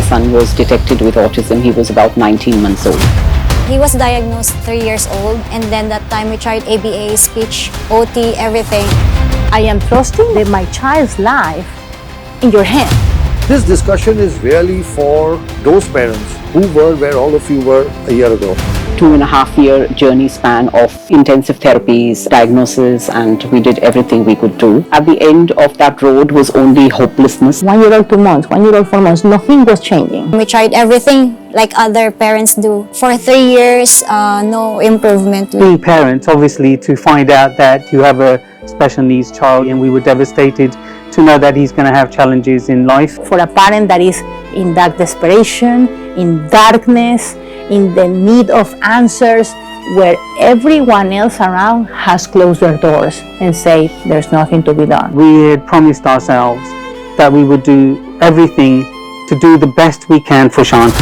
son was detected with autism. He was about 19 months old. He was diagnosed 3 years old, and then that time we tried ABA, speech, OT, everything. I am trusting my child's life in your hand. This discussion is really for those parents who were where all of you were a year ago. 2.5-year journey span of intensive therapies, diagnosis, and we did everything we could do. At the end of that road was only hopelessness. 1 year old, 2 months, 1 year old, 4 months, nothing was changing. We tried everything like other parents do. For 3 years, no improvement. Being parents, obviously, to find out that you have a special needs child, and we were devastated to know that he's going to have challenges in life. For a parent that is in that desperation, in darkness, in the need of answers, where everyone else around has closed their doors and say there's nothing to be done. We had promised ourselves that we would do everything to do the best we can for Shan.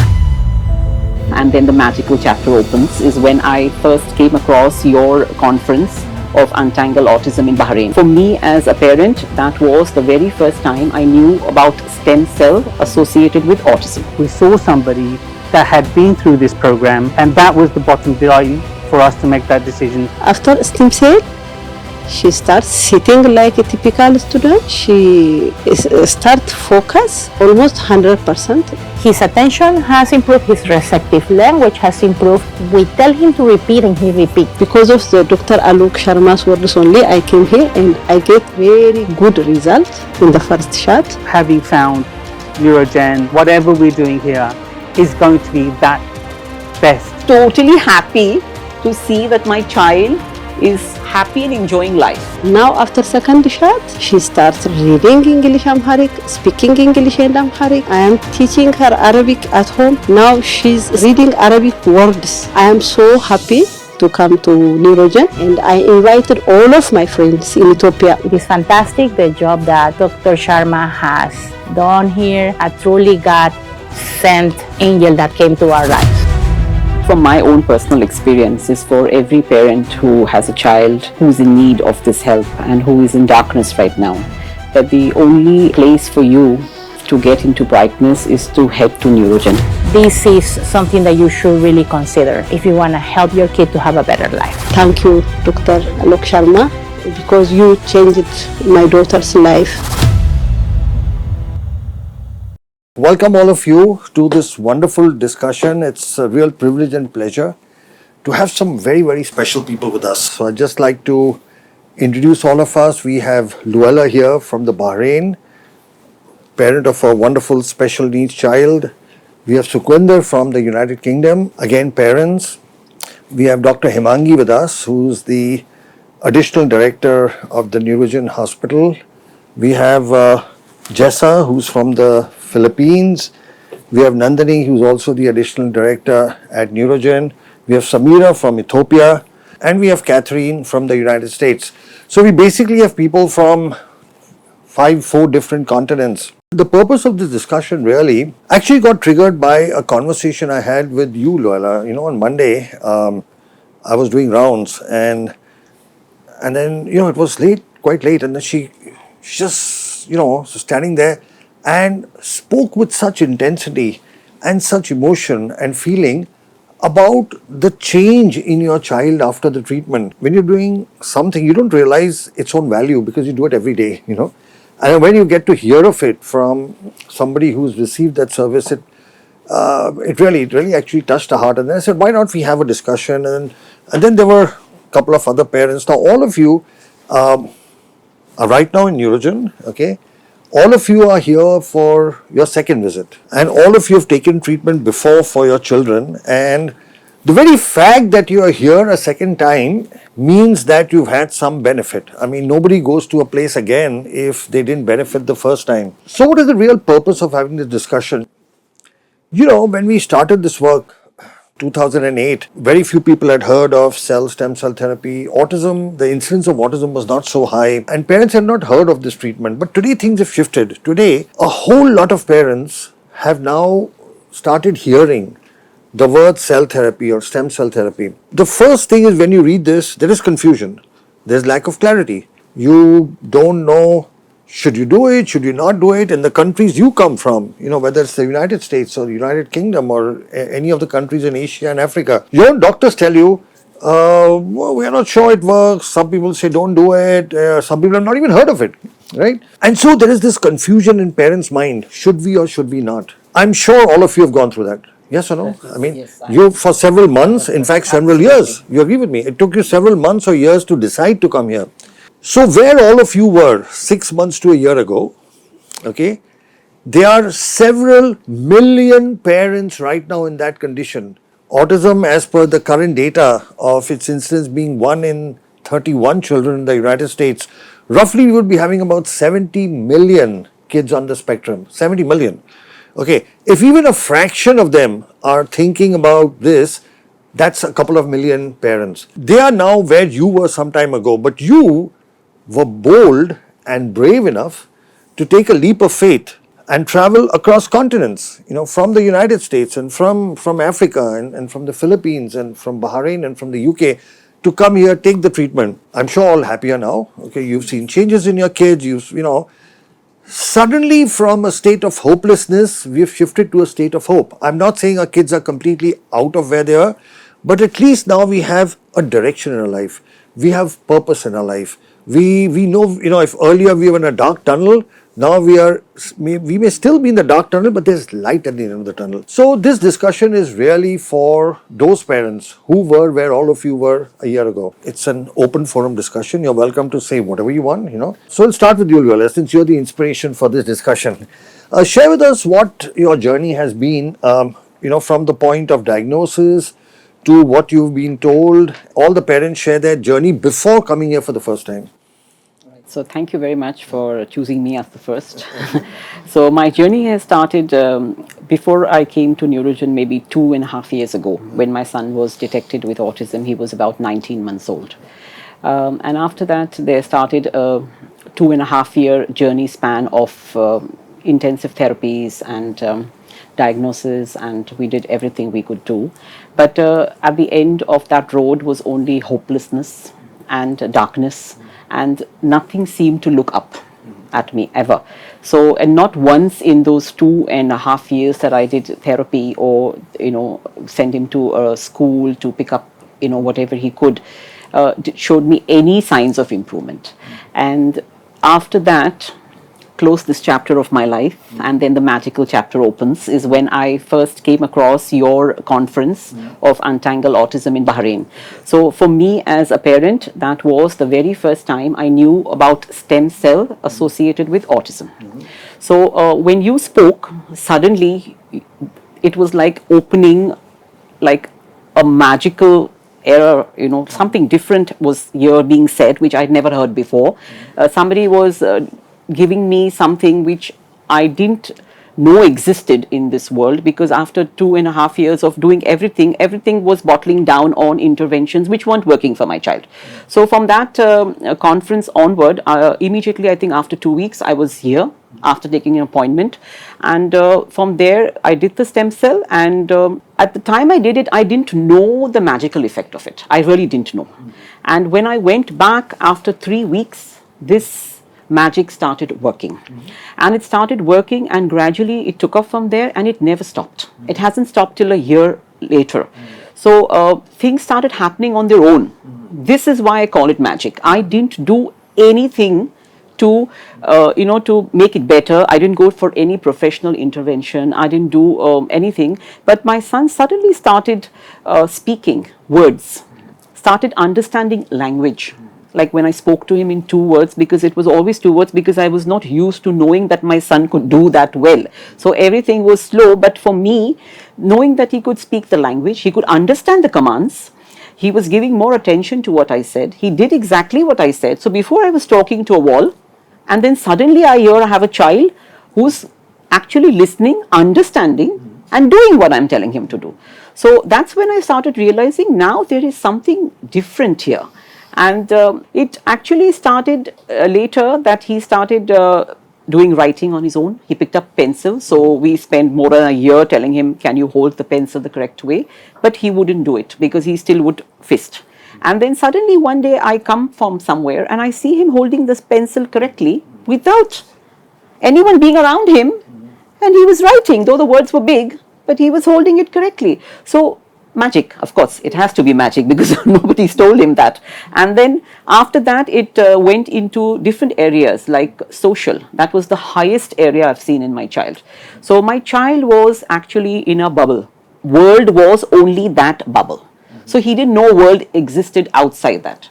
And then the magical chapter opens is when I first came across your conference of Untangle Autism in Bahrain. For me as a parent, that was the very first time I knew about stem cell associated with autism. We saw somebody that had been through this program, and that was the bottom line for us to make that decision. After stem cell, she starts sitting like a typical student. She starts focus almost 100%. His attention has improved, his receptive language has improved. We tell him to repeat and he repeats. Because of the Dr. Alok Sharma's words only, I came here and I get very good results in the first shot. Having found NeuroGen, whatever we're doing here is going to be that best. Totally happy to see that my child is happy and enjoying life. Now after second shot, she starts reading English Amharic, speaking English and Amharic. I am teaching her Arabic at home. Now she's reading Arabic words. I am so happy to come to NeuroGen, and I invited all of my friends in Ethiopia. It is fantastic the job that Dr. Sharma has done here. A truly God-sent angel that came to our lives. From my own personal experience is for every parent who has a child who's in need of this help and who is in darkness right now, that the only place for you to get into brightness is to head to NeuroGen. This is something that you should really consider if you want to help your kid to have a better life. Thank you, Dr. Alok Sharma, because you changed my daughter's life. Welcome all of you to this wonderful discussion. It's a real privilege and pleasure to have some very, very special people with us. So I'd just like to introduce all of us. We have Luella here from the Bahrain, parent of a wonderful special needs child. We have Sukwinder from the United Kingdom, again parents. We have Dr. Hemangi with us, who's the additional director of the NeuroGen Hospital. We have Jessa, who's from the Philippines. We have Nandini, who's also the additional director at NeuroGen. We have Samira from Ethiopia, and we have Catherine from the United States. So we basically have people from 4 different continents. The purpose of this discussion really actually got triggered by a conversation I had with you, Luella. You know, on Monday, I was doing rounds, and then, you know, it was late, quite late, and then she just, you know, standing there and spoke with such intensity and such emotion and feeling about the change in your child after the treatment. When you're doing something, you don't realize its own value because you do it every day, you know. And when you get to hear of it from somebody who's received that service, it really actually touched the heart. And then I said, why not we have a discussion? And then there were a couple of other parents. Now all of you are right now in NeuroGen, okay? All of you are here for your second visit, and all of you have taken treatment before for your children, and the very fact that you are here a second time means that you've had some benefit. I mean, nobody goes to a place again if they didn't benefit the first time. So what is the real purpose of having this discussion? You know, when we started this work, 2008, very few people had heard of stem cell therapy. Autism, the incidence of autism was not so high, and parents had not heard of this treatment. But today things have shifted. Today, a whole lot of parents have now started hearing the word cell therapy or stem cell therapy. The first thing is, when you read this, there is confusion. There's lack of clarity. You don't know Should you do it? Should you not do it? In the countries you come from, whether it's the United States or the United Kingdom or any of the countries in Asia and Africa, your doctors tell you, well, we are not sure it works. Some people say don't do it. Some people have not even heard of it, right? And so there is this confusion in parents' mind. Should we or should we not? I'm sure all of you have gone through that. Yes or no? I mean, you for several months, in fact, several years, you agree with me. It took you several months or years to decide to come here. So where all of you were 6 months to a year ago, okay, there are several million parents right now in that condition. Autism, as per the current data of its incidence being 1 in 31 children in the United States, roughly we would be having about 70 million kids on the spectrum. 70 million. Okay, if even a fraction of them are thinking about this, that's a couple of million parents. They are now where you were some time ago, but you were bold and brave enough to take a leap of faith and travel across continents, from the United States and from Africa and from the Philippines and from Bahrain and from the UK to come here, take the treatment. I'm sure all happier now. Okay, you've seen changes in your kids, suddenly from a state of hopelessness, we've shifted to a state of hope. I'm not saying our kids are completely out of where they are, but at least now we have a direction in our life. We have purpose in our life. We know, if earlier we were in a dark tunnel, now we may still be in the dark tunnel, but there's light at the end of the tunnel. So this discussion is really for those parents who were where all of you were a year ago. It's an open forum discussion. You're welcome to say whatever you want, So we'll start with you, Viola, since you're the inspiration for this discussion. Share with us what your journey has been, from the point of diagnosis to what you've been told. All the parents share their journey before coming here for the first time. So thank you very much for choosing me as the first. So my journey has started before I came to NeuroGen maybe 2.5 years ago, when my son was detected with autism. He was about 19 months old. And after that, there started a 2.5-year journey span of intensive therapies and diagnosis, and we did everything we could do. But at the end of that road was only hopelessness and darkness, and nothing seemed to look up at me ever. So, and not once in those 2.5 years that I did therapy or, send him to a school to pick up, whatever he could, showed me any signs of improvement. And after that, close this chapter of my life, and then the magical chapter opens, is when I first came across your conference of Untangle Autism in Bahrain. So for me as a parent, that was the very first time I knew about stem cell associated with autism. So when you spoke, suddenly it was like opening like a magical era, something different was here being said, which I'd never heard before. Somebody was giving me something which I didn't know existed in this world, because after 2.5 years of doing everything was bottling down on interventions which weren't working for my child. So from that conference onward, immediately, I think after 2 weeks, I was here after taking an appointment, and from there I did the stem cell, and at the time I did it, I didn't know the magical effect of it. I really didn't know. And when I went back after 3 weeks, this magic started working. And it started working, and gradually it took off from there, and it never stopped. It hasn't stopped till a year later. So things started happening on their own. This is why I call it magic. I didn't do anything to to make it better. I didn't go for any professional intervention. I didn't do anything. But my son suddenly started speaking words, started understanding language. Like when I spoke to him in 2 words, because it was always 2 words, because I was not used to knowing that my son could do that well. So everything was slow, but for me, knowing that he could speak the language, he could understand the commands, he was giving more attention to what I said, he did exactly what I said. So before I was talking to a wall, and then suddenly I have a child who's actually listening, understanding, and doing what I'm telling him to do. So that's when I started realizing now there is something different here. And it actually started later that he started doing writing on his own. He picked up pencil. So we spent more than a year telling him, can you hold the pencil the correct way? But he wouldn't do it because he still would fist. And then suddenly one day I come from somewhere and I see him holding this pencil correctly. without anyone being around him, and he was writing, though the words were big, but he was holding it correctly. So magic, of course, it has to be magic because nobody's told him that. And then after that, it went into different areas like social. That was the highest area I've seen in my child. So my child was actually in a bubble. World was only that bubble. So he didn't know world existed outside that.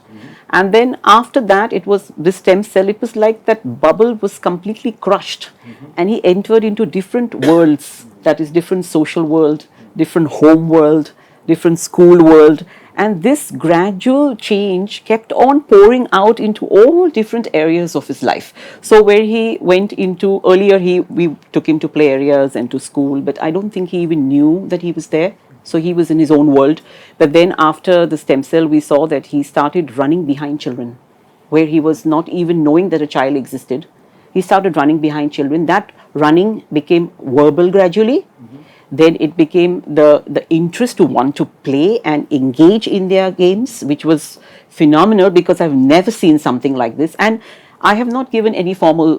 And then after that, it was this stem cell, it was like that bubble was completely crushed. And he entered into different worlds, that is different social world, different home world, different school world. And this gradual change kept on pouring out into all different areas of his life. So where he went into, earlier we took him to play areas and to school, but I don't think he even knew that he was there. So he was in his own world. But then after the stem cell, we saw that he started running behind children, where he was not even knowing that a child existed. He started running behind children. That running became verbal gradually. Then it became the interest to want to play and engage in their games, which was phenomenal because I've never seen something like this. And I have not given any formal,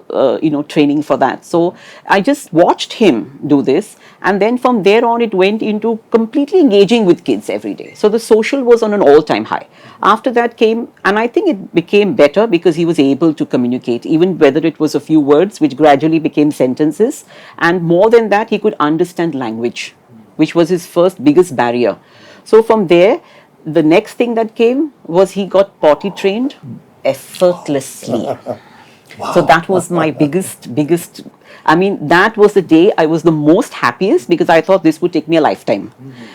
training for that. So I just watched him do this. And then from there on, it went into completely engaging with kids every day. So the social was on an all-time high. After that came, and I think it became better because he was able to communicate, even whether it was a few words, which gradually became sentences. And more than that, he could understand language, which was his first biggest barrier. So from there, the next thing that came was he got potty trained effortlessly. Wow. So that was my biggest, that was the day I was the most happiest because I thought this would take me a lifetime,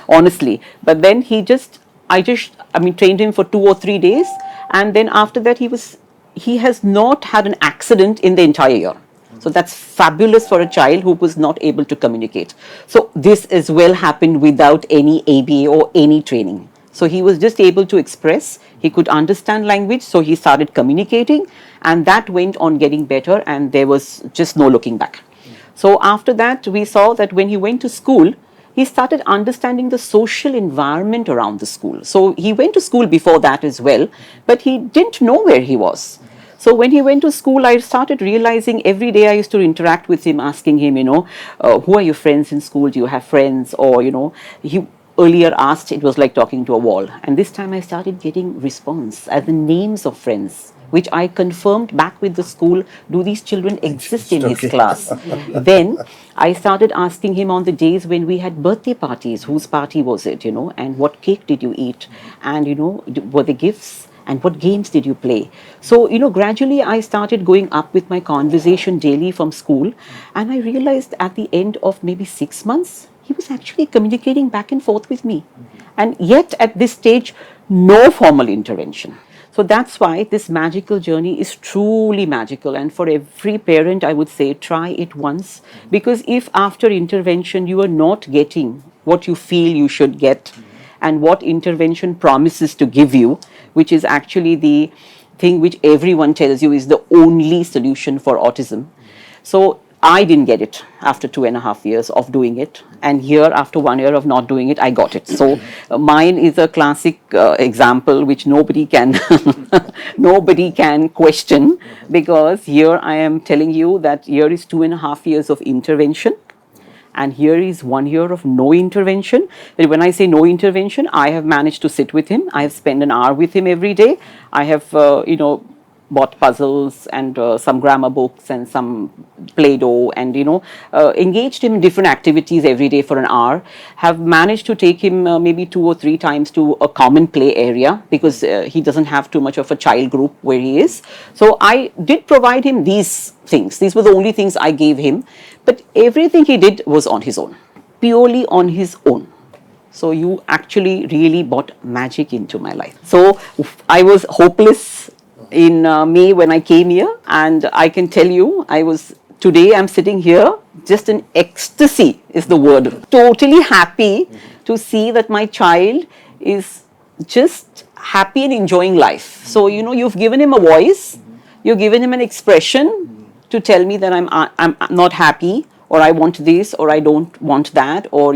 honestly. But then I trained him for 2 or 3 days. And then after that, he has not had an accident in the entire year. So that's fabulous for a child who was not able to communicate. So this as well happened without any ABA or any training. So he was just able to express, he could understand language, so he started communicating, and that went on getting better, and there was just no looking back. So after that, we saw that when he went to school, he started understanding the social environment around the school. So he went to school before that as well, but he didn't know where he was. So when he went to school, I started realizing every day I used to interact with him, asking him, who are your friends in school? Do you have friends? Or, he earlier asked, it was like talking to a wall. And this time I started getting response as the names of friends, which I confirmed back with the school. Do these children exist in his class? Then I started asking him on the days when we had birthday parties, whose party was it, and what cake did you eat? And, were there gifts? And what games did you play? So, gradually I started going up with my conversation daily from school. And I realized at the end of maybe 6 months, he was actually communicating back and forth with me. And yet at this stage, no formal intervention. So that's why this magical journey is truly magical. And for every parent, I would say, try it once. Because if after intervention, you are not getting what you feel you should get, and what intervention promises to give you, which is actually the thing which everyone tells you is the only solution for autism. So I didn't get it after 2.5 years of doing it. And here, after 1 year of not doing it, I got it. So mine is a classic example which nobody can question, because here I am telling you that here is 2.5 years of intervention. And here is 1 year of no intervention. But when I say no intervention, I have managed to sit with him. I have spent an hour with him every day. I have, bought puzzles and some grammar books and some Play-Doh, and, engaged him in different activities every day for an hour. Have managed to take him maybe 2 or 3 times to a common play area, because he doesn't have too much of a child group where he is. So I did provide him these things. These were the only things I gave him. But everything he did was on his own, purely on his own. So you actually really brought magic into my life. So I was hopeless in May when I came here, and I can tell you, today I'm sitting here, just in ecstasy is the word. Totally happy to see that my child is just happy and enjoying life. So, you've given him a voice, you've given him an expression to tell me that I'm not happy, or I want this, or I don't want that, or,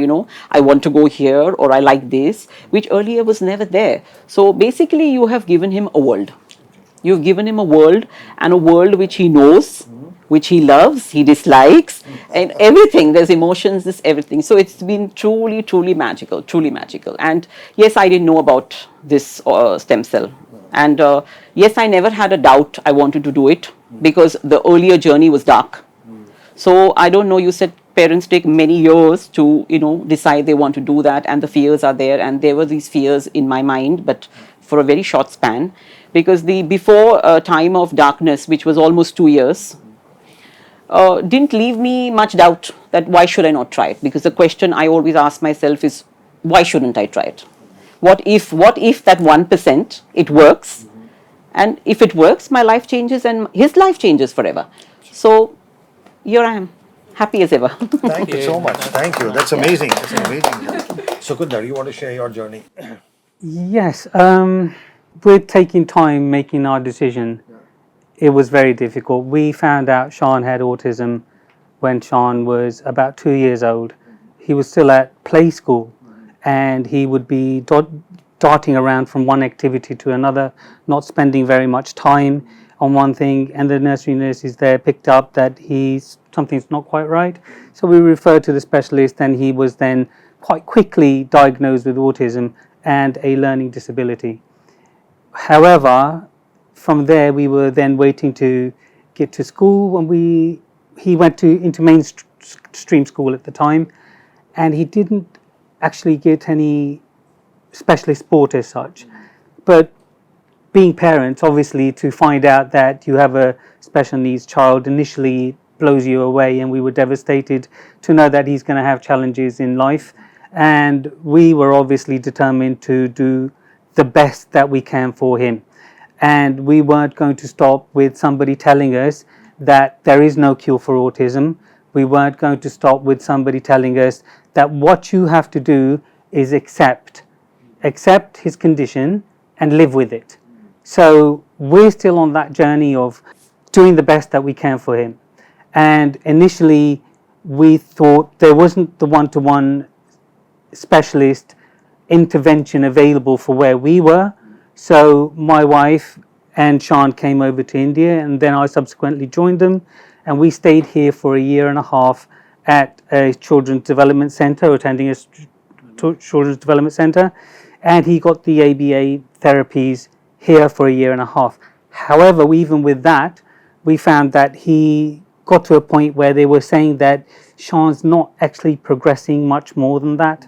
I want to go here, or I like this, which earlier was never there. So basically you have given him a world. You've given him a world, and a world which he knows, which he loves, he dislikes, and everything. There's emotions, this everything. So it's been truly, truly magical, truly magical. And yes, I didn't know about this stem cell. And yes, I never had a doubt I wanted to do it because the earlier journey was dark. So I don't know, you said parents take many years to, decide they want to do that, and the fears are there, and there were these fears in my mind, but for a very short span, because the before time of darkness, which was almost 2 years, didn't leave me much doubt that why should I not try it? Because the question I always ask myself is, why shouldn't I try it? What if that 1% it works, and if it works, my life changes and his life changes forever. So here I am, happy as ever. Thank you so much. Thank you. That's amazing. That's amazing. Sukundar, you want to share your journey? Yes, with taking time making our decision, it was very difficult. We found out Sean had autism when Sean was about 2 years old. He was still at play school, and he would be darting around from one activity to another, not spending very much time on one thing, and the nursery nurses there picked up that something's not quite right. So we referred to the specialist, and he was then quite quickly diagnosed with autism and a learning disability. However, from there we were then waiting to get to school, and he went into mainstream school at the time, and he didn't actually get any specialist sport as such. But being parents, obviously, to find out that you have a special needs child initially blows you away, and we were devastated to know that he's going to have challenges in life. And we were obviously determined to do the best that we can for him. And we weren't going to stop with somebody telling us that there is no cure for autism. We weren't going to stop with somebody telling us that what you have to do is accept his condition and live with it. So we're still on that journey of doing the best that we can for him. And initially we thought there wasn't the one-to-one specialist intervention available for where we were. So my wife and Sean came over to India, and then I subsequently joined them, and we stayed here for a year and a half at a children's development center, attending a children's development center, and he got the ABA therapies here for a year and a half. However, even with that, we found that he got to a point where they were saying that Sean's not actually progressing much more than that.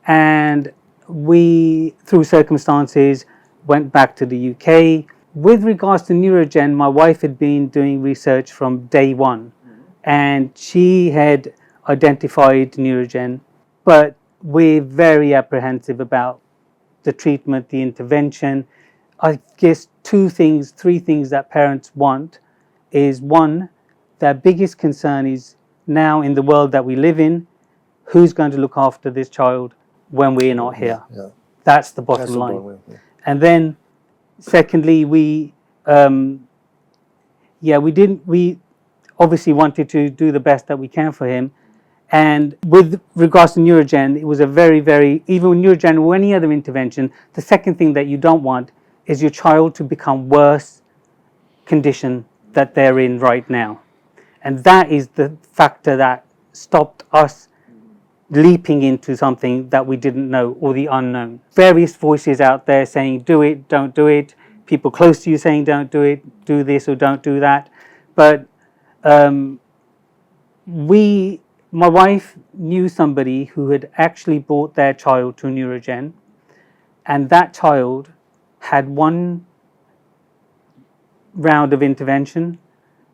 And we, through circumstances, went back to the UK. With regards to NeuroGen, my wife had been doing research from day one, and she had identified NeuroGen, but we're very apprehensive about the treatment, the intervention. I guess three things that parents want is, one, their biggest concern is now in the world that we live in, who's going to look after this child when we're not here? Yeah. That's the bottom line. Yeah. And then, secondly, we obviously wanted to do the best that we can for him. And with regards to NeuroGen, it was a very, very, even with NeuroGen or any other intervention, the second thing that you don't want is your child to become worse condition that they're in right now. And that is the factor that stopped us leaping into something that we didn't know, or the unknown. Various voices out there saying, do it, don't do it. People close to you saying, don't do it, do this or don't do that. But my wife knew somebody who had actually brought their child to NeuroGen, and that child had one round of intervention,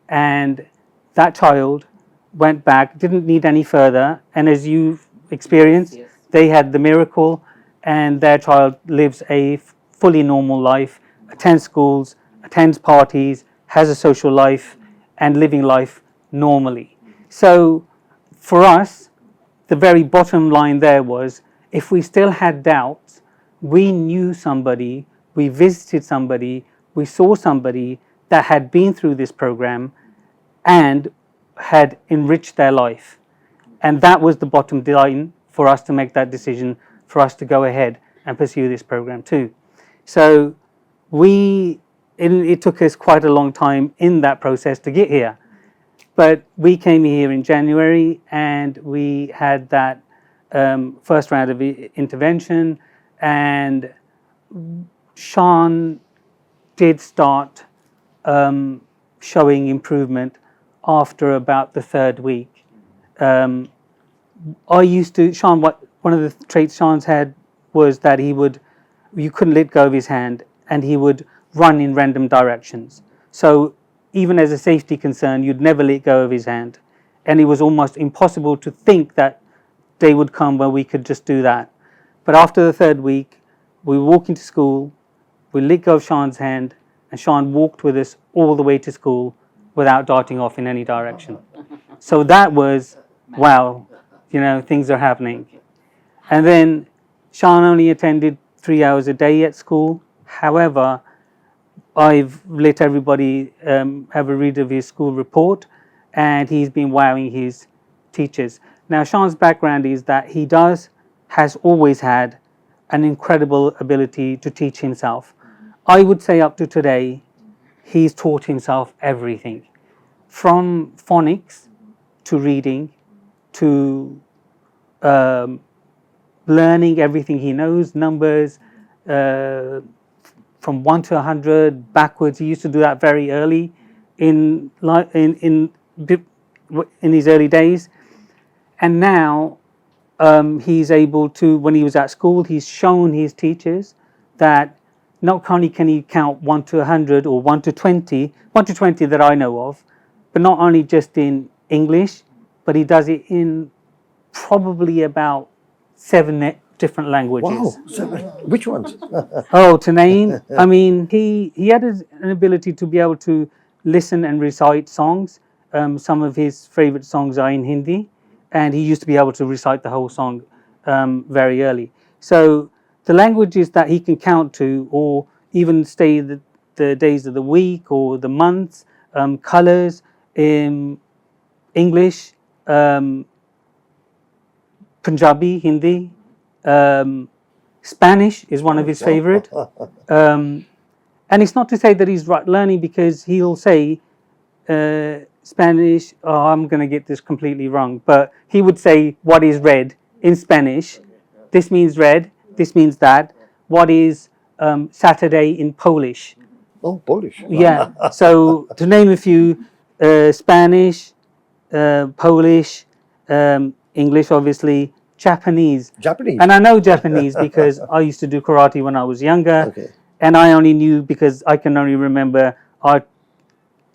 and that child went back, didn't need any further, and as you've experienced, yes, they had the miracle, and their child lives a fully normal life, attends schools, attends parties, has a social life, and living life normally. So for us, the very bottom line there was, if we still had doubts, we knew somebody, we visited somebody, we saw somebody that had been through this program and had enriched their life. And that was the bottom line for us to make that decision, for us to go ahead and pursue this program too. So it took us quite a long time in that process to get here. But we came here in January and we had that first round of intervention, and Sean did start showing improvement after about the third week. Sean, one of the traits Sean's had was that you couldn't let go of his hand and he would run in random directions. So even as a safety concern, you'd never let go of his hand. And it was almost impossible to think that day would come where we could just do that. But after the third week, we were walking to school, we let go of Sean's hand, and Sean walked with us all the way to school without darting off in any direction. So that was, wow, things are happening. And then Sean only attended 3 hours a day at school. However, I've let everybody have a read of his school report, and he's been wowing his teachers. Now, Sean's background is that he has always had an incredible ability to teach himself. I would say up to today, he's taught himself everything, from phonics to reading to learning everything he knows, numbers, from 1 to 100 backwards. He used to do that very early in his early days. And now he's able to, when he was at school, he's shown his teachers that not only can he count 1 to 100 or 1 to 20 that I know of, but not only just in English, but he does it in probably about 7 different languages. Wow, 7. Which ones? Oh, to name, I mean, he had an ability to be able to listen and recite songs. Some of his favorite songs are in Hindi, and he used to be able to recite the whole song very early. So the languages that he can count to, or even say the days of the week or the months, colors, English, Punjabi, Hindi, Spanish is one of his favorite. And it's not to say that he's learning, because he'll say Spanish, I'm going to get this completely wrong, but he would say what is red in Spanish. This means red, this means that. What is Saturday in Polish? Oh, Polish. Yeah, so to name a few, Spanish, Polish, English obviously, Japanese. And I know Japanese because I used to do karate when I was younger. Okay. And I only knew because I can only remember our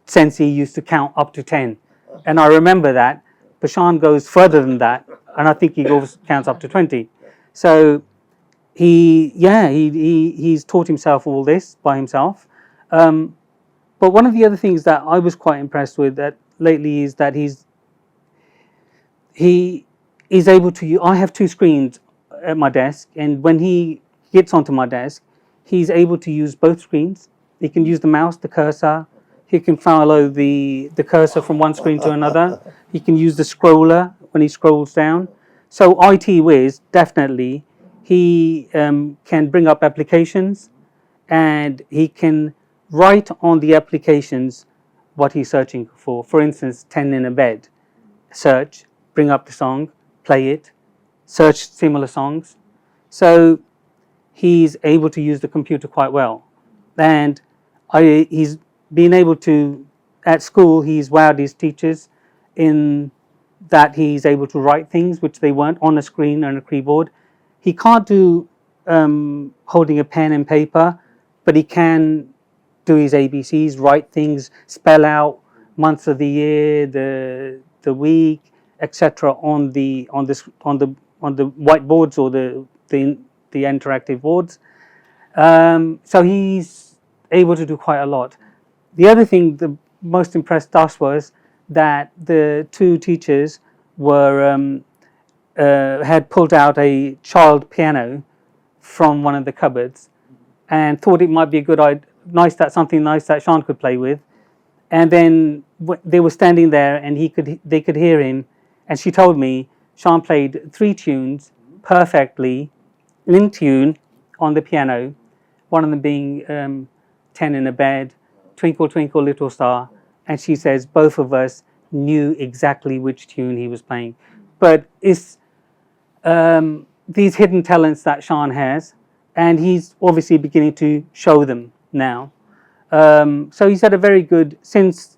sensei used to count up to 10. And I remember that. But Sean goes further than that. And I think he counts up to 20. So he's taught himself all this by himself. But one of the other things that I was quite impressed with that lately is that he is able to. I have 2 screens at my desk, and when he gets onto my desk, he's able to use both screens. He can use the mouse, the cursor. He can follow the cursor from one screen to another. He can use the scroller when he scrolls down. So IT whiz, definitely. He can bring up applications, and he can write on the applications what he's searching for. For instance, 10 in a bed. Search, bring up the song, play it, search similar songs. So he's able to use the computer quite well. And he's been able to, at school, he's wowed his teachers in that he's able to write things which they weren't on a screen and a keyboard. He can't do holding a pen and paper, but he can do his ABCs, write things, spell out months of the year, the week, etc. on the whiteboards or the interactive boards. So he's able to do quite a lot. The other thing that most impressed us was that the 2 teachers had pulled out a child piano from one of the cupboards and thought it might be a good idea, something nice that Sean could play with. And then they were standing there, and they could hear him. And she told me Sean played 3 tunes perfectly in tune on the piano. One of them being 10 in a Bed, Twinkle Twinkle Little Star. And she says both of us knew exactly which tune he was playing. But it's these hidden talents that Sean has, and he's obviously beginning to show them now. So he's had a very good, since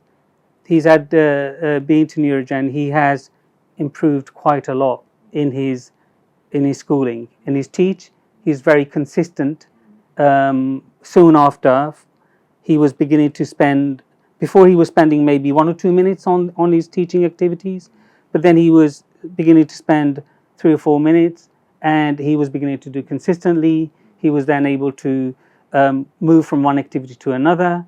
he's had been to NeuroGen, he has improved quite a lot in his schooling. In his teach, he's very consistent. Soon after, he was beginning to spend, before he was spending maybe 1 or 2 minutes on his teaching activities, but then he was beginning to spend 3 or 4 minutes, and he was beginning to do consistently. He was then able to move from one activity to another,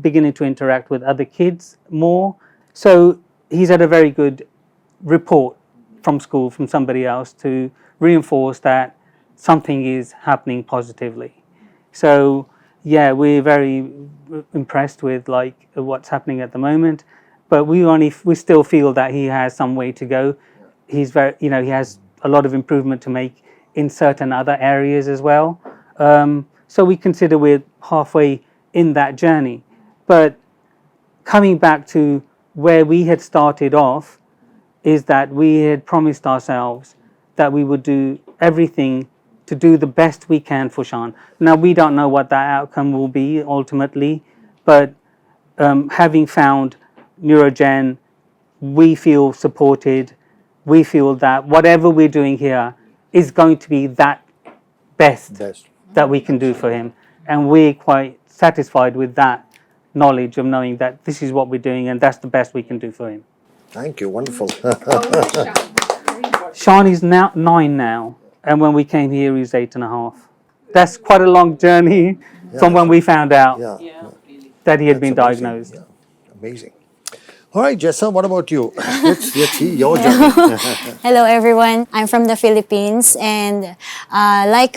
beginning to interact with other kids more. So he's had a very good report from school, from somebody else, to reinforce that something is happening positively. So yeah, we're very impressed with like what's happening at the moment, but we still feel that he has some way to go. He's very, he has a lot of improvement to make in certain other areas as well. So we consider we're halfway in that journey. But coming back to where we had started off, is that we had promised ourselves that we would do everything to do the best we can for Sean. Now, we don't know what that outcome will be ultimately, but having found NeuroGen, we feel supported. We feel that whatever we're doing here is going to be that best that we can do for him. And we're quite satisfied with that knowledge of knowing that this is what we're doing and that's the best we can do for him. Thank you. Wonderful. Sean is now 9 now, and when we came here, he was 8.5. That's quite a long journey from when we found out that he had been diagnosed. Yeah. Amazing. All right, Jessa, what about you? Let's see your journey. Hello, everyone. I'm from the Philippines, and like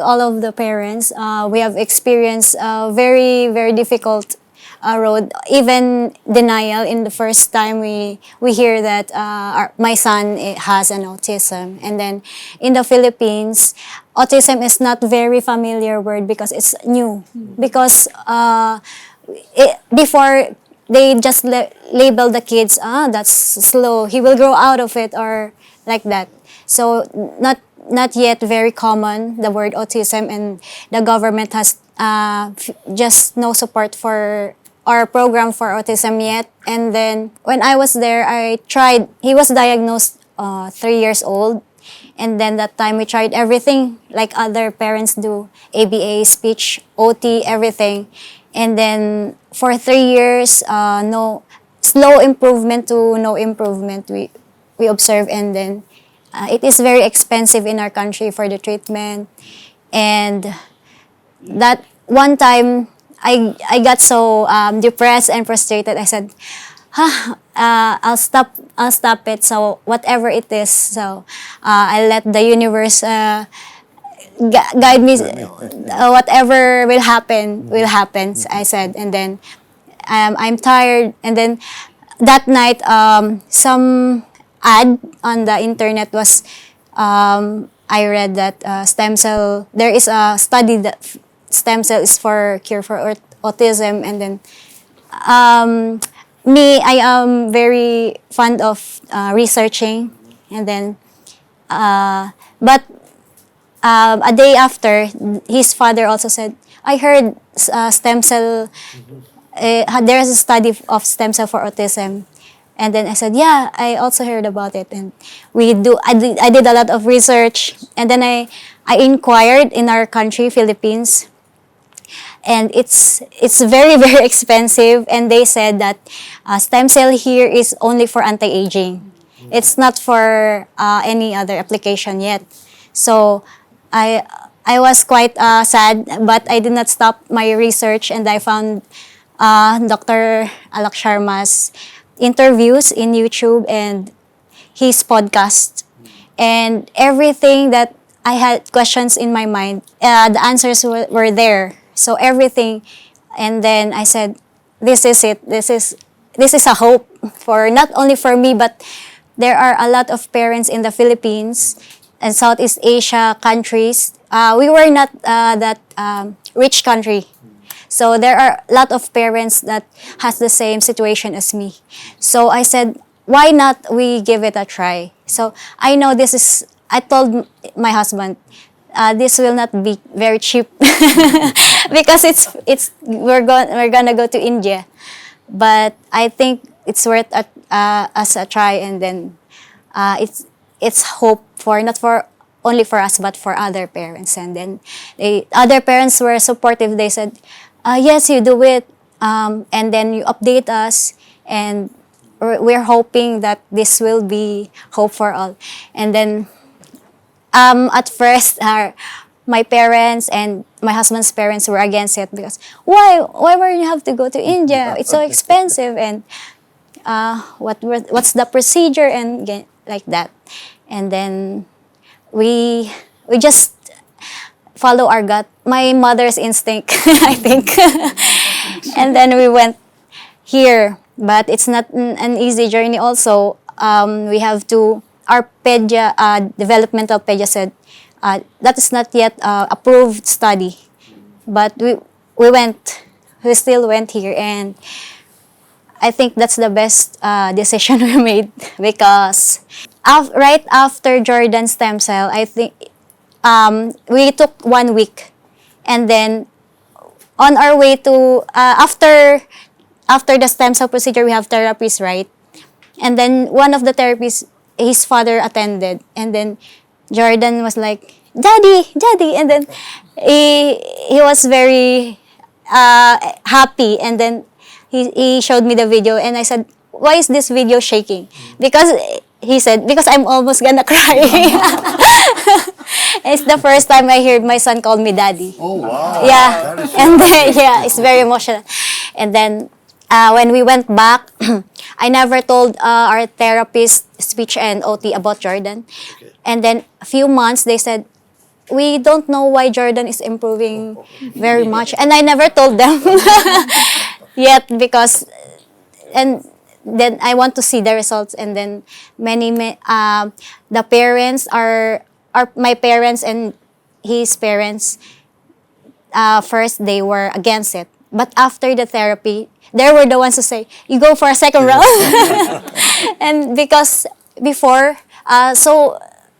all of the parents, we have experienced a very, very difficult road, even denial in the first time we hear that my son has an autism. And then in the Philippines, autism is not very familiar word because it's new. Because before they just label the kids, that's slow, he will grow out of it, or like that. So not yet very common, the word autism, and the government has just no support for our program for autism yet. And then when I was there, he was diagnosed 3 years old. And then that time we tried everything like other parents do, ABA, speech, OT, everything. And then for 3 years, no, slow improvement to no improvement we observed. And then it is very expensive in our country for the treatment. And that one time, I got so depressed and frustrated. I said, I'll stop it. So whatever it is, so I let the universe guide me. Whatever will happen, will happen. I said, and then I'm tired. And then that night, some ad on the internet was, I read that stem cell. There is a study that stem cell is for cure for autism. And then I am very fond of researching. And then but a day after, his father also said, I heard stem cell, there is a study of stem cell for autism. And then I said, yeah, I also heard about it. And I did a lot of research. And then I inquired in our country, Philippines. And it's very, very expensive. And they said that stem cell here is only for anti-aging. It's not for any other application yet. So I was quite sad, but I did not stop my research. And I found Dr. Alok Sharma's interviews in YouTube and his podcast. And everything that I had questions in my mind, the answers were there. So everything, and then I said, this is it. This is a hope for not only for me, but there are a lot of parents in the Philippines and Southeast Asia countries. We were not that rich country, So there are a lot of parents that has the same situation as me. So I said, why not we give it a try? So I know this is, I told my husband, this will not be very cheap because we're gonna go to India, but I think it's worth as a try, and then it's hope for not for only for us but for other parents. And then other parents were supportive. They said, yes, you do it, and then you update us, and we're hoping that this will be hope for all. And then at first, my parents and my husband's parents were against it because why were you have to go to India? It's so expensive, and what's the procedure and like that. And then we just follow our gut, my mother's instinct, I think. And then we went here, but it's not an easy journey. Also, we have to. Our developmental pedia said that is not yet approved study, but we still went here, and I think that's the best decision we made because right after Jordan's stem cell, I think we took 1 week, and then on our way to after the stem cell procedure, we have therapies, right? And then one of the therapies, his father attended, and then Jordan was like, "Daddy, Daddy," and then he was very happy, and then he showed me the video, and I said, "Why is this video shaking?" Because he said, "Because I'm almost gonna cry." It's the first time I heard my son call me daddy. Oh, wow. Yeah, and then, yeah, it's very emotional. And then when we went back, I never told our therapist, speech and OT, about Jordan. Okay. And then a few months, they said, we don't know why Jordan is improving very much. And I never told them yet because, and then I want to see the results. And then the parents are my parents and his parents, first they were against it. But after the therapy, they were the ones who say, you go for a second round. And because before, so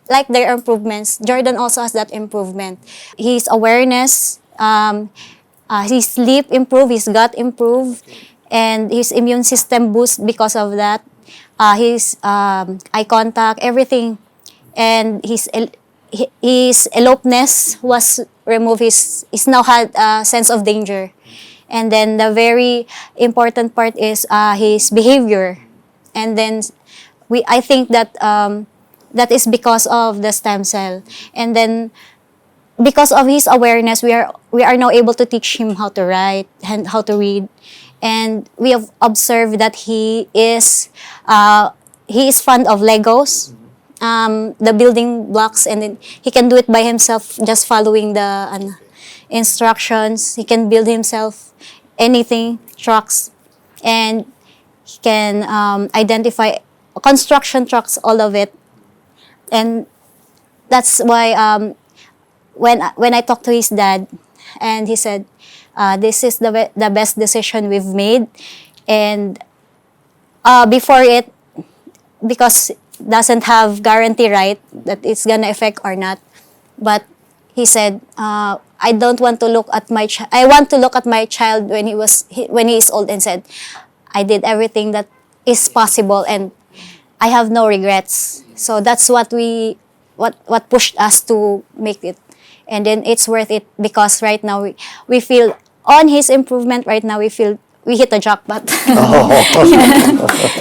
like their improvements, Jordan also has that improvement. His awareness, his sleep improved, his gut improved, and his immune system boost because of that. His eye contact, everything. And his elopenness was removed. He's now had a sense of danger. And then the very important part is his behavior. And then I think that that is because of the stem cell. And then because of his awareness, we are now able to teach him how to write and how to read. And we have observed that he is fond of Legos, the building blocks, and then he can do it by himself, just following the instructions. He can build himself anything, trucks, and he can identify construction trucks, all of it. And that's why when I talked to his dad, and he said, this is the best decision we've made. And before it, because doesn't have guarantee, right, that it's gonna affect or not. But he said, I don't want to look at my I want to look at my child when he is old, and said, I did everything that is possible and I have no regrets. So that's what pushed us to make it. And then it's worth it because right now we feel on his improvement. Right now we feel we hit the jackpot.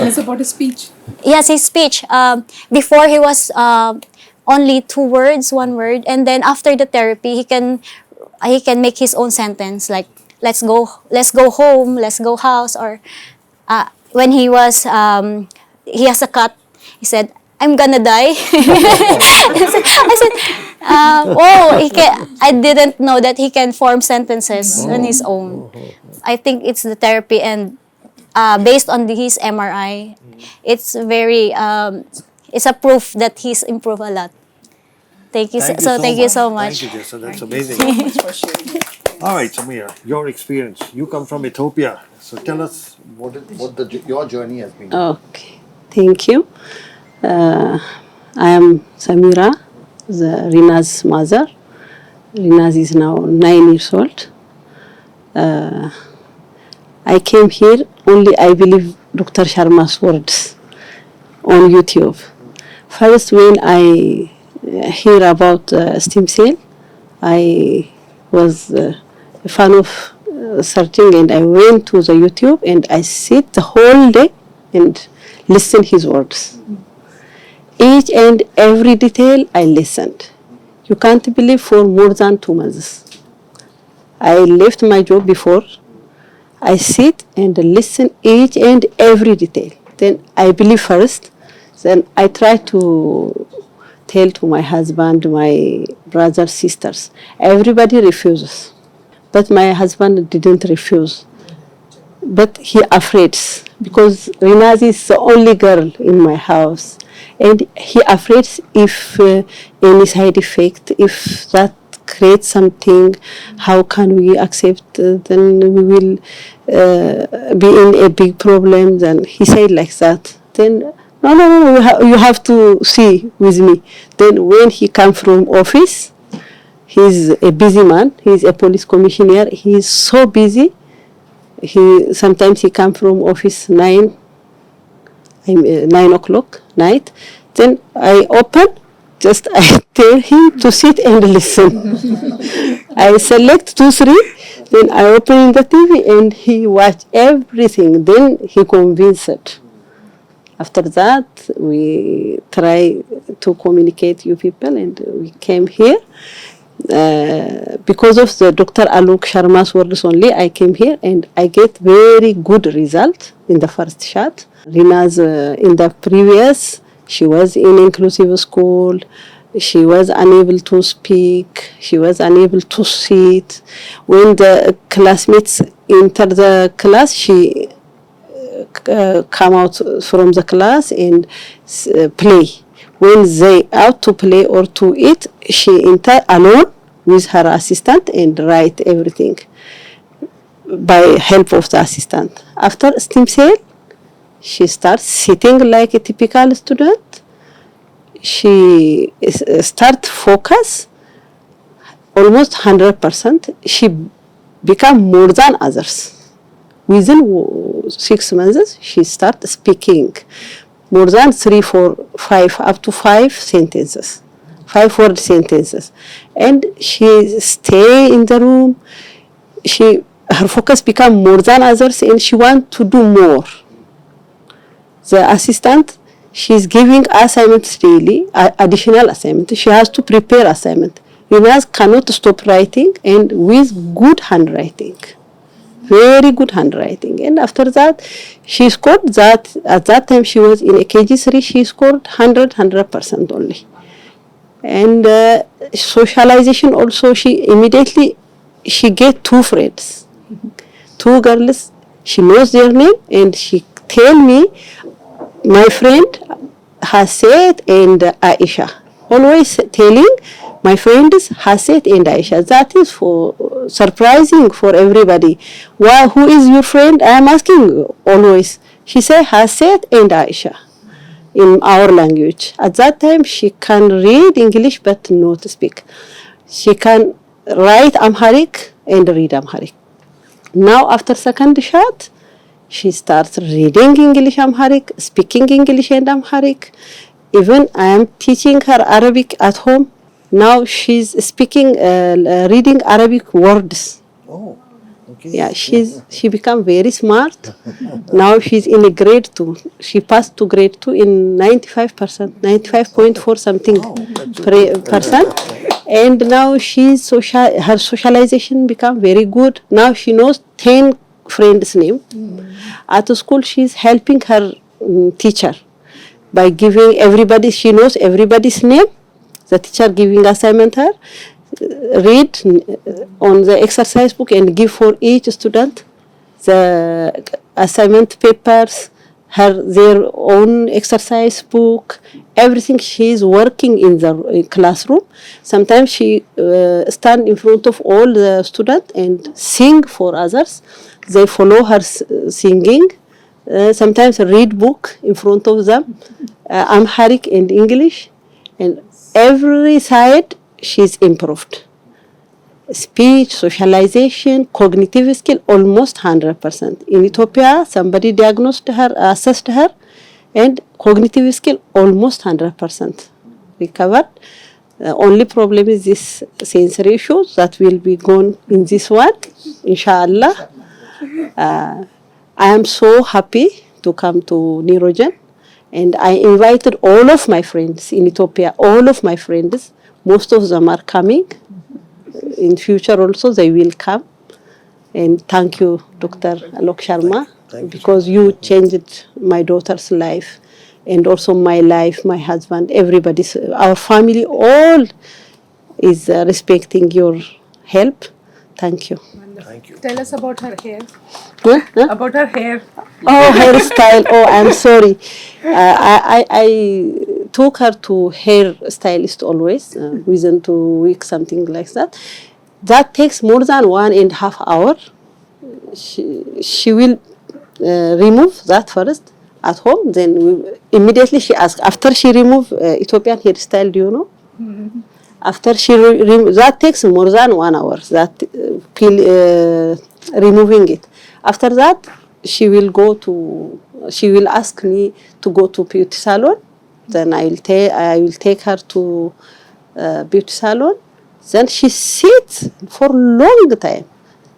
It's about his speech. Yes, his speech. Before he was only 2 words, 1 word, and then after the therapy, he can make his own sentence, like let's go home, let's go house, or when he was he has a cut, he said, I'm gonna die. I said, I didn't know that he can form sentences on his own. I think it's the therapy, and based on his MRI, it's very it's a proof that he's improved a lot. Thank you so much. Thank you, Jessa. That's amazing. So much for sharing. All right, Samir, your experience. You come from Ethiopia. So tell us your journey has been. Okay, thank you. I am Samira, Rina's mother. Rina is now 9 years old. I came here only, I believe, Dr. Sharma's words on YouTube. First, when I hear about stem cell, I was a fan of searching, and I went to the YouTube and I sit the whole day and listen his words. Each and every detail I listened. You can't believe, for more than 2 months. I left my job before. I sit and listen each and every detail. Then I believe first. Then I try to tell to my husband, my brothers, sisters. Everybody refuses. But my husband didn't refuse. But he afraid, because Rinaz is the only girl in my house. And he afraid if any side effect, if that creates something, how can we accept, then we will be in a big problem. Then he said like that. Then, no, you have to see with me. Then when he come from office, he's a busy man, he's a police commissioner, he's so busy. Sometimes he come from office 9 o'clock night. Then I open, just I tell him to sit and listen. I select 2, 3, then I open the TV and he watch everything. Then he convinced. After that, we try to communicate you people, and we came here. Because of the Dr. Alok Sharma's words only, I came here and I get very good result in the first shot. Rina's in the previous, she was in inclusive school. She was unable to speak. She was unable to sit. When the classmates enter the class, she come out from the class and play. When they out to play or to eat, she enter alone with her assistant and write everything by help of the assistant. After stem cell, she starts sitting like a typical student. She start focus almost 100%. She become more than others. Within 6 months, she start speaking more than 3, 4, 5, up to 5 sentences, 5-word sentences. And she stay in the room. Her focus become more than others, and she want to do more. The assistant, she's giving assignments daily, additional assignment. She has to prepare assignment. Rinaz cannot stop writing, and with good handwriting. Very good handwriting. And after that, she scored that, at that time she was in a KG3, she scored 100% only. And socialization also, she get 2 friends, 2 girls. She knows their name, and she tell me, my friend Haset and Aisha. Always telling my friends Haset and Aisha. That is for surprising for everybody. Who is your friend? I am asking always. She say Haset and Aisha in our language. At that time she can read English but not speak. She can write Amharic and read Amharic. Now after second shot, she starts reading English Amharic, speaking English and Amharic. Even I am teaching her Arabic at home. Now she's speaking, reading Arabic words. Oh, okay. Yeah, she become very smart. Now she's in a grade 2. She passed to grade 2 in 95%, 95.4 something percent. And now her socialization become very good. Now she knows 10 friends' name. At school, she's helping her teacher by giving everybody, she knows everybody's name. The teacher giving assignment her, read on the exercise book and give for each student the assignment papers, their own exercise book, everything. She is working in the classroom. Sometimes she stand in front of all the students and sing for others. They follow her singing. Sometimes read book in front of them, Amharic and English, and every side she's improved. Speech, socialization, cognitive skill, almost 100%. In Ethiopia, somebody diagnosed her, assessed her, and cognitive skill almost 100% recovered. The only problem is this sensory issues that will be gone in this one, inshallah. I am so happy to come to NeuroGen, and I invited all of my friends in Ethiopia, all of my friends. Most of them are coming. In future also they will come. And thank you, Dr. Alok Sharma, because you changed my daughter's life and also my life, my husband, everybody's, our family, all is respecting your help. Thank you. Thank you. Tell us about her hair. Huh? Huh? About her hair. Oh, hairstyle. Oh, I'm sorry. I took her to hair stylist always, within 2 weeks, something like that. That takes more than 1.5 hours. She will remove that first at home. Then immediately she asks. After she remove Ethiopian hairstyle, do you know? Mm-hmm. After she that takes more than 1 hour. That removing it. After that, she will go to. She will ask me to go to beauty salon. Then I will take her to beauty salon. Then she sits for long time.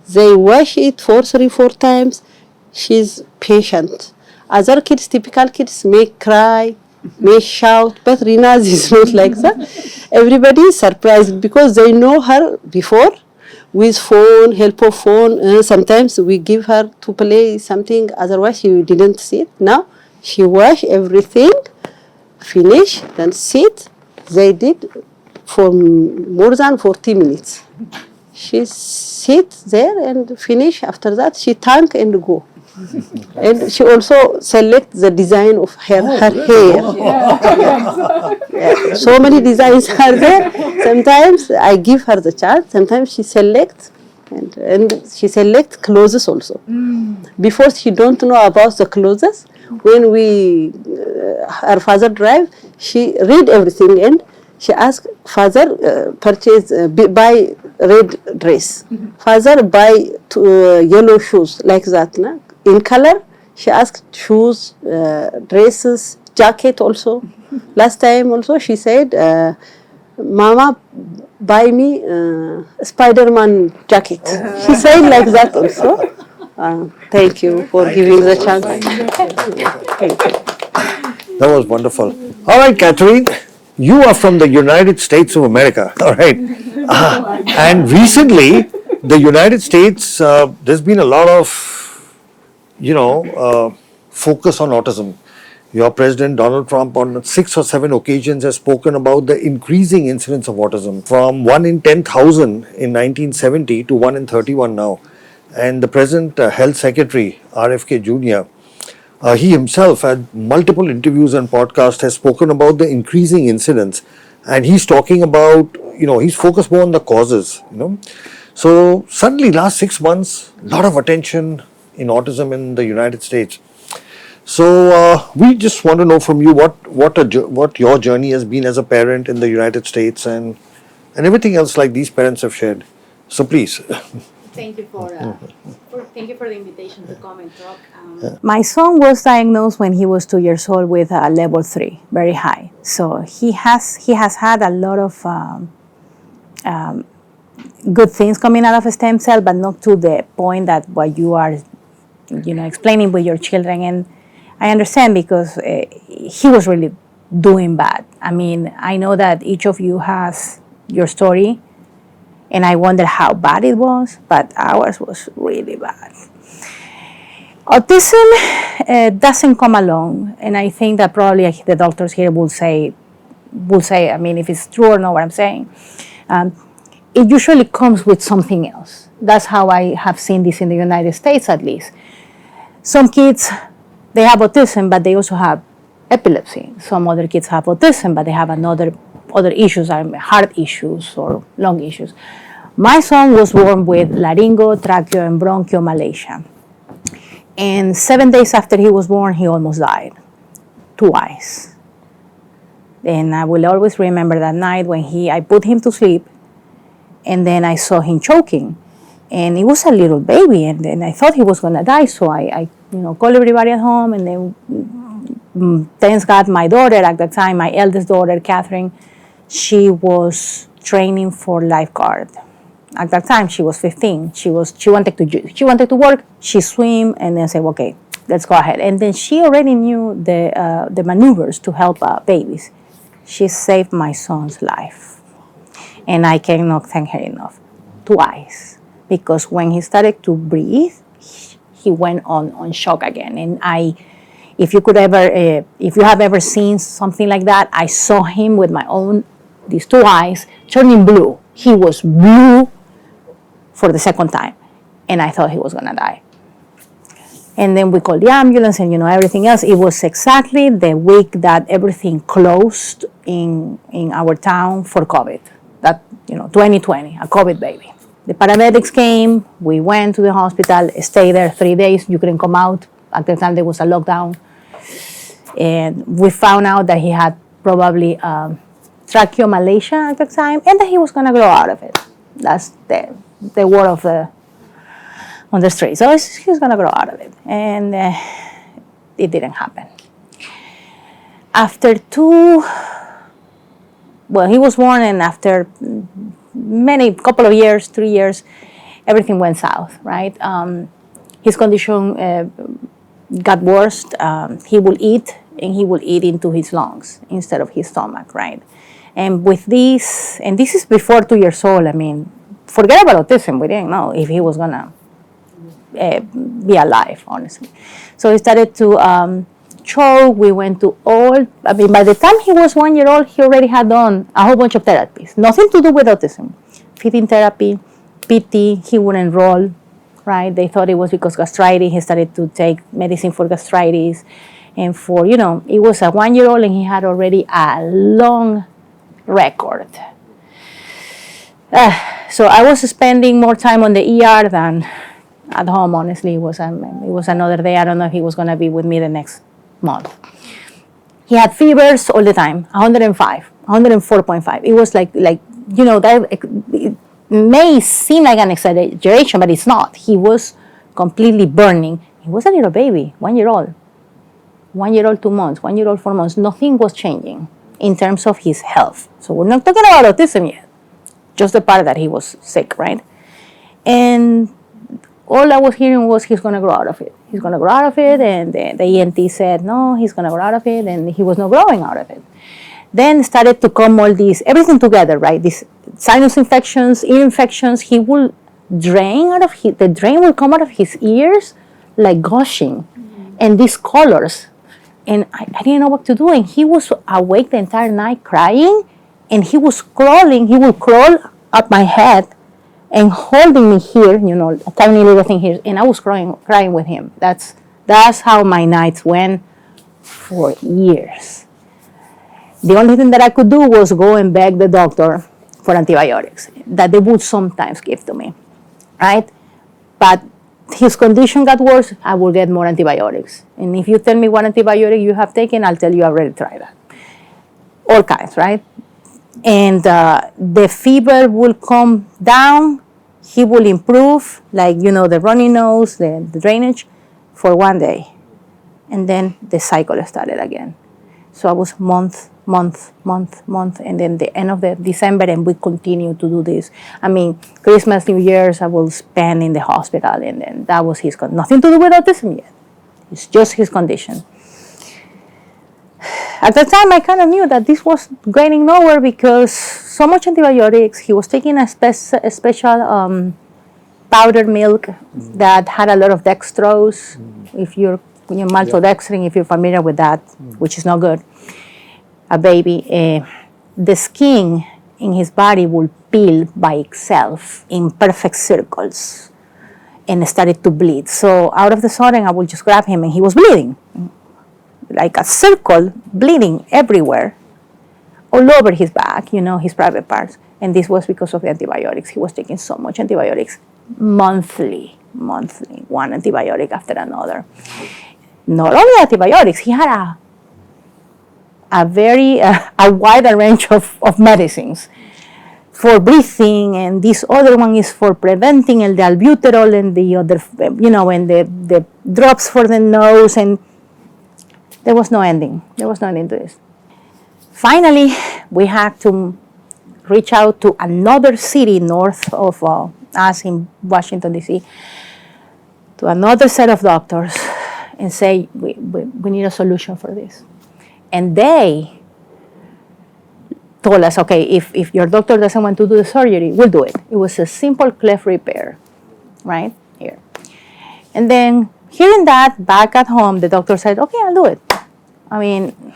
They wash it for 3-4 times. She's patient. Other kids, typical kids, may cry, may shout, but Rinaz is not like that. Everybody is surprised because they know her before with phone, help of phone. Sometimes we give her to play something, otherwise she didn't sit. Now she wash everything, finish, then sit. They did for more than 40 minutes. She sits there and finish. After that, she thank and go. And she also select the design of her hair. Yeah. So many designs are there. Sometimes I give her the chance. Sometimes she select and she select clothes also. Before she don't know about the clothes. When her father drive, she read everything and she asked father buy red dress. Father buy yellow shoes like that. Na? In color, she asked shoes, dresses, jacket also. Last time also she said, Mama buy me Spider-Man jacket. She said like that also. Thank you for giving the chance. Thank you. That was wonderful. All right, Catherine, you are from the United States of America. All right. And recently, the United States, there's been a lot of, focus on autism. Your President Donald Trump on 6 or 7 occasions has spoken about the increasing incidence of autism from 1 in 10,000 in 1970 to 1 in 31 now. And the present Health Secretary, RFK Jr., he himself had multiple interviews and podcasts, has spoken about the increasing incidence. And he's talking about, he's focused more on the causes, So suddenly last 6 months, a lot of attention in autism in the United States. So we just want to know from you what your journey has been as a parent in the United States and everything else like these parents have shared. So please. Thank you for the invitation to come and talk. My son was diagnosed when he was 2 years old with level 3, very high. So he has had a lot of good things coming out of stem cell, but not to the point that what you are, explaining with your children. And I understand because he was really doing bad. I mean, I know that each of you has your story, and I wonder how bad it was, but ours was really bad. Autism doesn't come alone, and I think that probably the doctors here will say, I mean, if it's true or not what I'm saying, it usually comes with something else. That's how I have seen this in the United States, at least. Some kids they have autism, but they also have epilepsy. Some other kids have autism, but they have other issues, heart issues or lung issues. My son was born with laryngo, tracheo, and bronchiomalacia. And 7 days after he was born, he almost died, twice. And I will always remember that night when I put him to sleep, and then I saw him choking. And he was a little baby, and then I thought he was gonna die, so I called everybody at home, and then thanks God, my daughter at that time, my eldest daughter, Catherine, she was training for lifeguard. At that time, she was 15. She wanted to work. She swim, and then said, "Okay, let's go ahead." And then she already knew the maneuvers to help babies. She saved my son's life, and I cannot thank her enough. Twice, because when he started to breathe, he went on shock again. And if you have ever seen something like that, I saw him with these two eyes turning blue. He was blue for the second time, and I thought he was gonna die. And then we called the ambulance and everything else. It was exactly the week that everything closed in our town for COVID. That 2020, a COVID baby. The paramedics came. We went to the hospital, stayed there 3 days. You couldn't come out. At the time there was a lockdown, and we found out that he had probably tracheomalacia at the time, and that he was gonna grow out of it. That's the word on the street. So he was gonna grow out of it, and it didn't happen. After he was born, and after couple of years, 3 years, everything went south, right? His condition got worse. He will eat, and he will eat into his lungs instead of his stomach, right? And with this, and this is before 2 years old, I mean, forget about autism. We didn't know if he was gonna be alive, honestly. So he started to choke. We went to by the time he was 1 year old, he already had done a whole bunch of therapies. Nothing to do with autism. Feeding therapy, PT, he wouldn't roll, right? They thought it was because gastritis. He started to take medicine for gastritis. And it was a 1 year old, and he had already a long record. So I was spending more time on the ER than at home, honestly. It was another day. I don't know if he was going to be with me the next month. He had fevers all the time, 105, 104.5. It was like that it may seem like an exaggeration, but it's not. He was completely burning. He was a little baby, 1 year old. 1 year old, 2 months, 1 year old, 4 months. Nothing was changing in terms of his health. So we're not talking about autism yet. Just the part that he was sick, right? And all I was hearing was he's going to grow out of it. He's going to grow out of it. And the ENT said, no, he's going to grow out of it. And he was not growing out of it. Then started to come everything together, right? These sinus infections, ear infections. He will drain the drain will come out of his ears like gushing. And these colors. And I didn't know what to do. And he was awake the entire night crying. And he was crawling. He would crawl up my head and holding me here, a tiny little thing here. And I was crying with him. That's how my nights went for years. The only thing that I could do was go and beg the doctor for antibiotics that they would sometimes give to me, right? But his condition got worse, I will get more antibiotics. And if you tell me what antibiotic you have taken, I'll tell you I've already tried that. All kinds, right? And the fever will come down, he will improve, like, the runny nose, the drainage, for 1 day. And then the cycle started again. So I was month, and then the end of December, and we continue to do this. I mean, Christmas, New Year's, I will spend in the hospital, and then that was nothing to do with autism yet. It's just his condition. At the time, I kind of knew that this was going nowhere because so much antibiotics. He was taking a special powdered milk that had a lot of dextrose. If you're maltodextrin, if you're familiar with that, which is not good. A baby, the skin in his body will peel by itself in perfect circles and started to bleed. So out of the sudden, I would just grab him and he was bleeding. like a circle, bleeding everywhere, all over his back, his private parts. And this was because of the antibiotics. He was taking so much antibiotics monthly, one antibiotic after another. Not only antibiotics, he had a very a wider range of medicines for breathing, and this other one is for preventing the albuterol, and the other, and the drops for the nose, and there was no ending. There was no ending to this. Finally, we had to reach out to another city north of us in Washington, D.C., to another set of doctors and say, we need a solution for this. And they told us, okay, if your doctor doesn't want to do the surgery, we'll do it. It was a simple cleft repair, right here. And then hearing that back at home, the doctor said, okay, I'll do it. I mean,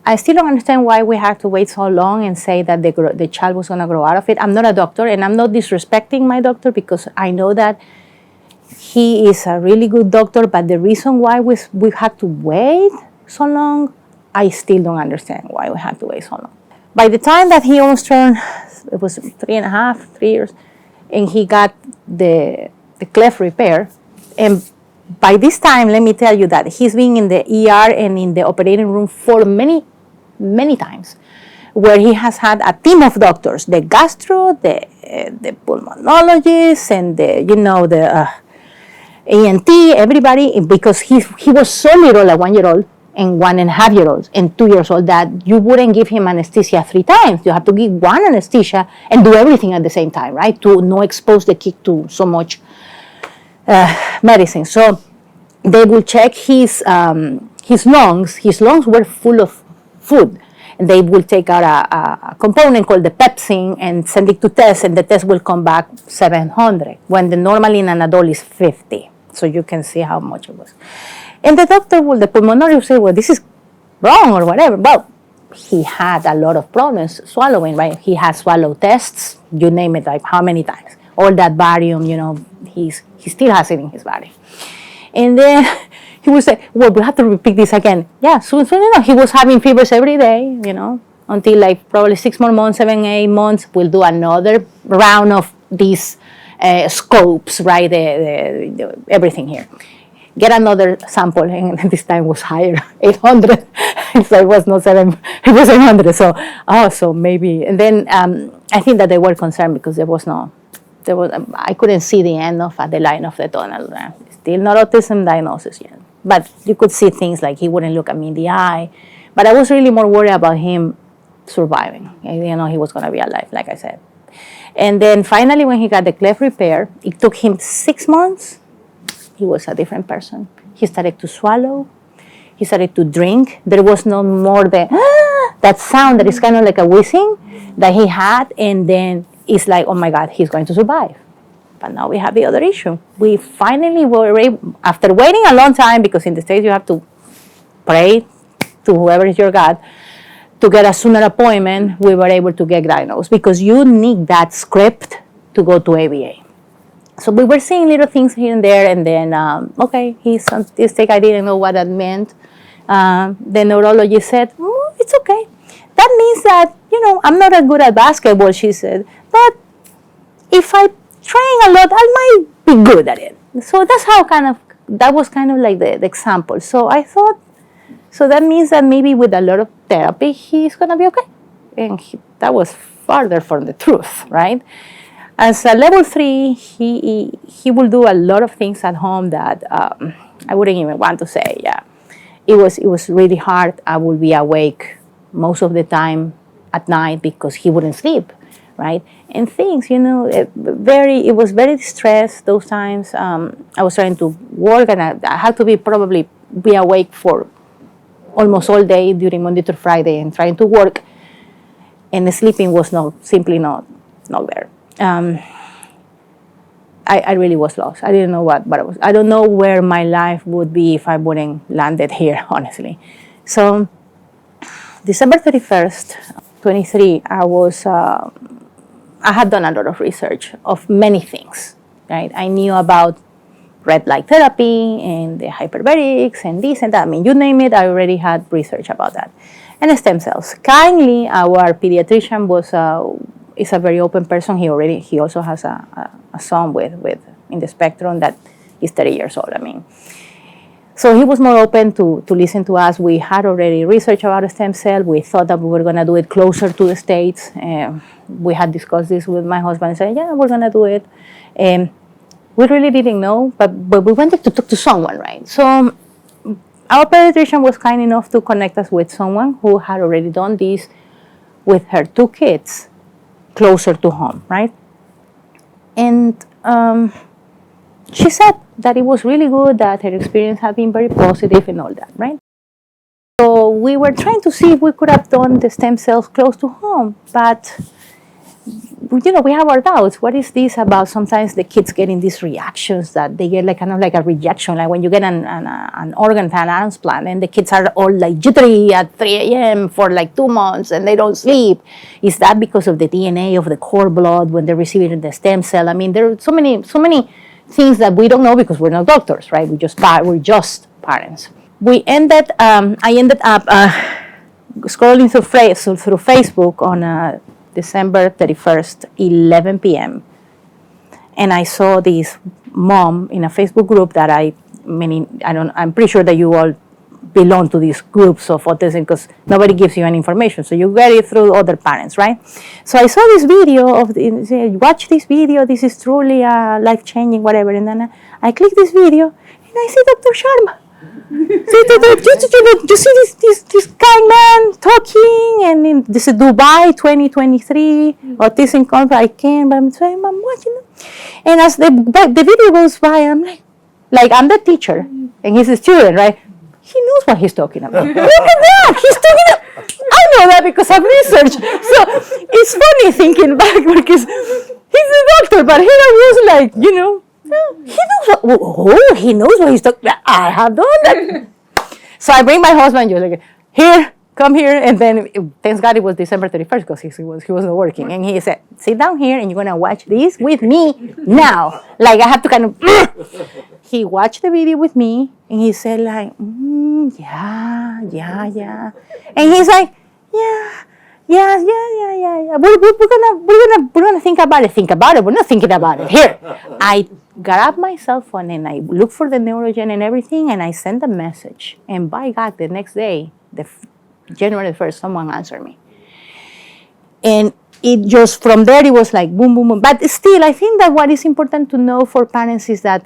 I still don't understand why we had to wait so long and say that the child was going to grow out of it. I'm not a doctor, and I'm not disrespecting my doctor, because I know that he is a really good doctor, but the reason why we had to wait so long, I still don't understand why we had to wait so long. By the time that he almost turned, it was 3 years, and he got the cleft repair, and by this time, let me tell you that he's been in the ER and in the operating room for many, many times, where he has had a team of doctors, the gastro, the pulmonologist, and the ENT, everybody, because he was so little, a 1-year-old, and 1.5-year-olds, and 2 years old, that you wouldn't give him anesthesia 3 times. You have to give one anesthesia and do everything at the same time, right? To not expose the kid to so much medicine. So they will check his lungs. His lungs were full of food. And they will take out a component called the pepsin and send it to test, and the test will come back 700, when normally in an adult is 50. So you can see how much it was. And the doctor the pulmonologist will say, well, this is wrong or whatever. Well, he had a lot of problems swallowing, right? He had swallow tests, you name it, like how many times. All that barium, he still has it in his body. And then he would say, well, we have to repeat this again. Yeah, soon enough, he was having fevers every day, until like probably 6 more months, 7, 8 months. We'll do another round of these scopes, right? Everything here. Get another sample, and this time was higher, 800. So it was not 7, it was 800. So maybe. And then I think that they were concerned because I couldn't see the end of the line of the tunnel. Still not autism diagnosis yet. But you could see things like he wouldn't look at me in the eye. But I was really more worried about him surviving. He was going to be alive, like I said. And then finally, when he got the cleft repair, it took him 6 months. He was a different person. He started to swallow. He started to drink. There was no more that sound that is kind of like a whizzing that he had. And then it's like, oh my God, he's going to survive. But now we have the other issue. We finally were able, after waiting a long time, because in the States you have to pray to whoever is your God, to get a sooner appointment, we were able to get diagnosed, because you need that script to go to ABA. So we were seeing little things here and there, and then, okay, he's autistic. I didn't know what that meant. The neurologist said, it's okay. That means that, I'm not as good at basketball, she said, but if I train a lot, I might be good at it. So that's how that was kind of like the example. So I thought, so that means that maybe with a lot of therapy, he's going to be okay. And that was farther from the truth, right? As a level 3, he will do a lot of things at home that I wouldn't even want to say. Yeah, it was really hard. I would be awake most of the time at night because he wouldn't sleep, right? And things, it was very distressed those times. I was trying to work, and I had to probably be awake for almost all day during Monday to Friday and trying to work, and the sleeping was simply not there. I really was lost. I didn't know what I was. I don't know where my life would be if I wouldn't landed here, honestly. So December 31st, 23, I had done a lot of research of many things, right? I knew about red light therapy and the hyperbarics and this and that. I mean, you name it, I already had research about that. And stem cells. Kindly, our pediatrician is a very open person. He also has a son with in the spectrum that is 30 years old. I mean, so he was more open to listen to us. We had already researched about a stem cell. We thought that we were going to do it closer to the States. We had discussed this with my husband and said, yeah, we're going to do it. We really didn't know, but we wanted to talk to someone, right? So our pediatrician was kind enough to connect us with someone who had already done this with her 2 kids closer to home, right? And she said that it was really good, that her experience had been very positive and all that, right? So we were trying to see if we could have done the stem cells close to home, but we have our doubts. What is this about? Sometimes the kids getting these reactions that they get like kind of like a rejection, like when you get an organ transplant and the kids are all like jittery at 3 a.m. for like 2 months and they don't sleep. Is that because of the DNA of the cord blood when they're receiving the stem cell? I mean, there are so many things that we don't know because we're not doctors, right? We're just parents. I ended up scrolling through Facebook on December 31st, 11 p.m. And I saw this mom in a Facebook group that I'm pretty sure that you all belong to these groups of autism because nobody gives you any information. So you get it through other parents, right? So I saw this video watch this video. This is truly life-changing, whatever. And then I click this video and I see Dr. Sharma. You see this kind man talking, and this is Dubai 2023 autism conference. I came, but I'm watching it. And as the video goes by, I'm like I'm the teacher and he's the student, right? He knows what he's talking about. Look at that! He's talking about, I know that because I've researched. So it's funny thinking back because he's a doctor, but here I was like, he knows what he's talking about. I have done that. So I bring my husband, you're like, here, come here. And then, thanks God it was December 31st because he wasn't working. And he said, sit down here and you're going to watch this with me now. Like I have to kind of, he watched the video with me and he said like, yeah. And he's like, yeah. We're gonna think about it. We're not thinking about it. Here, I grabbed my cell phone and I looked for the NeuroGen and everything, and I sent a message. And by God, the next day, January 1st, someone answered me. And it just from there, it was like boom, boom, boom. But still, I think that what is important to know for parents is that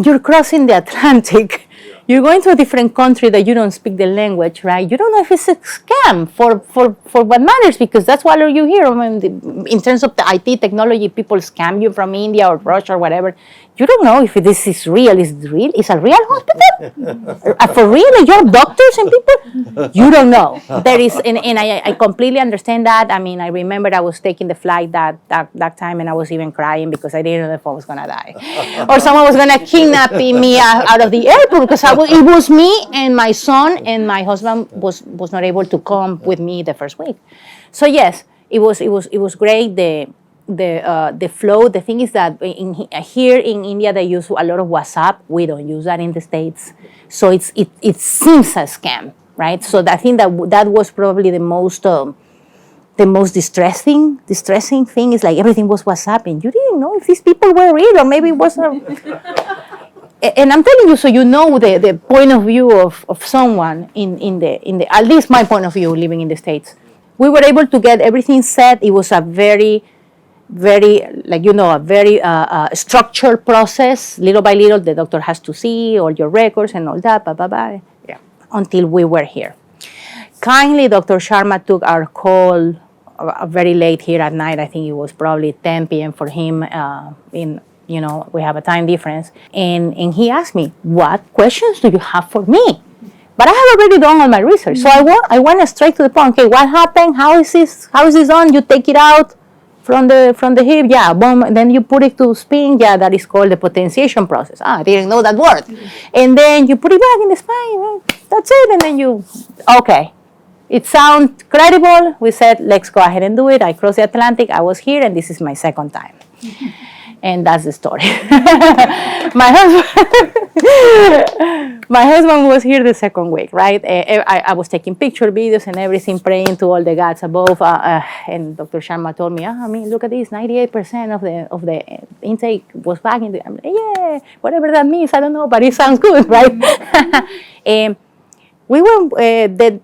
you're crossing the Atlantic. You're going to a different country that you don't speak the language, right? You don't know if it's a scam for what matters, because that's what you hear. I mean, in terms of the IT technology, people scam you from India or Russia or whatever. You don't know if this is real. Is it real? Is a real hospital? For real? You're doctors and people? You don't know. There is, and I completely understand that. I mean, I remember I was taking the flight that time, and I was even crying because I didn't know if I was gonna die, or someone was gonna kidnap me out of the airport, because it was me and my son, and my husband was not able to come with me the first week. So yes, it was great. The flow. The thing is that here in India they use a lot of WhatsApp. We don't use that in the States, so it seems a scam, right? So I think that was probably the most distressing thing is like everything was WhatsApp, and you didn't know if these people were real or maybe it was. And I'm telling you, so you know the point of view of someone in the at least my point of view living in the States. We were able to get everything set. It was a very structured process. Little by little, the doctor has to see all your records and all that, until we were here. Kindly, Dr. Sharma took our call very late here at night. I think it was probably 10 p.m. for him. We have a time difference. And he asked me, what questions do you have for me? But I have already done all my research. So I went straight to the point. Okay, what happened? How is this done? You take it out from the hip, yeah, boom, and then you put it to spin, yeah, that is called the potentiation process. I didn't know that word. And then you put it back in the spine, that's it, and then okay. It sounds credible. We said, let's go ahead and do it. I crossed the Atlantic, I was here, and this is my second time. And that's the story. my husband was here the second week, right? I was taking picture videos and everything, praying to all the gods above. And Dr. Sharma told me, I mean, look at this, 98% of the intake was back in the. I'm like, yeah, whatever that means, I don't know, but it sounds good, right? We went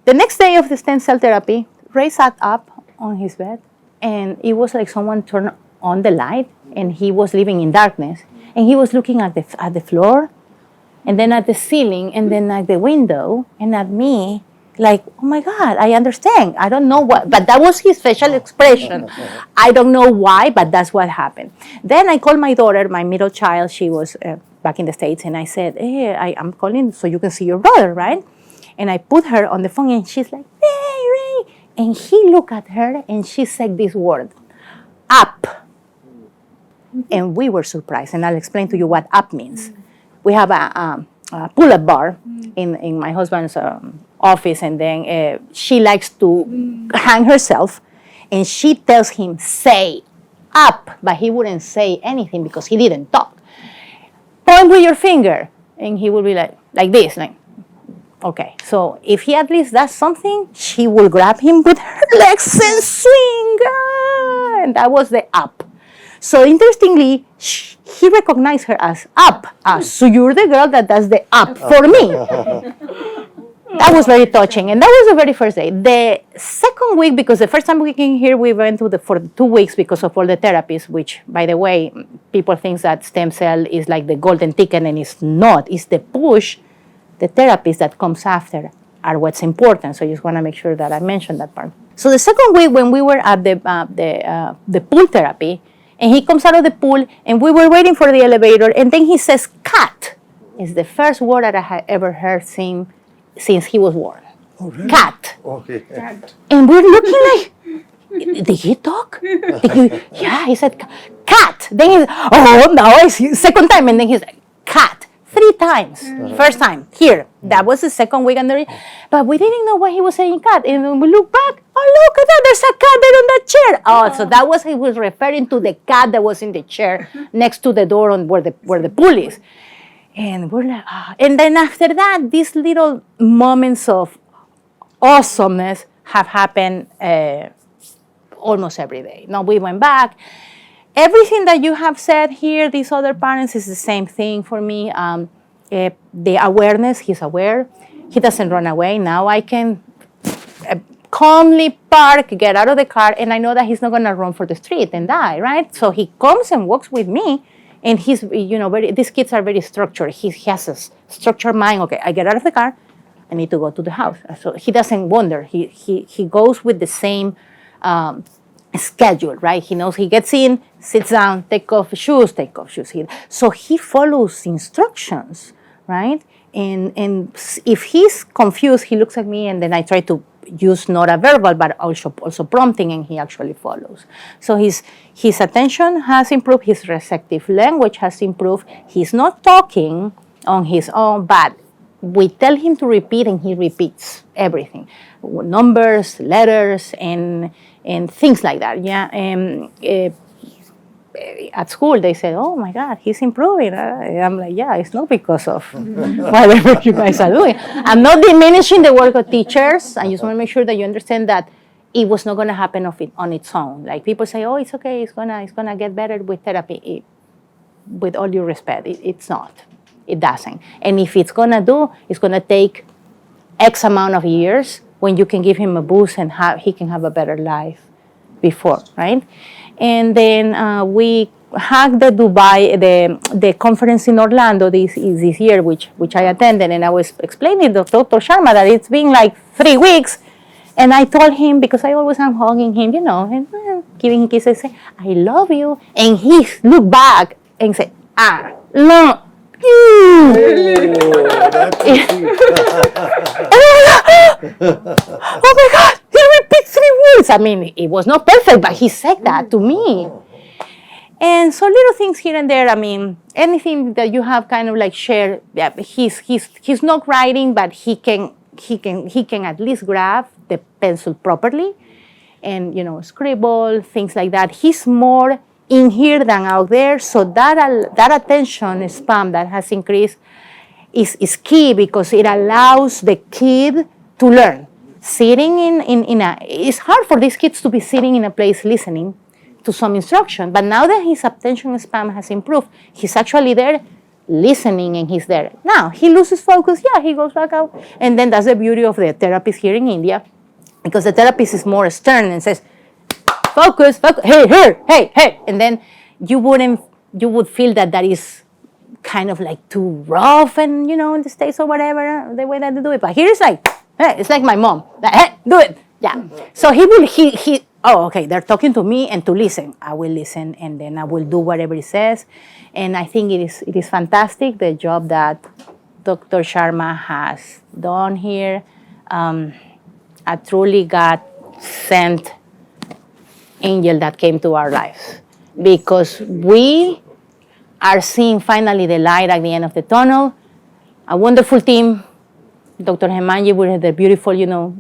the next day of the stem cell therapy. Ray sat up on his bed, and it was like someone turned on the light, and he was living in darkness, and he was looking at the floor, and then at the ceiling, and then at the window, and at me, like, oh my God, I understand. I don't know what, but that was his facial expression. I don't know why, but that's what happened. Then I called my daughter, my middle child. She was back in the States, and I said, hey, I'm calling so you can see your brother, right? And I put her on the phone, and she's like, Ray. And he looked at her, and she said this word, up. And we were surprised, and I'll explain to you what up means. We have a pull-up bar in my husband's office, and then she likes to hang herself, and she tells him, say up, but he wouldn't say anything because he didn't talk. Point with your finger, and he would be like this, like, okay. So if he at least does something, she will grab him with her legs and swing, and that was the up. So interestingly, he recognized her as up. So you're the girl that does the up for me. That was very touching, and that was the very first day. The second week, because the first time we came here, we went for 2 weeks because of all the therapies, which, by the way, people think that stem cell is like the golden ticket, and it's not. It's the push. The therapies that comes after are what's important. So I just want to make sure that I mentioned that part. So the second week, when we were at the pool therapy, and he comes out of the pool, and we were waiting for the elevator, and then he says, cat. It's the first word that I had ever heard him since he was born. Oh, really? Cat. Okay. And we're looking like, did he talk? Yeah, he said, cat. Then he's, oh, now I see, second time, and then he's like, cat. 3 times. First time here. That was the second week, but we didn't know why he was saying cat. And when we look back, oh look at that! There's a cat there on that chair. Oh, so that was he was referring to the cat that was in the chair next to the door on where the pool is. And we're like, and then after that, these little moments of awesomeness have happened almost every day. Now we went back. Everything that you have said here, these other parents, is the same thing for me. The awareness, he's aware. He doesn't run away. Now I can calmly park, get out of the car, and I know that he's not going to run for the street and die, right? So he comes and walks with me, and he's, these kids are very structured. He has a structured mind. Okay, I get out of the car, I need to go to the house. So he doesn't wander. He goes with the same schedule, right? He knows he gets in, sits down, take off shoes. So he follows instructions, right? And if he's confused, he looks at me, and then I try to use not a verbal, but also prompting, and he actually follows. So his attention has improved, his receptive language has improved. He's not talking on his own, but we tell him to repeat, and he repeats everything, numbers, letters, and things like that. Yeah. At school, they said, "Oh my God, he's improving." I'm like, "Yeah, it's not because of whatever you guys are doing." I'm not diminishing the work of teachers. I just want to make sure that you understand that it was not going to happen on its own. Like people say, "Oh, it's okay. It's gonna get better with therapy." With all due respect, it's not. It doesn't. And if it's gonna take X amount of years when you can give him a boost and he can have a better life before, right? And then we had the the conference in Orlando this year, which I attended, and I was explaining to Dr. Sharma that it's been like 3 weeks, and I told him, because I always am hugging him, and giving him kisses, say, "I love you," and he looked back and said, "No." Oh, oh my God, he repeats 3 words. I mean, it was not perfect, but he said that to me. And so little things here and there. I mean, anything that you have kind of like share. Yeah, he's not writing, but he can at least grab the pencil properly, and scribble things like that. He's more in here than out there. So that attention span that has increased is key because it allows the kid to learn. Sitting it's hard for these kids to be sitting in a place listening to some instruction, but now that his attention span has improved, he's actually there listening and he's there. Now, he loses focus, yeah, he goes back out. And then that's the beauty of the therapist here in India, because the therapist is more stern and says, focus, hey, here, hey. And then you would feel that is kind of like too rough and, in the States or whatever, the way that they do it. But here it's like, hey, it's like my mom. Like, hey, do it. Yeah. So okay, they're talking to me and to listen. I will listen and then I will do whatever it says. And I think it is fantastic, the job that Dr. Sharma has done here. A truly God-sent angel that came to our lives, because we are seeing finally the light at the end of the tunnel. A wonderful team, Dr. Hemangi with the beautiful,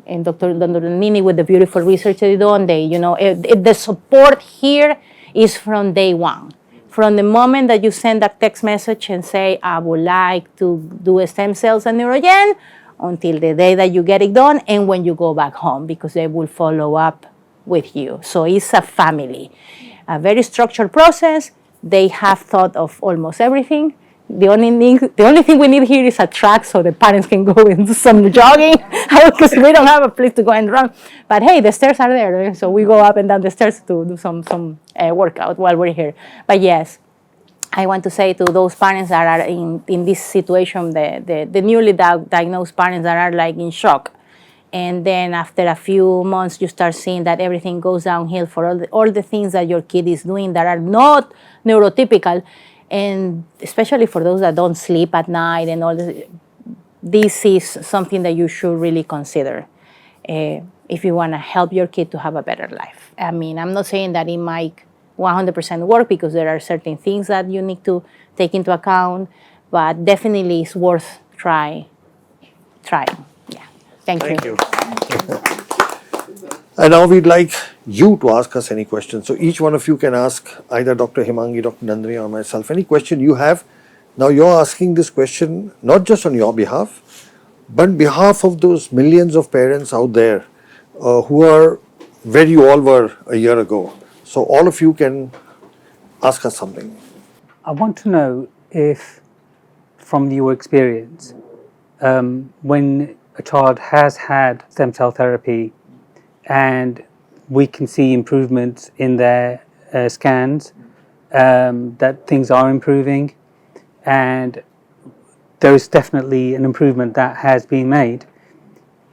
and Dr. Nandini with the beautiful research they done. The support here is from day one. From the moment that you send that text message and say, I would like to do a stem cells and NeuroGen, until the day that you get it done and when you go back home, because they will follow up with you. So it's a family, a very structured process. They have thought of almost everything. The only thing we need here is a track so the parents can go and do some jogging, because we don't have a place to go and run. But hey, the stairs are there, so we go up and down the stairs to do some workout while we're here. But yes, I want to say to those parents that are in this situation, the newly diagnosed parents that are like in shock, and then after a few months you start seeing that everything goes downhill for all the things that your kid is doing that are not neurotypical, and especially for those that don't sleep at night and all this is something that you should really consider if you want to help your kid to have a better life. I mean, I'm not saying that it might 100% work, because there are certain things that you need to take into account, but definitely it's worth trying. Yeah. Thank you. And now we'd like you to ask us any questions. So each one of you can ask either Dr. Hemangi, Dr. Nandini, or myself any question you have. Now you're asking this question not just on your behalf, but on behalf of those millions of parents out there who are where you all were a year ago. So all of you can ask us something. I want to know if, from your experience, when a child has had stem cell therapy and we can see improvements in their scans, that things are improving, and there is definitely an improvement that has been made.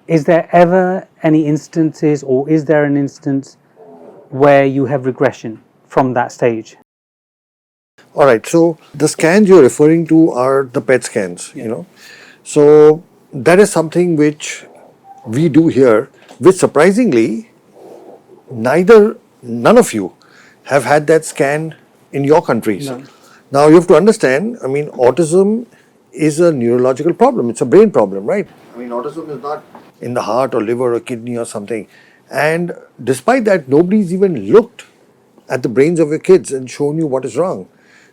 Is there ever any instances, or is there an instance where you have regression from that stage? All right, so the scans you're referring to are the PET scans, So that is something which we do here, which surprisingly, none of you have had that scan in your countries. No. Now you have to understand, autism is a neurological problem. It's a brain problem, right? Autism is not in the heart or liver or kidney or something. And despite that, nobody's even looked at the brains of your kids and shown you what is wrong.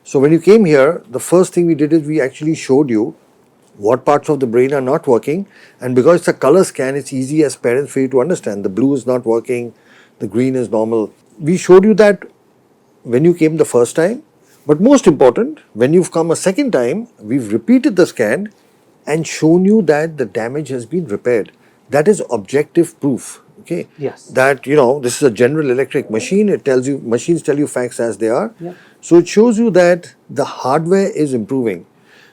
So when you came here, the first thing we did is we actually showed you what parts of the brain are not working. And because it's a color scan, it's easy as parents for you to understand. The blue is not working, the green is normal. We showed you that when you came the first time. But most important, when you've come a second time, we've repeated the scan and shown you that the damage has been repaired. That is objective proof. Okay. Yes. That, this is a General Electric machine. Machines tell you facts as they are. Yeah. So it shows you that the hardware is improving.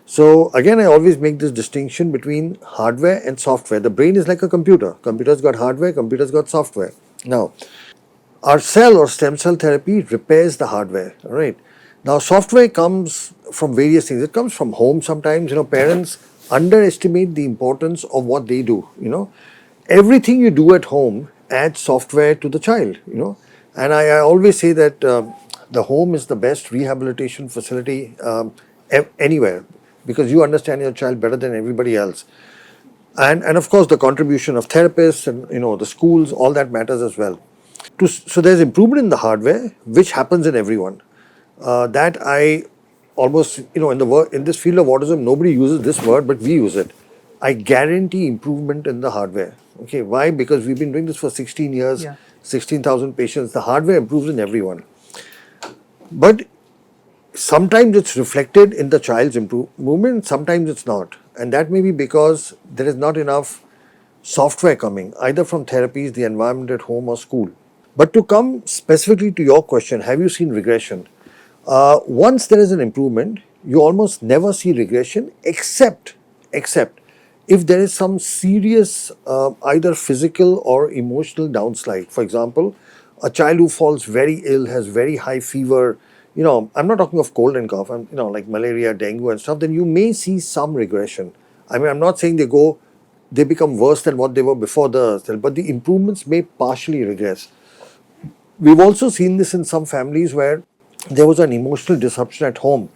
So again, I always make this distinction between hardware and software. The brain is like a computer. Computer's got hardware, computer's got software. Now, our cell or stem cell therapy repairs the hardware. All right. Now, software comes from various things. It comes from home sometimes. Parents underestimate the importance of what they do. Everything you do at home adds software to the child. And I always say that the home is the best rehabilitation facility anywhere, because you understand your child better than everybody else. And of course, the contribution of therapists and the schools, all that matters as well. So there's improvement in the hardware, which happens in everyone. that I almost, in this field of autism, nobody uses this word, but we use it. I guarantee improvement in the hardware. Okay, why? Because we've been doing this for 16 years, 16,000 patients. The hardware improves in everyone. But sometimes it's reflected in the child's improvement, sometimes it's not. And that may be because there is not enough software coming, either from therapies, the environment at home, or school. But to come specifically to your question, have you seen regression? Once there is an improvement, you almost never see regression except if there is some serious either physical or emotional downslide. For example, a child who falls very ill, has very high fever, I'm not talking of cold and cough, I'm, like malaria, dengue and stuff, then you may see some regression. I mean, I'm not saying they become worse than what they were before but the improvements may partially regress. We've also seen this in some families where there was an emotional disruption at home.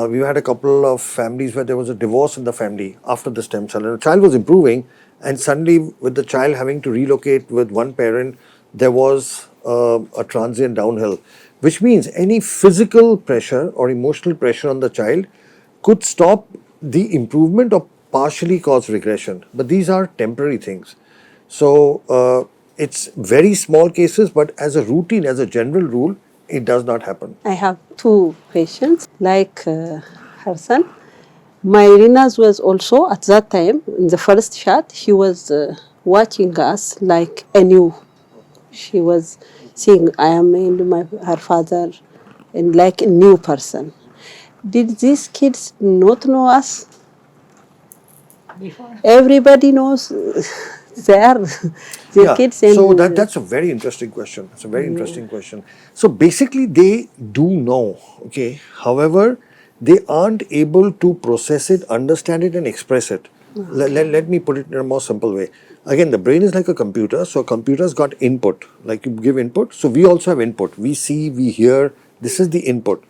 We've had a couple of families where there was a divorce in the family after the stem cell, and the child was improving, and suddenly, with the child having to relocate with one parent, there was a transient downhill, which means any physical pressure or emotional pressure on the child could stop the improvement or partially cause regression. But these are temporary things. So it's very small cases, but as a routine, as a general rule, it does not happen. I have two patients, like her son. My Rinas was also at that time, in the first shot, she was watching us like a new. She was seeing I am in her father and like a new person. Did these kids not know us? Everybody knows they are the kids. And so that's a very interesting question. It's a very interesting question. So basically, they do know. Okay. However, they aren't able to process it, understand it, and express it. Let me put it in a more simple way. Again, the brain is like a computer. So a computer's got input. Like you give input. So we also have input. We see, we hear. This is the input.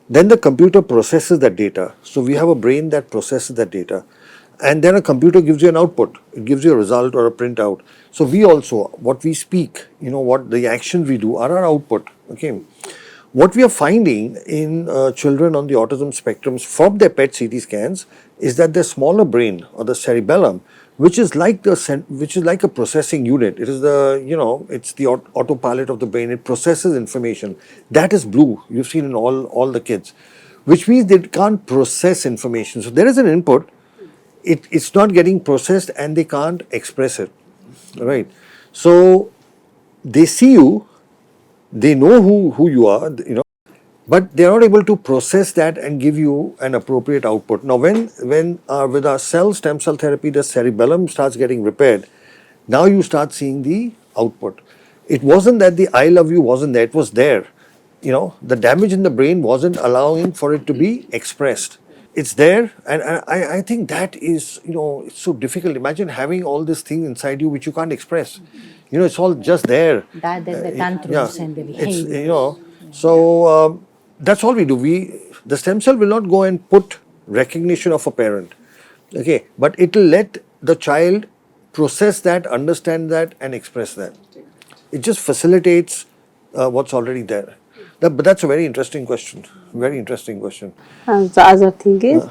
Then the computer processes that data. So we have a brain that processes that data. And then a computer gives you an output. It gives you a result or a printout. So we also, what we speak, what the actions we do are our output. Okay. What we are finding in children on the autism spectrums from their PET CT scans is that their smaller brain, or the cerebellum, which is like a processing unit. It is it's the autopilot of the brain. It processes information. That is blue. You've seen in all the kids, which means they can't process information. So there is an input. It's not getting processed, and they can't express it. Right. So they see you, they know who you are, but they are not able to process that and give you an appropriate output. Now, when with our stem cell therapy, the cerebellum starts getting repaired, now you start seeing the output. It wasn't that the I love you wasn't there, it was there. The damage in the brain wasn't allowing for it to be expressed. It's there, and I think that is, it's so difficult. Imagine having all this thing inside you which you can't express. It's all just there. That is the tantrums and the behavior. So that's all we do. The stem cell will not go and put recognition of a parent, okay, but it will let the child process that, understand that, and express that. It just facilitates what's already there. But that's a very interesting question. Very interesting question. And the other thing is,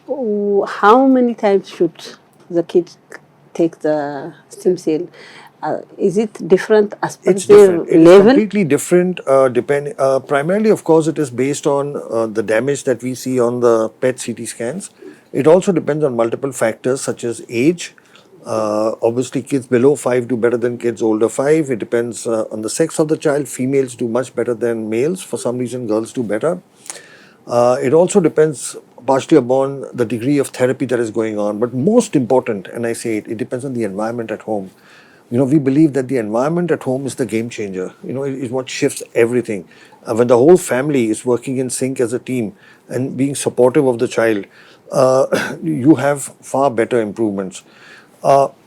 how many times should the kids take the stem cell? Is it different as per their different. It's level? completely different. Primarily, of course, it is based on the damage that we see on the PET CT scans. It also depends on multiple factors such as age. Obviously, kids below 5 do better than kids older 5. It depends on the sex of the child. Females do much better than males. For some reason, girls do better. It also depends partially upon the degree of therapy that is going on. But most important, and I say it depends on the environment at home. We believe that the environment at home is the game changer. It is what shifts everything. When the whole family is working in sync as a team and being supportive of the child, you have far better improvements.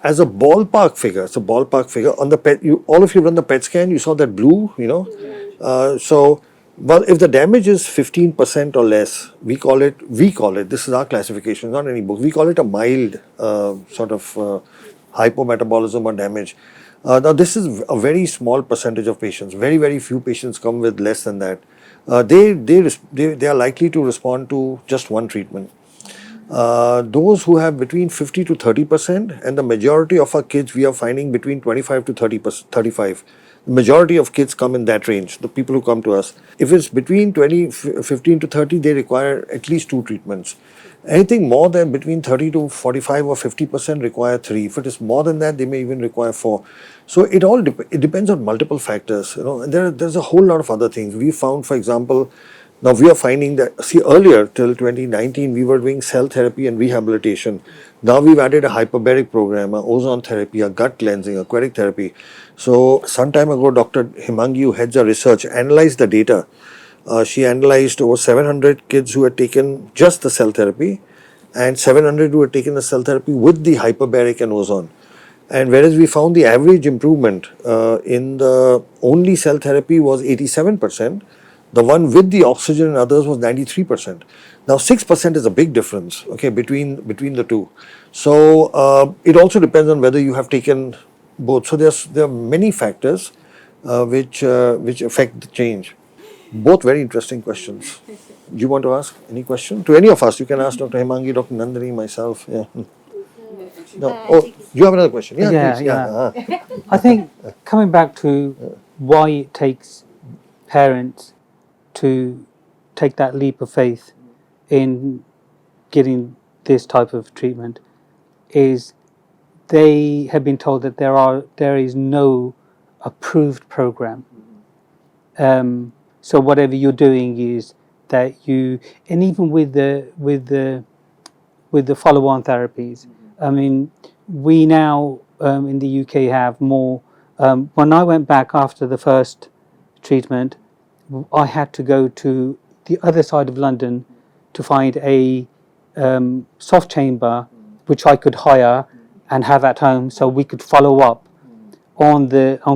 As a ballpark figure, on the PET. All of you run the PET scan. You saw that blue. Well, if the damage is 15% or less, we call it. This is our classification, not any book. We call it a mild sort of hypometabolism or damage. Now, this is a very small percentage of patients. Very, very few patients come with less than that. they are likely to respond to just one treatment. Those who have between 50 to 30%, and the majority of our kids we are finding between 25 to 35. The majority of kids come in that range, the people who come to us. If it's between 15 to 30, they require at least 2 treatments. Anything more than between 30 to 45 or 50% require 3. If it is more than that, they may even require 4. So it all it depends on multiple factors. And there's a whole lot of other things. We found, for example, now we are finding that, see, earlier till 2019 we were doing cell therapy and rehabilitation. Now we've added a hyperbaric program, a ozone therapy, a gut cleansing, aquatic therapy. So some time ago, Dr. Hemangi, who heads our research, analyzed the data. She analyzed over 700 kids who had taken just the cell therapy and 700 who had taken the cell therapy with the hyperbaric and ozone. And whereas we found the average improvement in the only cell therapy was 87%, the one with the oxygen and others was 93%. Now 6% is a big difference, okay, between the two. So it also depends on whether you have taken both. So there are many factors which affect the change. Both very interesting questions. Do you want to ask any question to any of us? You can ask Dr. Hemangi, Dr. Nandini, myself. Yeah. No. Oh, you have another question? Yeah, Yeah, please. yeah. I think coming back to why it takes parents to take that leap of faith in getting this type of treatment is they have been told that there is no approved program. So whatever you're doing is that you, and even with the follow-on therapies. I mean, we now in the UK have more. When I went back after the first treatment, I had to go to the other side of London to find a soft chamber which I could hire and have at home, so we could follow up on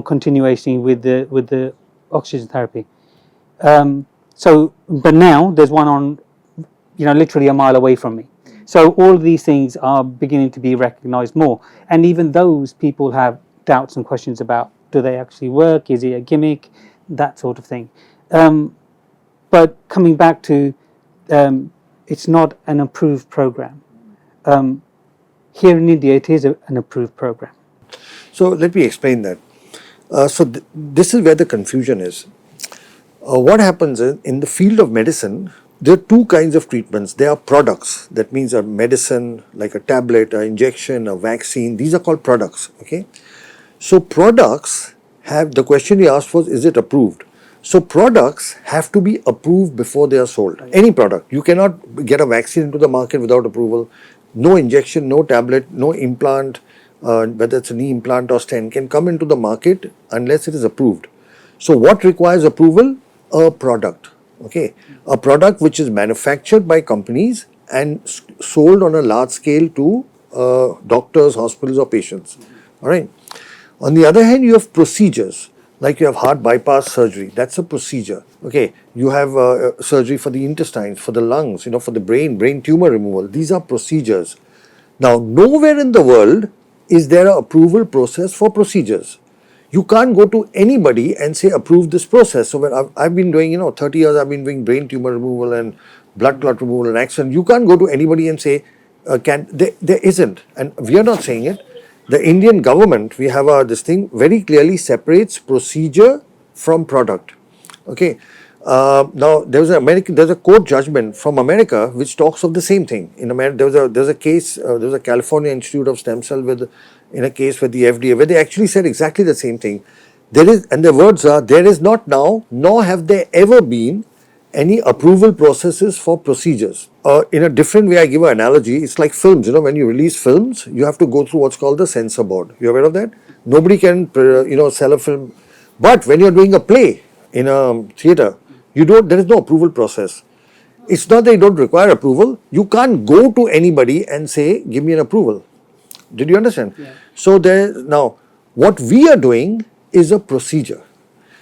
continuation with the oxygen therapy. But now there's one on, literally a mile away from me. So all of these things are beginning to be recognised more, and even those people have doubts and questions about, do they actually work? Is it a gimmick? That sort of thing. But coming back to, it's not an approved program. Here in India, it is an approved program. So let me explain that. This is where the confusion is. What happens in the field of medicine, there are 2 kinds of treatments. There are products, that means a medicine like a tablet, an injection, a vaccine. These are called products. Okay. So products have, the question you asked was, is it approved? So products have to be approved before they are sold. Any product. You cannot get a vaccine into the market without approval. No injection, no tablet, no implant, whether it's a knee implant or stent, can come into the market unless it is approved. So what requires approval? A product. Okay. A product which is manufactured by companies and sold on a large scale to doctors, hospitals or patients. Alright. On the other hand, you have procedures. Like you have heart bypass surgery, that's a procedure. Okay, you have surgery for the intestines, for the lungs, for the brain tumor removal. These are procedures. Now, nowhere in the world is there an approval process for procedures. You can't go to anybody and say approve this process. So when I've been doing, 30 years I've been doing brain tumor removal and blood clot removal and accident. You can't go to anybody and say, there isn't. And we are not saying it. The Indian government, we have this thing, very clearly separates procedure from product. Okay. Now there's a court judgment from America which talks of the same thing. In America, there's a case, there's a California Institute of Stem Cell in a case with the FDA where they actually said exactly the same thing. There is, and the words are, there is not now, nor have there ever been any approval processes for procedures. In a different way, I give an analogy. It's like films. When you release films, you have to go through what's called the censor board. You aware of that? Nobody can, sell a film. But when you're doing a play in a theater, there is no approval process. It's not that you don't require approval. You can't go to anybody and say, give me an approval. Did you understand? Yeah. So now, what we are doing is a procedure.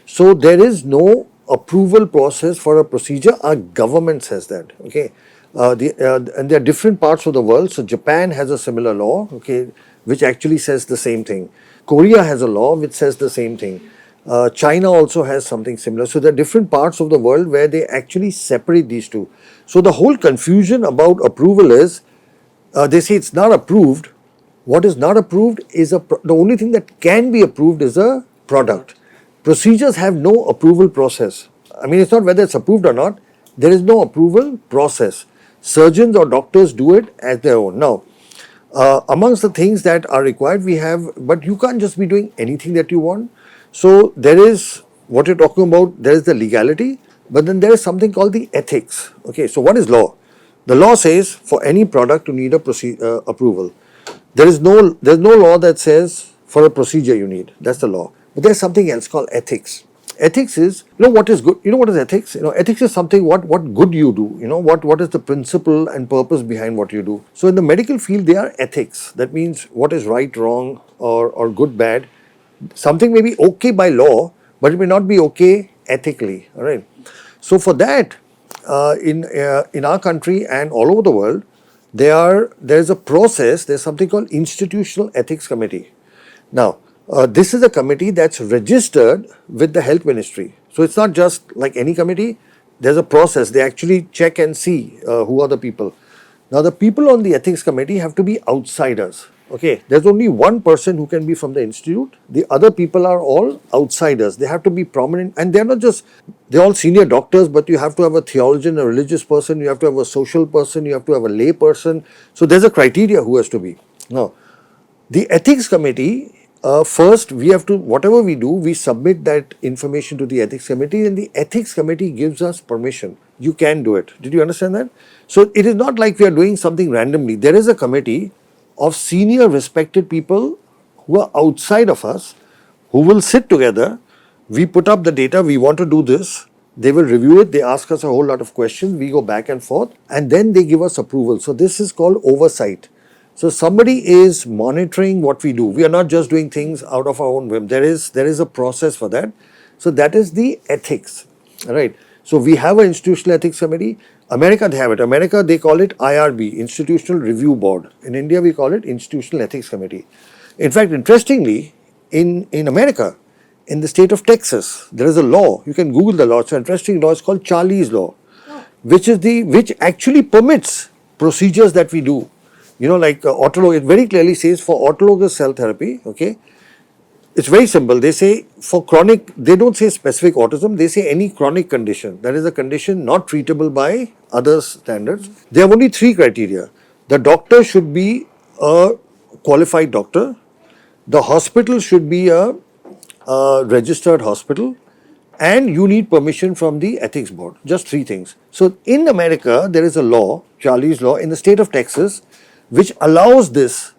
So there is no approval process for a procedure. Our government says that. Okay. And there are different parts of the world. So Japan has a similar law, okay, which actually says the same thing. Korea has a law which says the same thing. China also has something similar. So there are different parts of the world where they actually separate these two. So the whole confusion about approval is, they say it's not approved. What is not approved is the only thing that can be approved is a product. Procedures have no approval process. I mean, it's not whether it's approved or not. There is no approval process. Surgeons or doctors do it as their own. Now, amongst the things that are required, we have, but you can't just be doing anything that you want. So there is what you're talking about. There is the legality, but then there is something called the ethics. Okay, so what is law? The law says for any product to need a approval. There's no law that says for a procedure you need. That's the law. But there's something else called ethics. Ethics is, what is good? What is ethics? Ethics is something what good you do. What is the principle and purpose behind what you do. So in the medical field, there are ethics. That means what is right, wrong, or good, bad. Something may be okay by law, but it may not be okay ethically. All right. So for that, in our country and all over the world, there is a process. There's something called Institutional Ethics Committee. Now, this is a committee that's registered with the health ministry. So it's not just like any committee. There's a process. They actually check and see who are the people. Now, the people on the ethics committee have to be outsiders. Okay, there's only one person who can be from the institute. The other people are all outsiders. They have to be prominent, and they're all senior doctors, but you have to have a theologian, a religious person, you have to have a social person, you have to have a lay person. So there's a criteria who has to be. Now, the ethics committee, first we have to, whatever we do, we submit that information to the ethics committee, and the ethics committee gives us permission. You can do it. Did you understand that? So it is not like we are doing something randomly. There is a committee of senior respected people who are outside of us, who will sit together. We put up the data, we want to do this. They will review it, they ask us a whole lot of questions, we go back and forth, and then they give us approval. So this is called oversight. So somebody is monitoring what we do. We are not just doing things out of our own whim. There is a process for that. So that is the ethics, right? So we have an institutional ethics committee. America, they have it. America, they call it IRB, Institutional Review Board. In India, we call it Institutional Ethics Committee. In fact, interestingly, in America, in the state of Texas, there is a law. You can Google the law. It's an interesting law. It's called Charlie's Law, which actually permits procedures that we do. Like autologous, it very clearly says for autologous cell therapy, okay, it's very simple. They say for chronic, they don't say specific autism, they say any chronic condition. That is a condition not treatable by other standards. They have only 3 criteria. The doctor should be a qualified doctor. The hospital should be a registered hospital. And you need permission from the ethics board. Just 3 things. So in America, there is a law, Charlie's Law, in the state of Texas, which allows this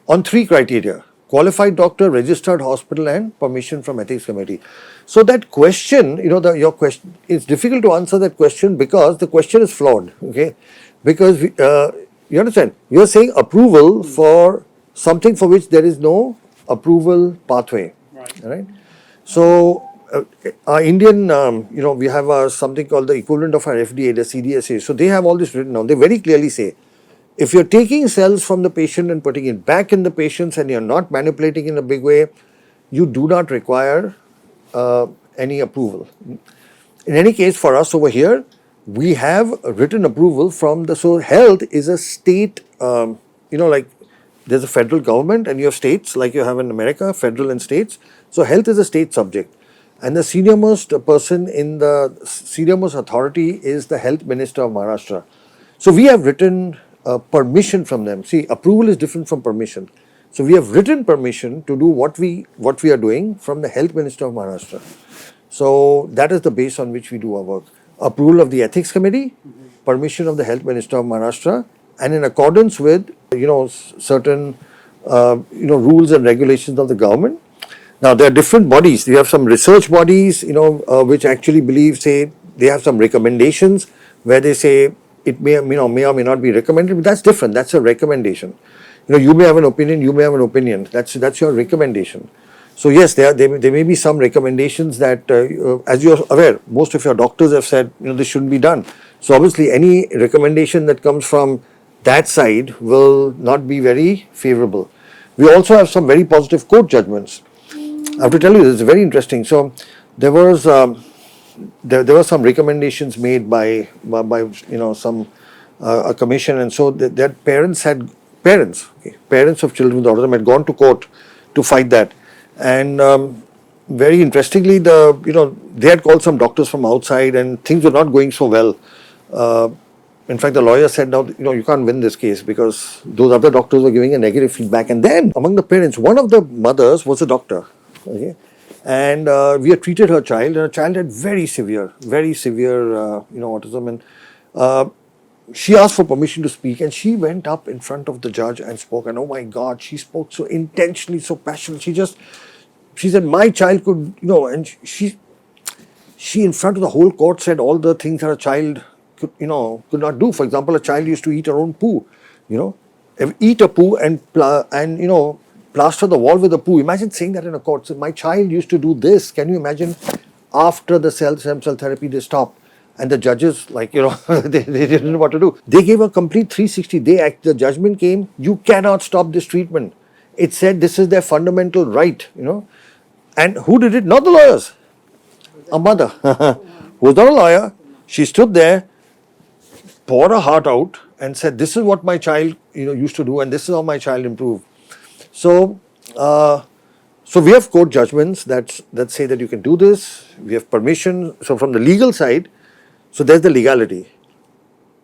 on 3 criteria: qualified doctor, registered hospital, and permission from ethics committee. So that question, your question, it's difficult to answer that question because the question is flawed. Okay, because you understand, you're saying approval for something for which there is no approval pathway, right? So our Indian, we have something called the equivalent of our FDA, the CDSA. So they have all this written down. They very clearly say, if you're taking cells from the patient and putting it back in the patients and you're not manipulating in a big way, you do not require any approval. In any case, for us over here, we have written approval from so health is a state, like there's a federal government and you have states like you have in America, federal and states. So health is a state subject. And the senior-most person in the senior-most authority is the Health Minister of Maharashtra. So we have written permission from them. See, approval is different from permission. So we have written permission to do what we are doing from the Health Minister of Maharashtra. So that is the base on which we do our work. Approval of the Ethics Committee, permission of the Health Minister of Maharashtra, and in accordance with certain rules and regulations of the government. Now there are different bodies. We have some research bodies, which actually they have some recommendations where they say it may or may not be recommended, but that's different. That's a recommendation. You may have an opinion, you may have an opinion. That's your recommendation. So yes, there may be some recommendations that, as you're aware, most of your doctors have said, this shouldn't be done. So obviously any recommendation that comes from that side will not be very favorable. We also have some very positive court judgments. I have to tell you, this is very interesting. So there was there were some recommendations made by some a commission, and so that parents of children with autism had gone to court to fight that, and very interestingly, they had called some doctors from outside, and things were not going so well. In fact, the lawyer said, "Now, you can't win this case because those other doctors were giving a negative feedback." And then, among the parents, one of the mothers was a doctor, okay, and we had treated her child, and her child had very severe, autism, and she asked for permission to speak, and she went up in front of the judge and spoke. And oh my God, she spoke so intentionally, so passionately. She said, "My child could, and she in front of the whole court said all the things that a child could not do. For example, a child used to eat her own poo, eat a poo and plaster the wall with a poo. Imagine saying that in a court. So my child used to do this. Can you imagine? After the stem cell therapy, they stopped. And the judges, they didn't know what to do. They gave a complete 360. The judgment came, you cannot stop this treatment. It said this is their fundamental right, And who did it? Not the lawyers. A mother who was not a lawyer. She stood there, poured her heart out, and said, "This is what my child, used to do, and this is how my child improved." So, we have court judgments that say that you can do this. We have permission. So, from the legal side, so there's the legality.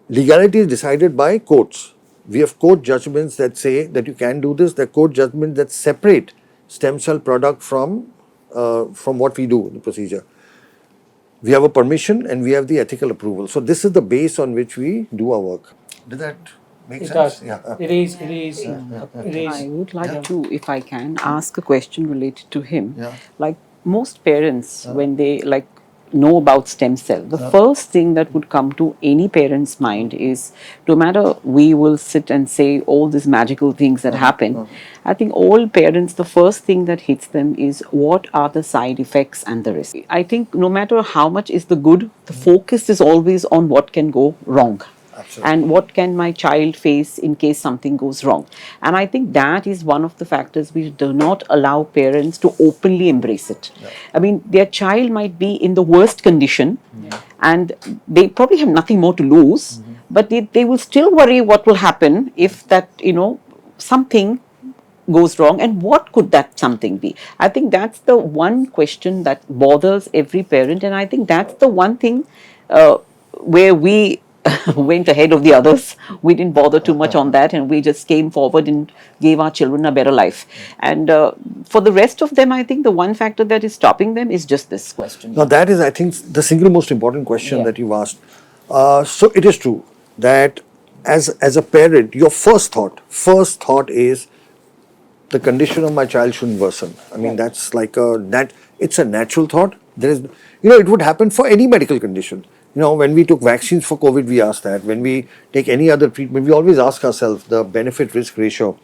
Legality is decided by courts. We have court judgments that say that you can do this. The court judgments that separate stem cell product from what we do in the procedure. We have a permission and we have the ethical approval. So this is the base on which we do our work. Did that make sense? It does. Yeah. It is. I would like to, if I can, ask a question related to him. Yeah. Like most parents, when they know about stem cell, the first thing that would come to any parent's mind is, no matter we will sit and say all these magical things that happen, I think all parents, the first thing that hits them is what are the side effects and the risk. I think no matter how much is the good, the focus is always on what can go wrong. Absolutely. And what can my child face in case something goes wrong. And I think that is one of the factors which do not allow parents to openly embrace it. Yeah. I mean, their child might be in the worst condition and they probably have nothing more to lose, but they will still worry what will happen if that, something goes wrong, and what could that something be. I think that's the one question that bothers every parent, and I think that's the one thing where we went ahead of the others. We didn't bother too much on that, and we just came forward and gave our children a better life. And for the rest of them, I think the one factor that is stopping them is just this question. Now that is, I think, the single most important question that you've asked. So it is true that as a parent, your first thought is the condition of my child shouldn't worsen. I mean, that's like it's a natural thought. There is, it would happen for any medical condition. When we took vaccines for COVID, we asked that. When we take any other treatment, we always ask ourselves the benefit-risk ratio.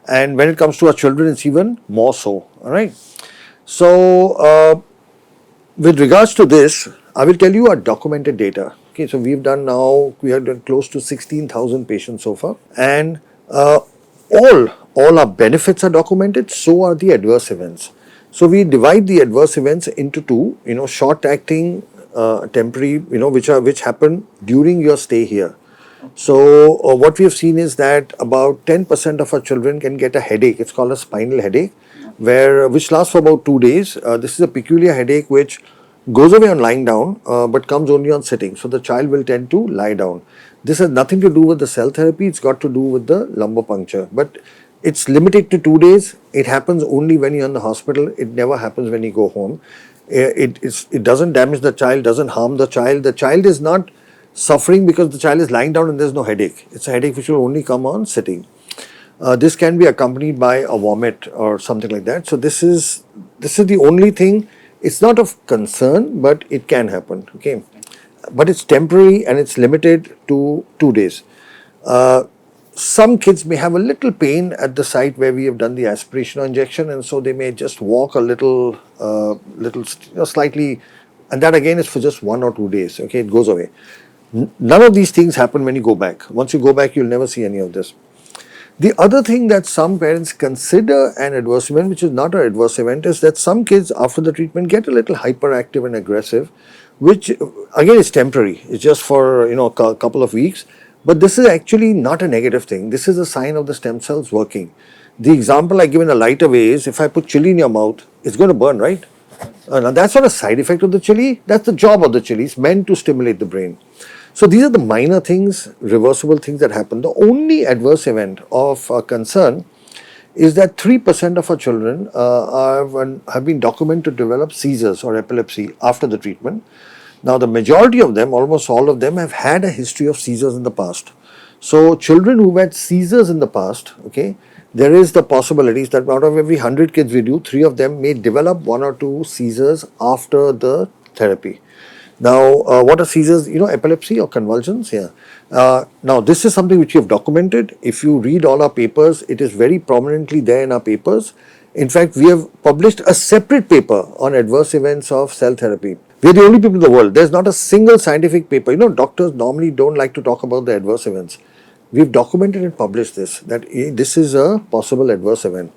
And when it comes to our children, it's even more so. All right. So, with regards to this, I will tell you our documented data. Okay, so we have done close to 16,000 patients so far, and all our benefits are documented. So are the adverse events. So we divide the adverse events into two. Short-acting. Temporary, which happen during your stay here. So what we have seen is that about 10% of our children can get a headache. It's called a spinal headache, which lasts for about 2 days. This is a peculiar headache which goes away on lying down, but comes only on sitting. So the child will tend to lie down. This has nothing to do with the cell therapy. It's got to do with the lumbar puncture. But it's limited to 2 days. It happens only when you're in the hospital. It never happens when you go home. It doesn't damage the child, doesn't harm the child. The child is not suffering because the child is lying down and there's no headache. It's a headache which will only come on sitting. This can be accompanied by a vomit or something like that. So this is the only thing. It's not of concern, but it can happen. Okay, but it's temporary and it's limited to 2 days. Some kids may have a little pain at the site where we have done the aspiration or injection, and so they may just walk a little slightly, and that again is for just 1 or 2 days. Okay, it goes away. None of these things happen when you go back. Once you go back, you'll never see any of this. The other thing that some parents consider an adverse event, which is not an adverse event, is that some kids after the treatment get a little hyperactive and aggressive, which again is temporary. It's just for a couple of weeks. But this is actually not a negative thing. This is a sign of the stem cells working. The example I give in a lighter way is if I put chili in your mouth, it's going to burn, right? Now that's not a side effect of the chili. That's the job of the chili. It's meant to stimulate the brain. So these are the minor things, reversible things that happen. The only adverse event of concern is that 3% of our children have been documented to develop seizures or epilepsy after the treatment. Now the majority of them, almost all of them, have had a history of seizures in the past. So children who had seizures in the past, okay, there is the possibilities that out of every 100 kids we do, 3 of them may develop 1 or 2 seizures after the therapy. Now, what are seizures? Epilepsy or convulsions? Yeah. Now, this is something which we have documented. If you read all our papers, it is very prominently there in our papers. In fact, we have published a separate paper on adverse events of cell therapy. We are the only people in the world. There's not a single scientific paper. Doctors normally don't like to talk about the adverse events. We've documented and published this, that this is a possible adverse event.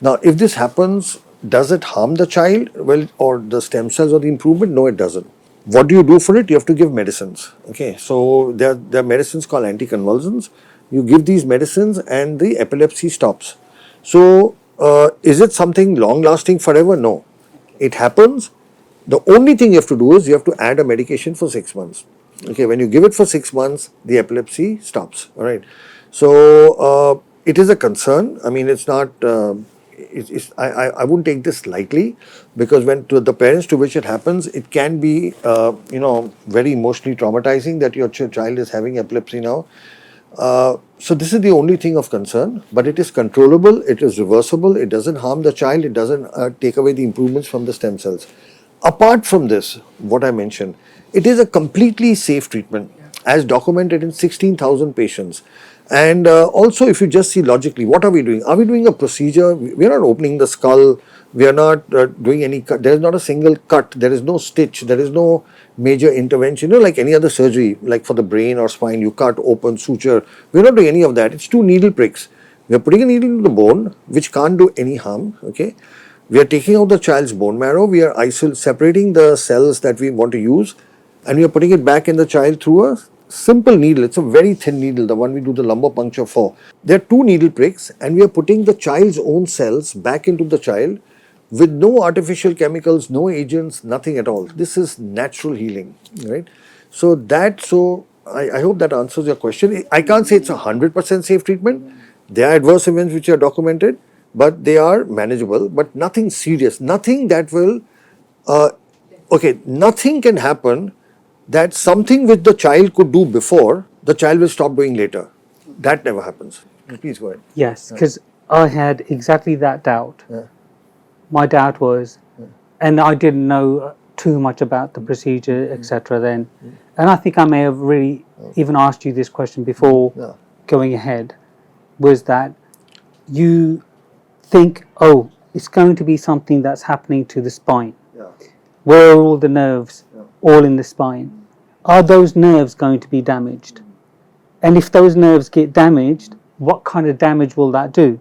Now, if this happens, does it harm the child? Well, or the stem cells or the improvement? No, it doesn't. What do you do for it? You have to give medicines. Okay, so there are medicines called anticonvulsants. You give these medicines and the epilepsy stops. So, is it something long lasting forever? No. It happens. The only thing you have to do is you have to add a medication for 6 months. Okay, when you give it for 6 months, the epilepsy stops. All right. So, it is a concern. I mean, it's not. I wouldn't take this lightly, because when to the parents to which it happens, it can be very emotionally traumatizing that your child is having epilepsy now. So this is the only thing of concern, but it is controllable, it is reversible, it doesn't harm the child, it doesn't take away the improvements from the stem cells. Apart from this, what I mentioned, it is a completely safe treatment as documented in 16,000 patients. And also, if you just see logically, what are we doing? Are we doing a procedure? We are not opening the skull. We are not doing any cut. There is not a single cut. There is no stitch. There is no major intervention. Like any other surgery, like for the brain or spine, you cut, open, suture. We are not doing any of that. It's 2 needle pricks. We are putting a needle into the bone, which can't do any harm. Okay. We are taking out the child's bone marrow. We are separating the cells that we want to use, and we are putting it back in the child through a simple needle. It's a very thin needle, the one we do the lumbar puncture for. There are 2 needle pricks, and we are putting the child's own cells back into the child with no artificial chemicals, no agents, nothing at all. This is natural healing, right? So I hope that answers your question. I can't say it's 100% safe treatment. There are adverse events which are documented, but they are manageable, but nothing serious, nothing that will, nothing can happen that something which the child could do before, the child will stop doing later. That never happens. Please go ahead. Yes, because I had exactly that doubt. Yeah. My doubt was, and I didn't know too much about the procedure, etc. then. And I think I may have really even asked you this question before going ahead, was that you think, oh, it's going to be something that's happening to the spine. Yeah. Where are all the nerves? All in the spine. Are those nerves going to be damaged? And if those nerves get damaged, what kind of damage will that do?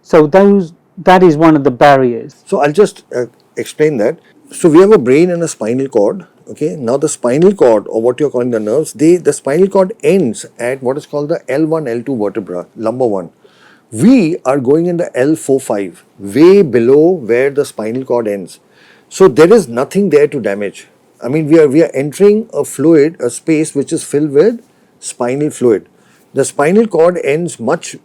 So that is one of the barriers. So I'll just explain that. So we have a brain and a spinal cord. Okay. Now the spinal cord, or what you're calling the nerves, the spinal cord ends at what is called the L1, L2 vertebra, lumbar one. We are going in the L4-5, way below where the spinal cord ends. So there is nothing there to damage. I mean, we are entering a fluid, a space which is filled with spinal fluid. The spinal cord ends much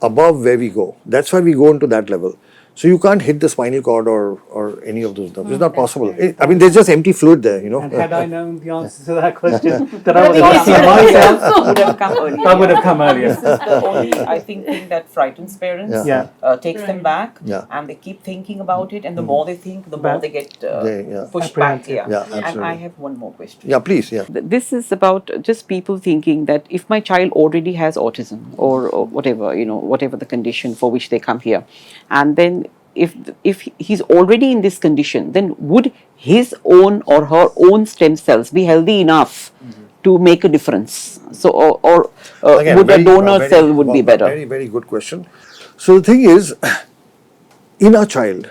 above where we go. That's why we go into that level. So you can't hit the spinal cord or any of those nerves. It's not possible. I mean, there's just empty fluid there, And had I known the answer to that question, that I was asking myself, would have come earlier. I would have come earlier. This is the only, I think, thing that frightens parents, takes them back, and they keep thinking about it, and the more they think, the more they get pushed back. And I have one more question. Yeah, please. Yeah. This is about just people thinking that if my child already has autism or whatever, whatever the condition for which they come here, and then if he's already in this condition, then would his own or her own stem cells be healthy enough to make a difference? So, Again, would very- a donor very- cell would be better? Very, very good question. So the thing is, in our child,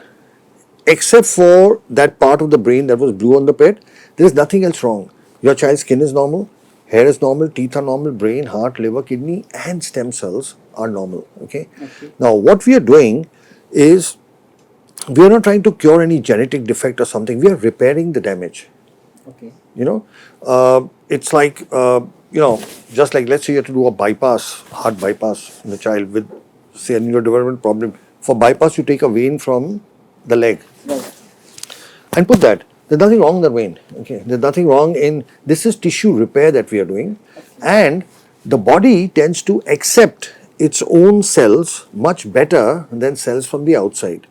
except for that part of the brain that was blue on the PET, there is nothing else wrong. Your child's skin is normal, hair is normal, teeth are normal, brain, heart, liver, kidney, and stem cells are normal. Okay. Now, what we are doing is we are not trying to cure any genetic defect or something. We are repairing the damage. Okay. You know, it's like just like let's say you have to do a bypass, heart bypass in the child with say a neurodevelopment problem. For bypass, you take a vein from the leg and put that. There's nothing wrong with the vein. Okay, there's nothing wrong in this is tissue repair that we are doing, and the body tends to accept its own cells much better than cells from the outside.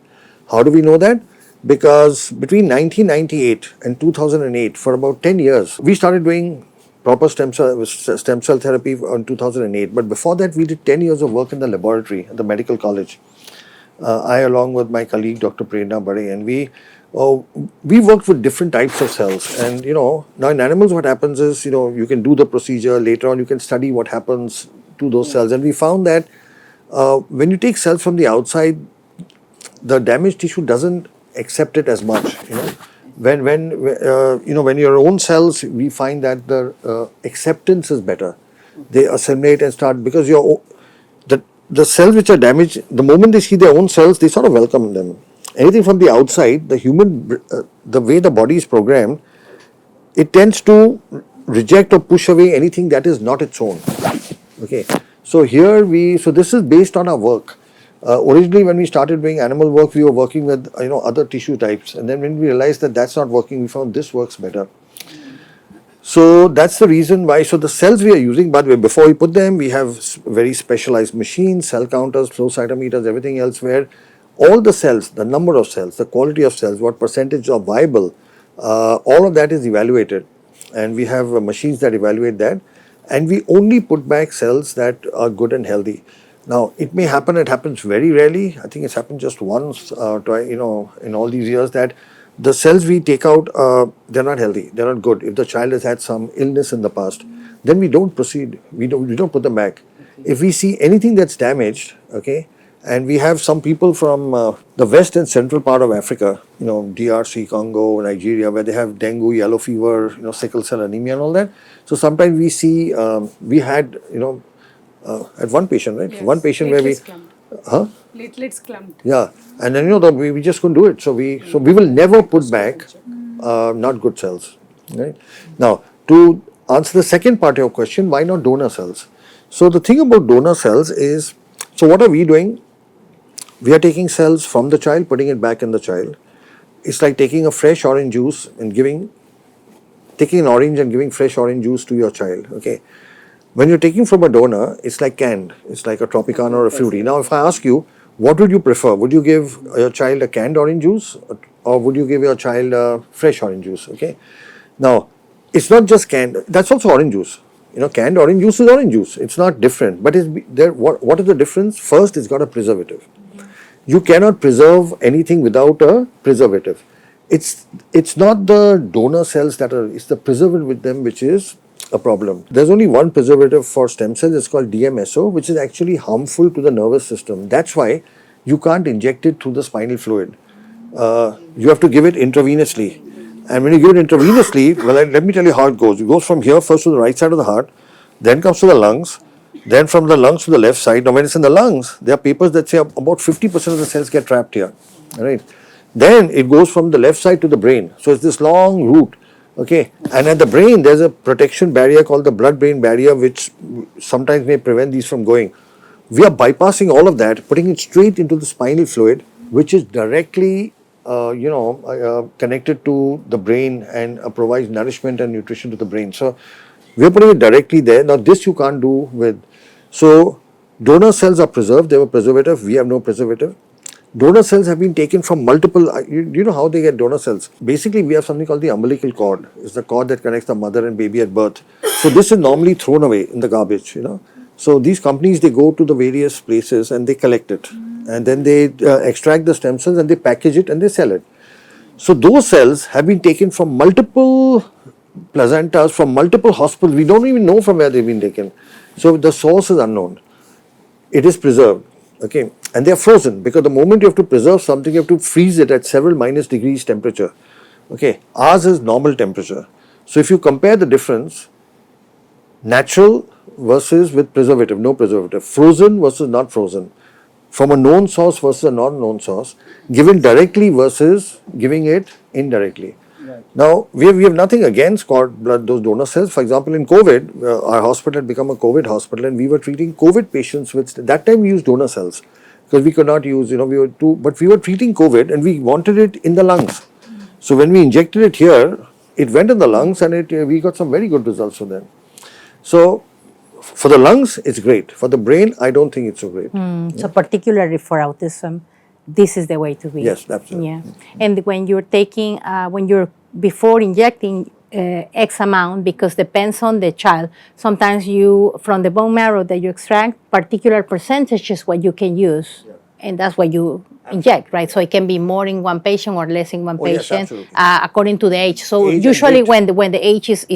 How do we know that? Because between 1998 and 2008, for about 10 years, we started doing proper stem cell therapy in 2008. But before that, we did 10 years of work in the laboratory at the medical college. I, along with my colleague, Dr. Prerna Bade, and we worked with different types of cells. And, now in animals, what happens is, you can do the procedure. Later on, you can study what happens to those cells. And we found that when you take cells from the outside, the damaged tissue doesn't accept it as much. When your own cells, we find that the acceptance is better. They assimilate and start because the cells which are damaged, the moment they see their own cells, they sort of welcome them. Anything from the outside, the way the body is programmed, it tends to reject or push away anything that is not its own. Okay, so this is based on our work. Originally, when we started doing animal work, we were working with other tissue types, and then when we realized that that's not working, we found this works better. So that's the reason why. So the cells we are using, by the way, before we put them, we have very specialized machines, cell counters, flow cytometers, everything else, where all the cells, the number of cells, the quality of cells, what percentage are viable, all of that is evaluated, and we have machines that evaluate that, and we only put back cells that are good and healthy. Now, it may happen, it happens very rarely. I think it's happened just once, in all these years that the cells we take out, they're not healthy, they're not good. If the child has had some illness in the past, then we don't proceed, we don't put them back. If we see anything that's damaged, okay, and we have some people from the west and central part of Africa, DRC, Congo, Nigeria, where they have dengue, yellow fever, sickle cell anemia and all that. So sometimes we see, we had, at one patient, right? Yes. One patient where we, Platelets clumped. yeah, and then we just couldn't do it. So we will never put back not good cells, right? Now, to answer the second part of your question, why not donor cells? So the thing about donor cells is, so what are we doing? We are taking cells from the child, putting it back in the child. It's like taking a fresh orange juice and taking an orange and giving fresh orange juice to your child. Okay. When you're taking from a donor, it's like canned. It's like a Tropicana or a Fruity. Now, if I ask you, what would you prefer? Would you give your child a canned orange juice, or would you give your child a fresh orange juice? Okay. Now, it's not just canned. That's also orange juice. Canned orange juice is orange juice. It's not different. But what is the difference? First, it's got a preservative. You cannot preserve anything without a preservative. It's not the donor cells it's the preservative with them which is a problem. There's only one preservative for stem cells. It's called DMSO, which is actually harmful to the nervous system. That's why you can't inject it through the spinal fluid. You have to give it intravenously. And when you give it intravenously, well, let me tell you how it goes. It goes from here first to the right side of the heart, then comes to the lungs, then from the lungs to the left side. Now, when it's in the lungs, there are papers that say about 50% of the cells get trapped here. Right? Then it goes from the left side to the brain. So it's this long route. Okay. And at the brain, there's a protection barrier called the blood-brain barrier, which sometimes may prevent these from going. We are bypassing all of that, putting it straight into the spinal fluid, which is directly connected to the brain and provides nourishment and nutrition to the brain. So we are putting it directly there. Now, this you can't do with. So donor cells are preserved. They were preservative. We have no preservative. Donor cells have been taken from multiple. You know how they get donor cells? Basically, we have something called the umbilical cord. It's the cord that connects the mother and baby at birth. So this is normally thrown away in the garbage. So these companies, they go to the various places and they collect it, and then they extract the stem cells and they package it and they sell it. So those cells have been taken from multiple placentas from multiple hospitals. We don't even know from where they've been taken. So the source is unknown. It is preserved, okay, and they are frozen, because the moment you have to preserve something, you have to freeze it at several minus degrees temperature. Okay, ours is normal temperature. So if you compare the difference, natural versus with preservative, no preservative, frozen versus not frozen, from a known source versus a non-known source, given directly versus giving it indirectly. Now, we have nothing against cord blood, those donor cells. For example, in COVID, our hospital had become a COVID hospital, and we were treating COVID patients with, that time we used donor cells, because we could not use, but we were treating COVID and we wanted it in the lungs. So when we injected it here, it went in the lungs, and we got some very good results from them. So for the lungs, it's great. For the brain, I don't think it's so great. So particularly for autism, this is the way to be. Yes, absolutely. Yeah, and when you're taking, before injecting X amount, because depends on the child. Sometimes from the bone marrow that you extract, particular percentage is what you can use, and that's what you inject, right? So it can be more in one patient or less in one patient, according to the age. So age usually when the age is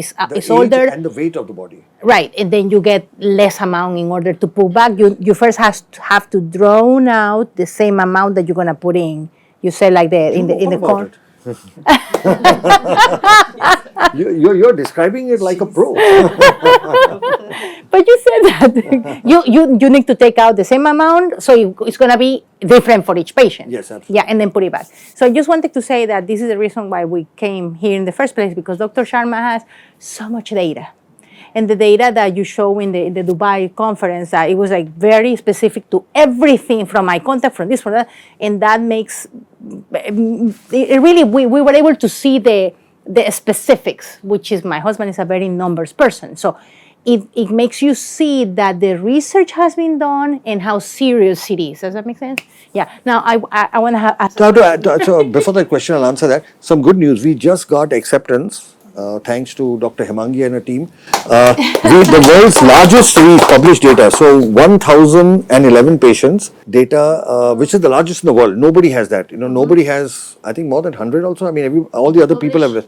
older, and the weight of the body. right, and then you get less amount in order to pull back. You first have to draw out the same amount that you're gonna put in. You say like that in the corner. You're describing it like a pro. But you said that you need to take out the same amount, so it's going to be different for each patient. Yes, absolutely. Yeah, and then put it back. So I just wanted to say that this is the reason why we came here in the first place, because Dr. Sharma has so much data. And the data that you show in the Dubai conference, it was like very specific to everything from eye contact, from this, from that, and that makes it really, we were able to see the specifics, which is, my husband is a very numbers person. So it makes you see that the research has been done and how serious it is. Does that make sense? Yeah. Now, I want to have... So before that question, I'll answer that. Some good news. We just got acceptance, thanks to Dr. Hemangi and her team. The world's largest published data. So 1,011 patients data, which is the largest in the world. Nobody has that. Nobody has, I think, more than 100 also. I mean, all the other people have...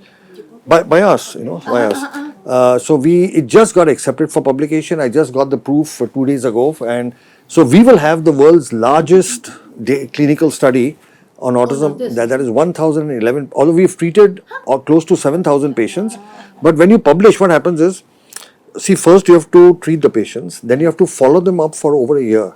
By us, by us. So it just got accepted for publication. I just got the proof 2 days ago, and so we will have the world's largest clinical study on autism. That is 1,011. Although we've treated close to 7,000 patients, but when you publish, what happens is, see, first you have to treat the patients, then you have to follow them up for over a year.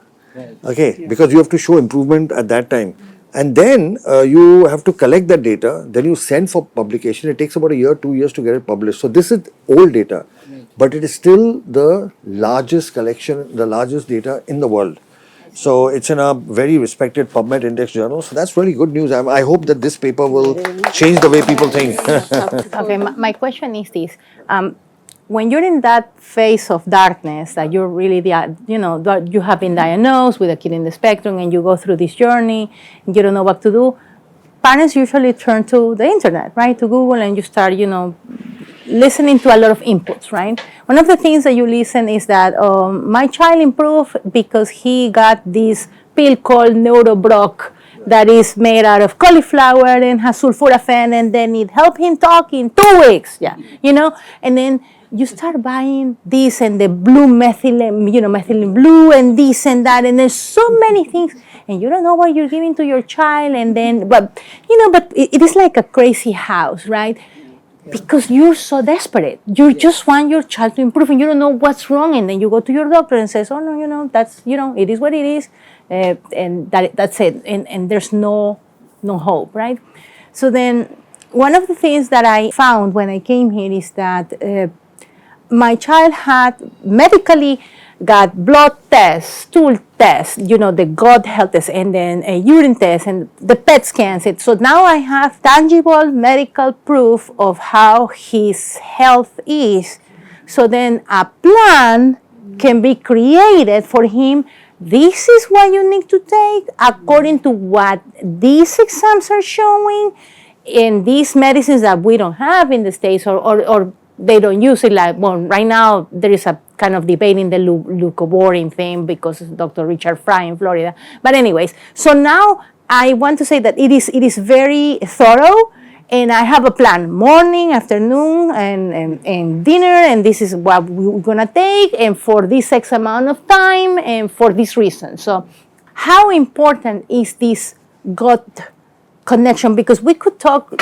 Okay, because you have to show improvement at that time. And then you have to collect that data, then you send for publication. It takes about a year, 2 years to get it published. So this is old data, but it is still the largest collection, the largest data in the world. So it's in a very respected PubMed Index journal. So that's really good news. I hope that this paper will change the way people think. Okay, my question is this. When you're in that phase of darkness, that you're really, you have been diagnosed with a kid in the spectrum, and you go through this journey, and you don't know what to do, parents usually turn to the internet, right, to Google, and you start, listening to a lot of inputs, right? One of the things that you listen is that my child improved because he got this pill called NeuroBrock that is made out of cauliflower and has sulforaphane, and then it helped him talk in 2 weeks, and then you start buying this and the blue methylene blue and this and that, and there's so many things, and you don't know what you're giving to your child, and then, but it is like a crazy house, right? Because you're so desperate. You just want your child to improve, and you don't know what's wrong, and then you go to your doctor and says, oh no, that's, it is what it is, and that's it, and there's no hope, right? So then one of the things that I found when I came here is that my child had medically got blood tests, stool tests, the gut health test, and then a urine test, and the PET scans. So now I have tangible medical proof of how his health is. So then a plan can be created for him. This is what you need to take according to what these exams are showing, and these medicines that we don't have in the States, or they don't use it. Like, well, right now there is a kind of debate in the leucovorin thing because of Dr. Richard Fry in Florida. But anyways, so now I want to say that it is very thorough, and I have a plan, morning, afternoon, and dinner, and this is what we're gonna take, and for this X amount of time, and for this reason. So how important is this gut connection? Because we could talk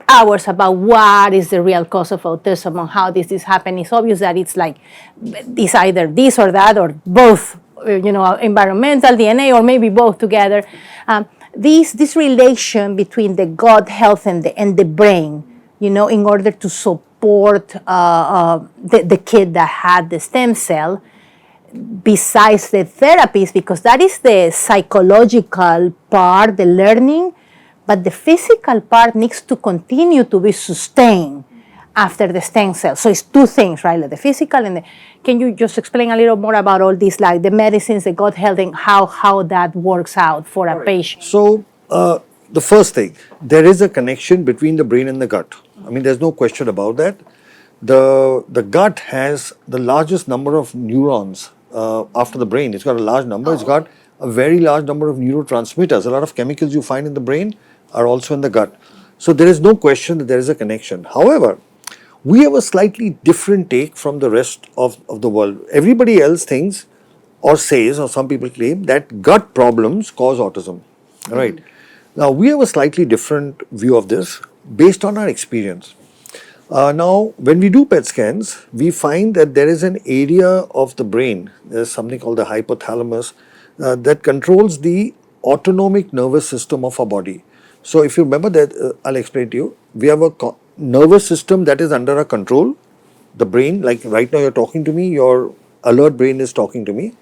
hours about what is the real cause of autism and how this is happening. It's obvious that it's like it's either this or that or both, environmental, DNA, or maybe both together. This relation between the gut health and the brain, in order to support the kid that had the stem cell, besides the therapies, because that is the psychological part, the learning, but the physical part needs to continue to be sustained after the stem cell. So it's two things, right? Like the physical and can you just explain a little more about all these, like the medicines, the gut health, and how that works out for a patient? So, the first thing, there is a connection between the brain and the gut. I mean, there's no question about that. The gut has the largest number of neurons after the brain. It's got a large number. It's got a very large number of neurotransmitters. A lot of chemicals you find in the brain are also in the gut. So there is no question that there is a connection. However, we have a slightly different take from the rest of the world. Everybody else thinks or says, or some people claim, that gut problems cause autism. Right? Now, we have a slightly different view of this based on our experience. Now, when we do PET scans, we find that there is an area of the brain, there's something called the hypothalamus, that controls the autonomic nervous system of our body. So, if you remember that, I'll explain to you. We have a nervous system that is under our control, the brain, like right now you're talking to me, your alert brain is talking to me.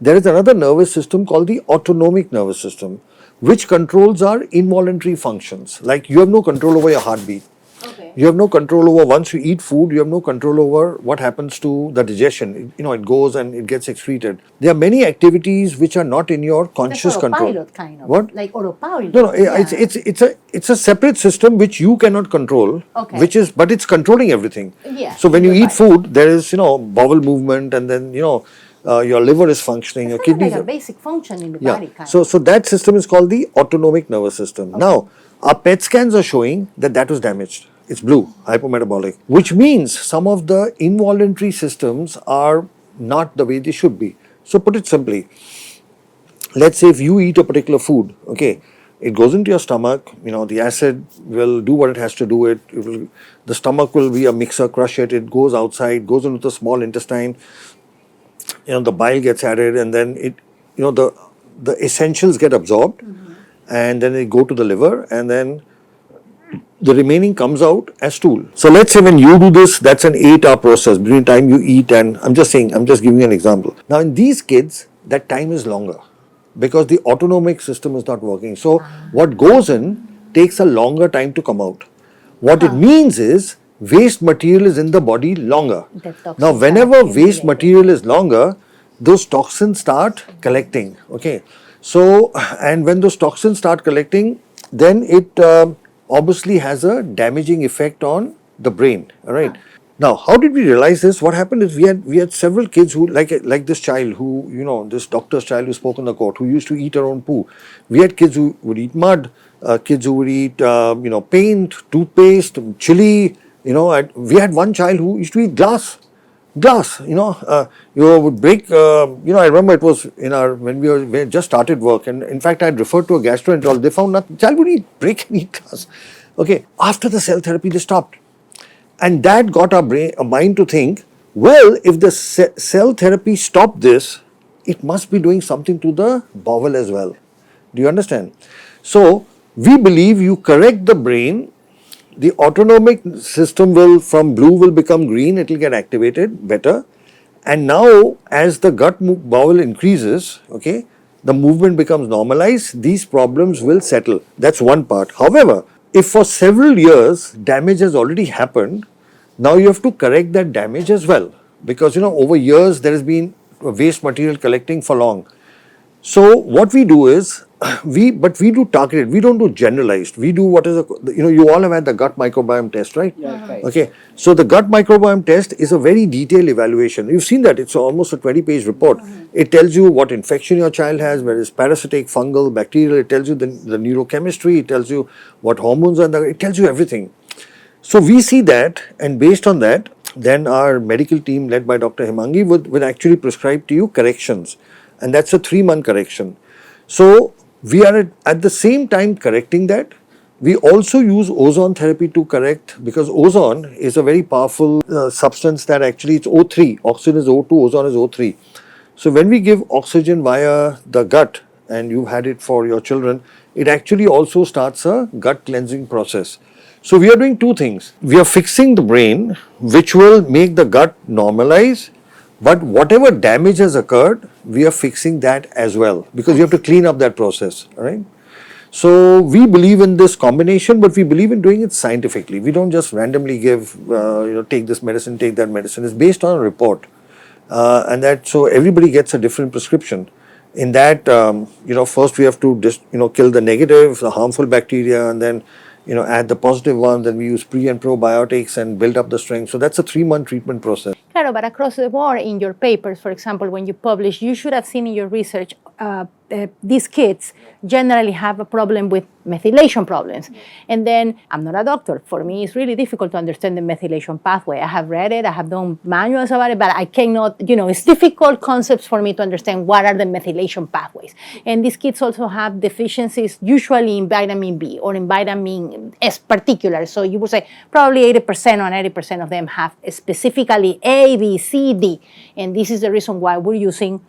There is another nervous system called the autonomic nervous system, which controls our involuntary functions. Like you have no control over your heartbeat. Okay. You have no control over, once you eat food, you have no control over what happens to the digestion. It goes and it gets excreted. There are many activities which are not in your conscious control. Autopilot, kind of. What? Like autopilot. No, it's a separate system which you cannot control. Okay. But it's controlling everything. Yeah, So when you you're eat right. food, there is bowel movement, and then your liver is functioning, your It's kind of kidneys. like a basic function in the Yeah. body, kind So of. that system is called the autonomic nervous system. Now, our PET scans are showing that was damaged. It's blue, hypometabolic, which means some of the involuntary systems are not the way they should be. So put it simply, let's say if you eat a particular food, okay, it goes into your stomach, the acid will do what it has to do. The stomach will be a mixer, crush it, it goes outside, goes into the small intestine, the bile gets added, and then the essentials get absorbed, and then they go to the liver, and then the remaining comes out as stool. So let's say when you do this, that's an 8-hour process between the time you eat and I'm just giving you an example. Now in these kids, that time is longer because the autonomic system is not working. So what goes in takes a longer time to come out. What it means is waste material is in the body longer. The toxins Now are whenever waste accumulated. material is longer, those toxins start collecting. Okay. So, and when those toxins start collecting, then it obviously has a damaging effect on the brain. All right. Now, how did we realize this? What happened is we had several kids who like this child who this doctor's child who spoke in the court who used to eat her own poo. We had kids who would eat mud, kids who would eat paint, toothpaste, chili. We had one child who used to eat glass. You would break, I remember it was when we had just started work, and in fact I had referred to a gastroenterologist. They found nothing. Child would break and eat glass. Okay, after the cell therapy they stopped. And that got our mind to think, well, if the cell therapy stopped this, it must be doing something to the bowel as well. Do you understand? So, we believe you correct the brain, the autonomic system from blue will become green, it will get activated better. And now, as the gut bowel increases, okay, the movement becomes normalized, these problems will settle. That's one part. However, if for several years damage has already happened, now you have to correct that damage as well. Because, over years there has been waste material collecting for long. So, what we do is, but we do targeted. We don't do generalized. We do what is you all have had the gut microbiome test, right? Yeah, right. Okay. So the gut microbiome test is a very detailed evaluation. You've seen that. It's almost a 20-page report. It tells you what infection your child has, whether it's parasitic, fungal, bacterial. It tells you the neurochemistry. It tells you what hormones are there. It tells you everything. So we see that, and based on that, then our medical team led by Dr. Hemangi would actually prescribe to you corrections, and that's a 3-month correction. So we are at the same time correcting that. We also use ozone therapy to correct, because ozone is a very powerful substance that actually it's O3. Oxygen is O2, ozone is O3. So when we give oxygen via the gut, and you've had it for your children, it actually also starts a gut cleansing process. So we are doing 2 things. We are fixing the brain, which will make the gut normalize, but whatever damage has occurred, we are fixing that as well, because you have to clean up that process, all right? So we believe in this combination, but we believe in doing it scientifically. We don't just randomly give, take this medicine, take that medicine. It's based on a report, and that so everybody gets a different prescription. In that, first we have to kill the negative, the harmful bacteria, and then add the positive ones. Then we use pre and probiotics and build up the strength. So that's a 3-month treatment process. Claro, but across the board in your papers, for example, when you publish, you should have seen in your research these kids generally have a problem with methylation problems. And then, I'm not a doctor. For me, it's really difficult to understand the methylation pathway. I have read it, I have done manuals about it, but I cannot, it's difficult concepts for me to understand what are the methylation pathways. And these kids also have deficiencies, usually in vitamin B or in vitamin S particular. So you would say probably 80% or 90% of them have specifically A, B, C, D. And this is the reason why we're using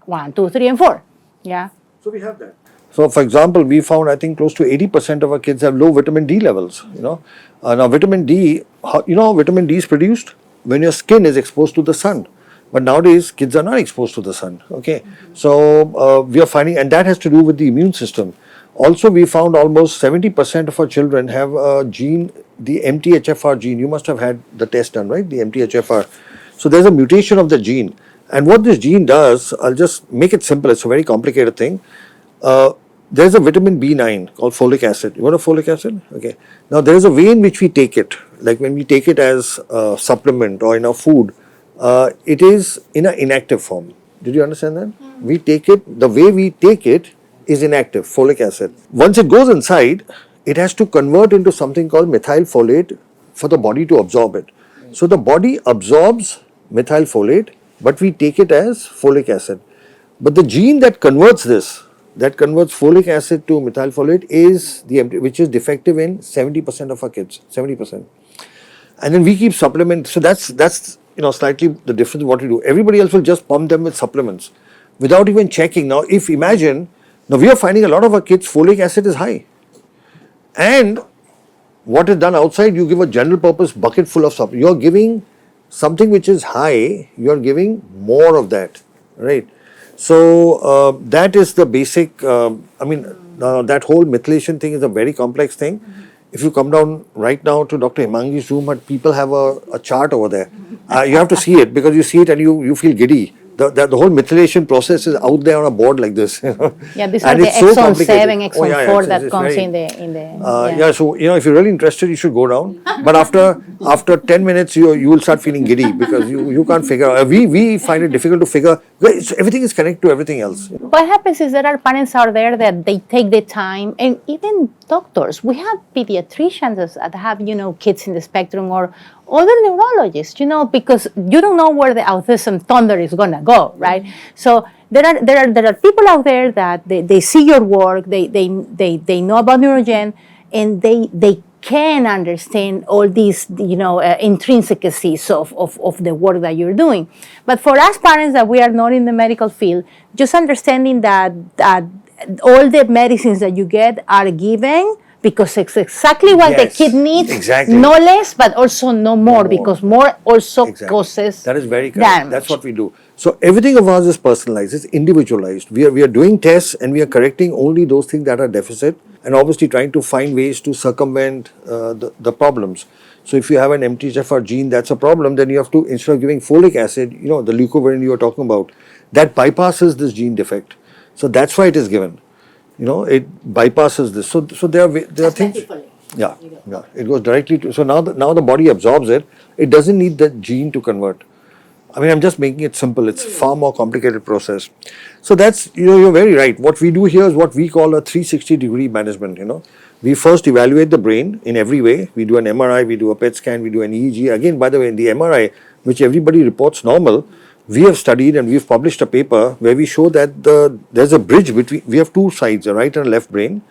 1, 2, 3, and 4. Yeah. So we have that. So for example, we found I think close to 80% of our kids have low vitamin D levels. Now vitamin D, how vitamin D is produced? When your skin is exposed to the sun. But nowadays kids are not exposed to the sun. Okay. So we are finding, and that has to do with the immune system. Also, we found almost 70% of our children have a gene, the MTHFR gene. You must have had the test done, right? The MTHFR. So there's a mutation of the gene. And what this gene does, I'll just make it simple. It's a very complicated thing. There's a vitamin B9 called folic acid. You want a folic acid? Okay. Now there is a way in which we take it. Like when we take it as a supplement or in our food, it is in an inactive form. Did you understand that? We take it, the way we take it is inactive, folic acid. Once it goes inside, it has to convert into something called methylfolate for the body to absorb it. So the body absorbs methylfolate, but we take it as folic acid. But the gene that converts this, that converts folic acid to methylfolate is which is defective in 70% of our kids, 70%. And then we keep supplements. So that's slightly the difference what we do. Everybody else will just pump them with supplements without even checking. Now we are finding a lot of our kids folic acid is high. And what is done outside, you give a general purpose bucket full of supplements. You're giving something which is high, you're giving more of that, right? So that is the basic, that whole methylation thing is a very complex thing. If you come down right now to Dr. Hemangi's room, people have a chart over there. You have to see it, because you see it and you feel giddy. The whole methylation process is out there on a board like this. Yeah, these are the exon 7, exon 4 that comes in the. So if you're really interested, you should go down. But after 10 minutes, you will start feeling giddy, because you can't figure out. We find it difficult to figure. Everything is connected to everything else. What happens is there are parents out there that they take the time, and even doctors. We have pediatricians that have kids in the spectrum, or other neurologists, because you don't know where the autism thunder is gonna go, right? So there are people out there that they see your work, they know about NeuroGen, and they can understand all these intrinsicies of the work that you're doing. But for us parents that we are not in the medical field, just understanding that all the medicines that you get are given because it's exactly what the kid needs, no less, but also no more, because more also causes That is very correct. damage. That's what we do. So everything of ours is personalized, it's individualized. We are doing tests and we are correcting only those things that are deficit, and obviously trying to find ways to circumvent the problems. So if you have an MTHFR gene that's a problem, then you have to, instead of giving folic acid, the leucovorin you were talking about, that bypasses this gene defect. So that's why it is given. it bypasses this. So there are things. Yeah, yeah. It goes directly to. So now the body absorbs it. It doesn't need the gene to convert. I mean, I'm just making it simple. It's far more complicated process. So that's, you're very right. What we do here is what we call a 360-degree management. We first evaluate the brain in every way. We do an MRI, we do a PET scan, we do an EEG. Again, by the way, in the MRI, which everybody reports normal, we have studied and we've published a paper where we show that there's a bridge between, we have two sides, a right and a left brain,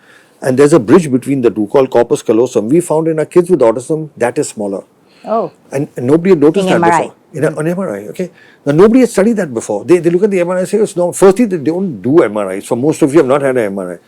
and there's a bridge between the two called corpus callosum. We found in our kids with autism that is smaller. Oh. And nobody had noticed In that MRI. before. On MRI, okay. Now nobody had studied that before. They look at the MRI and say it's normal. Firstly, they don't do MRIs. So most of you have not had an MRI.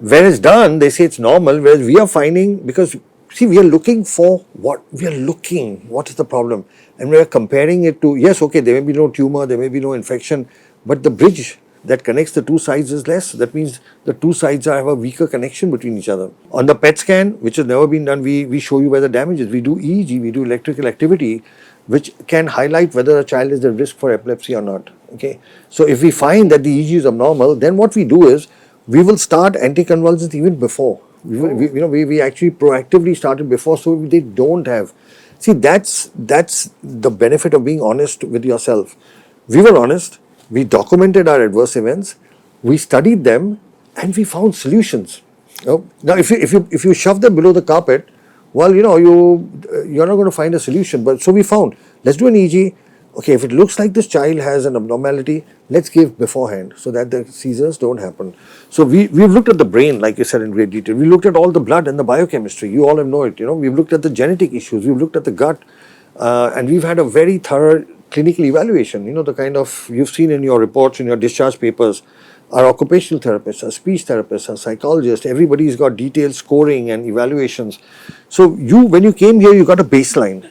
When it's done, they say it's normal. Whereas we are finding, because see, we are looking for what is the problem, and we are comparing it to, yes, okay, there may be no tumor, there may be no infection, but the bridge that connects the two sides is less. That means the two sides have a weaker connection between each other. On the PET scan, which has never been done, we show you where the damage is. We do EEG, we do electrical activity, which can highlight whether a child is at risk for epilepsy or not. Okay, so if we find that the EEG is abnormal, then what we do is we will start anticonvulsants even before. We actually proactively started before, so they don't have. See, that's the benefit of being honest with yourself. We were honest. We documented our adverse events, we studied them, and we found solutions. Now, if you shove them below the carpet, well, you're not going to find a solution. But so we found, let's do an EEG. Okay, if it looks like this child has an abnormality, let's give beforehand so that the seizures don't happen. So we've looked at the brain, like you said, in great detail. We looked at all the blood and the biochemistry. You all have known it. We've looked at the genetic issues. We've looked at the gut, and we've had a very thorough clinical evaluation, the kind of, you've seen in your reports, in your discharge papers, our occupational therapists, our speech therapists, our psychologists, everybody's got detailed scoring and evaluations. So when you came here, you got a baseline,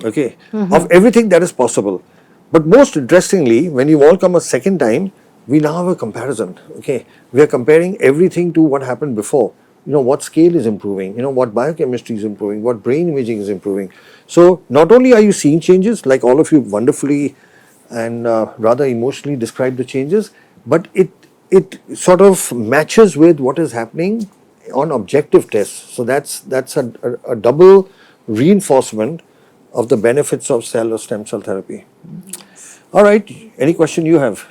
okay, of everything that is possible. But most interestingly, when you all come a second time, we now have a comparison, okay. We are comparing everything to what happened before. What scale is improving, what biochemistry is improving, what brain imaging is improving. So not only are you seeing changes, like all of you wonderfully and rather emotionally described the changes, but it sort of matches with what is happening on objective tests. So that's a double reinforcement of the benefits of cell or stem cell therapy. All right, any question you have?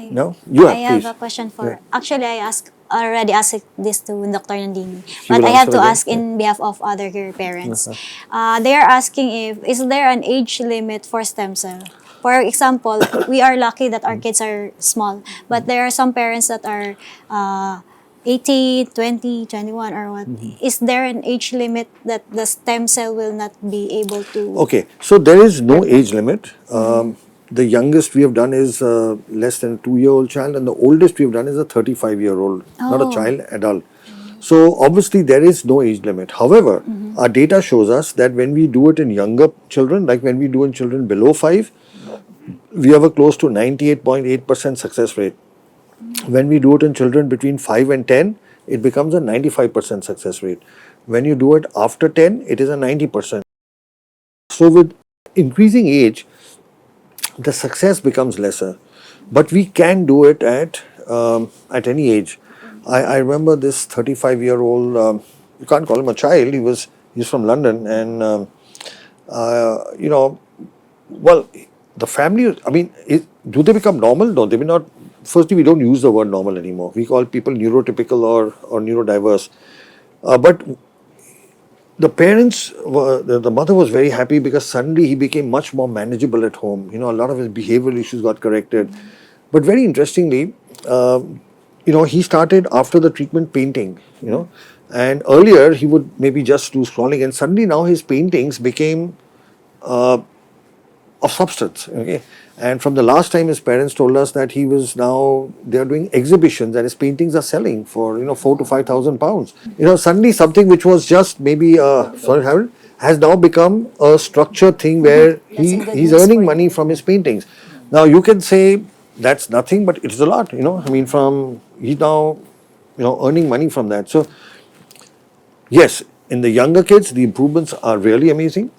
No? You have, I have please. a question for. Yeah. Actually, I already asked this to Dr. Nandini, She but will I have answer to again. ask in behalf of other parents. They are asking is there an age limit for stem cell? For example, we are lucky that our kids are small, but there are some parents that are 18, 20, 21 or what. Is there an age limit that the stem cell will not be able to? Okay, so there is no age limit. The youngest we have done is less than a 2-year-old child, and the oldest we have done is a 35-year-old, not a child, adult. So obviously there is no age limit. However, our data shows us that when we do it in younger children, like when we do in children below 5, we have a close to 98.8% success rate. When we do it in children between 5 and 10, it becomes a 95% success rate. When you do it after 10, it is a 90%. So with increasing age, the success becomes lesser, but we can do it at any age. I remember this 35-year-old. You can't call him a child. He's from London, and well, the family. I mean, do they become normal? No, they may not. Firstly, we don't use the word normal anymore. We call people neurotypical or neurodiverse, but the parents, the mother was very happy because suddenly he became much more manageable at home. A lot of his behavioral issues got corrected. But very interestingly, he started after the treatment painting, and earlier he would maybe just do scrolling, and suddenly now his paintings became of substance, okay. And from the last time his parents told us that they are doing exhibitions and his paintings are selling for 4,000 to 5,000 pounds. Suddenly something which was just maybe sorry Harold, has now become a structured thing where he's earning money from his paintings. Now you can say that's nothing, but it's a lot. I mean, he's now earning money from that. So yes, in the younger kids the improvements are really amazing.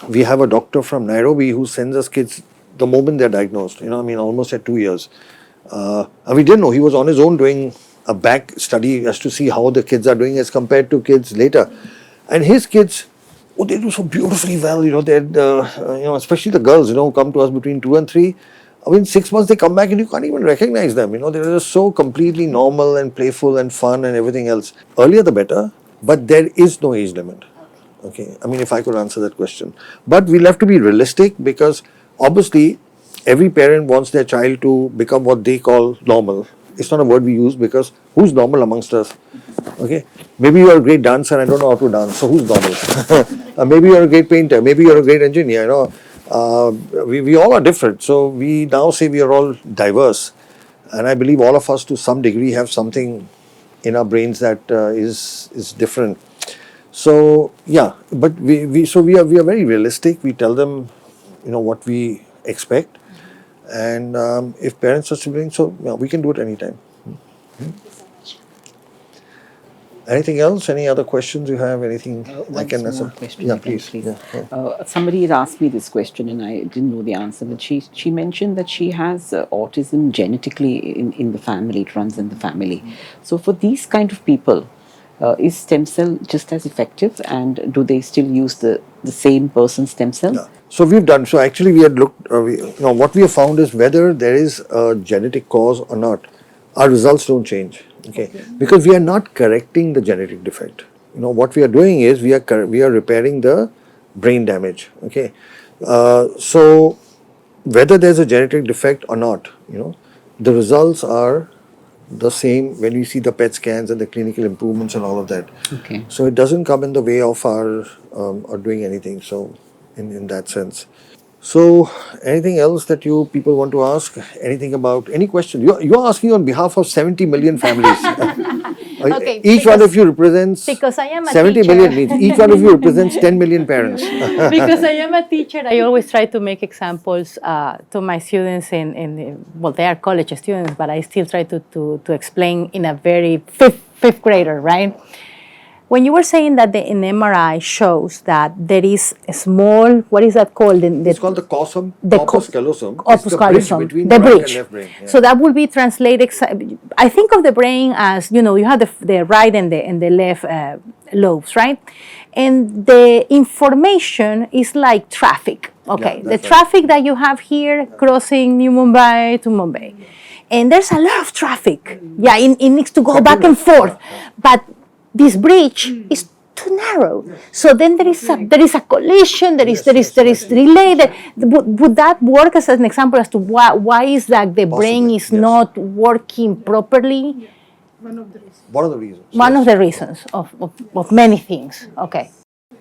We have a doctor from Nairobi who sends us kids the moment they're diagnosed, almost at 2 years. And we didn't know, he was on his own doing a back study as to see how the kids are doing as compared to kids later. And his kids, oh, they do so beautifully well. Especially the girls, who come to us between 2 and 3. I mean, 6 months they come back and you can't even recognize them. They're just so completely normal and playful and fun and everything else. Earlier the better, but there is no age limit. Okay, I mean, if I could answer that question. But we'll have to be realistic, because obviously every parent wants their child to become what they call normal. It's not a word we use, because who's normal amongst us? Okay, maybe you're a great dancer, I don't know how to dance, so who's normal? Maybe you're a great painter, maybe you're a great engineer, we all are different. So we now say we are all diverse, and I believe all of us to some degree have something in our brains that is different. So yeah, but we are very realistic. We tell them, what we expect, and if parents are still doing so, yeah, we can do it anytime. Anything else? Any other questions you have? Anything I can answer? Question, Yeah, again, please. Yeah. Somebody had asked me this question and I didn't know the answer, but she mentioned that she has autism genetically in the family. It runs in the family. So for these kind of people, is stem cell just as effective, and do they still use the same person's stem cell? Yeah. So we've done. So actually, we had looked. What we have found is whether there is a genetic cause or not, our results don't change. Okay, because we are not correcting the genetic defect. What we are doing is we are repairing the brain damage. Okay, so whether there's a genetic defect or not, the results are the same when we see the PET scans and the clinical improvements and all of that. Okay. So it doesn't come in the way of our or doing anything. So in that sense. So anything else that you people want to ask? Anything about any question? You're asking on behalf of 70 million families. Okay, Each one of you represents because I am a 70 teacher. million means each one of you represents 10 million parents. Because I am a teacher, I always try to make examples to my students well, they are college students, but I still try to explain in a very fifth grader, right? When you were saying that an MRI shows that there is a small, what is that called? It's called the corpus callosum. Corpus It's the bridge callosum, between the the right bridge. and left brain. Yeah. So that would be translated. I think of the brain as, you have the right and the left lobes, right? And the information is like traffic. Okay, Yeah, the that's traffic that you have here crossing New Mumbai to Mumbai, and there's a lot of traffic. Yeah, it needs to go back and forth, but this bridge is too narrow. So then there is a collision. There is delay. Would that work as an example as to why is that the brain is yes. not working properly? One of the reasons. One of the reasons of many things. Okay.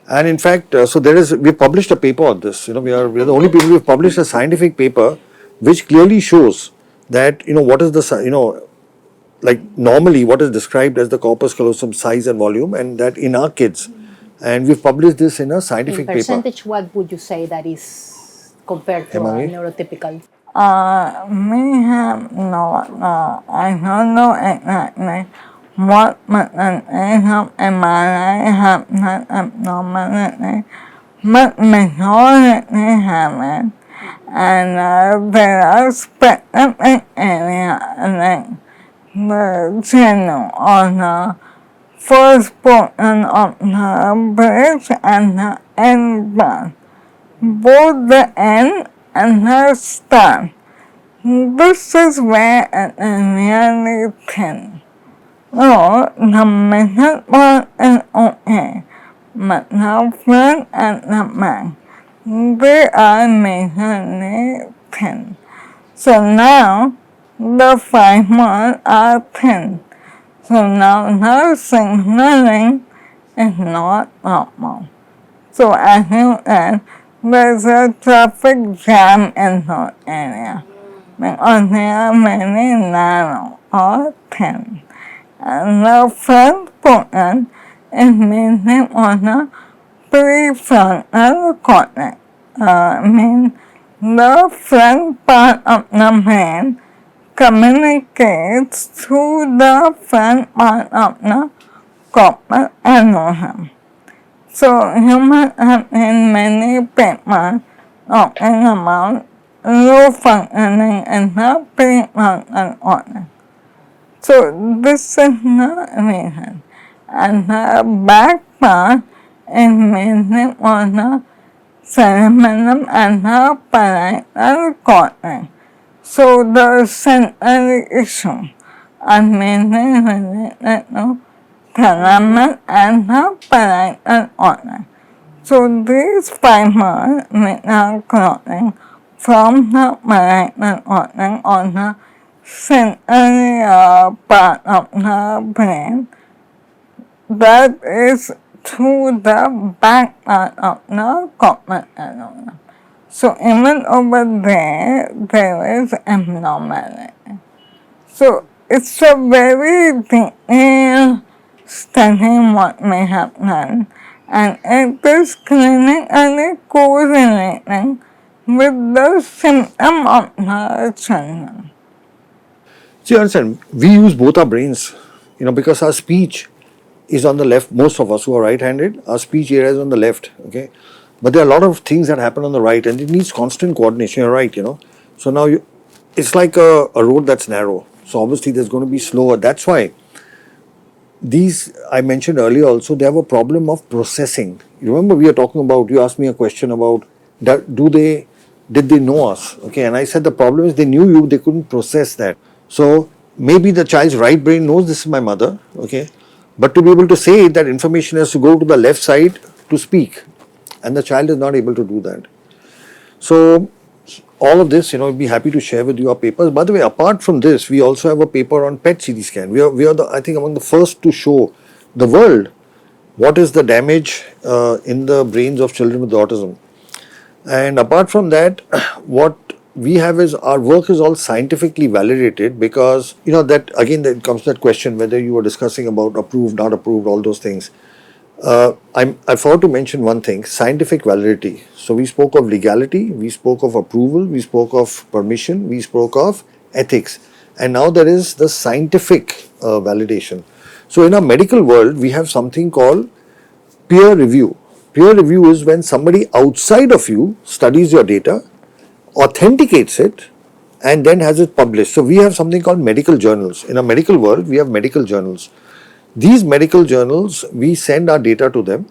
And in fact, we published a paper on this. We are the only people who have published a scientific paper which clearly shows that what is the like normally what is described as the corpus callosum size and volume, and that in our kids, and we've published this in a scientific In percentage, what would you say that is compared to a Hemangi? neurotypical? We have I don't know exactly what, but they have MRI have that abnormality, but majority have it, and there are specific areas like the channel on the first portion of the bridge and the end part, both the end and the start. This is where it really thin. So the middle part is okay, but the front and the back, they are majorly thin. So now the 5 months are thin. So now the signaling is not normal. So as you said, there's a traffic jam in that area because they are very narrow or thin. And the front portion is missing on the prefrontal cortex. Means the front part of the brain communicates to the front part of the corpus callosum. So humans have in many papers talking about low functioning in the prefrontal cortex. So this is the reason. And the back part is mainly on the cerebellum and the parietal cortex. So the sensory issue are mainly related to thalamus and the parietal cortex. So these fibers which are clotting from the parietal cortex on the sensory part of the brain, that is to the back part of the corpus callosum. So even over there, there is abnormality. So it's a very detailed study what we have done, and it is clinically correlating with the symptom of the children. See, understand, we use both our brains, because our speech is on the left. Most of us who are right-handed, our speech area is on the left, okay? But there are a lot of things that happen on the right, and it needs constant coordination, you're right, So now it's like a road that's narrow. So obviously there's going to be slower. That's why these, I mentioned earlier also, they have a problem of processing. You remember we are talking about, you asked me a question about, did they know us? Okay, and I said the problem is they knew you, they couldn't process that. So maybe the child's right brain knows this is my mother, okay, but to be able to say that information has to go to the left side to speak, and the child is not able to do that. So all of this, we'd be happy to share with you our papers. By the way, apart from this, we also have a paper on PET CT scan. We are I think among the first to show the world what is the damage in the brains of children with autism. And apart from that, what we have is our work is all scientifically validated, because that again that comes to that question whether you were discussing about approved, not approved, all those things. I forgot to mention one thing: scientific validity. So we spoke of legality, we spoke of approval, we spoke of permission, we spoke of ethics, and now there is the scientific validation. So in our medical world, we have something called peer review. Peer review is when somebody outside of you studies your data, authenticates it, and then has it published. So we have something called medical journals. In a medical world, we have medical journals. These medical journals, we send our data to them.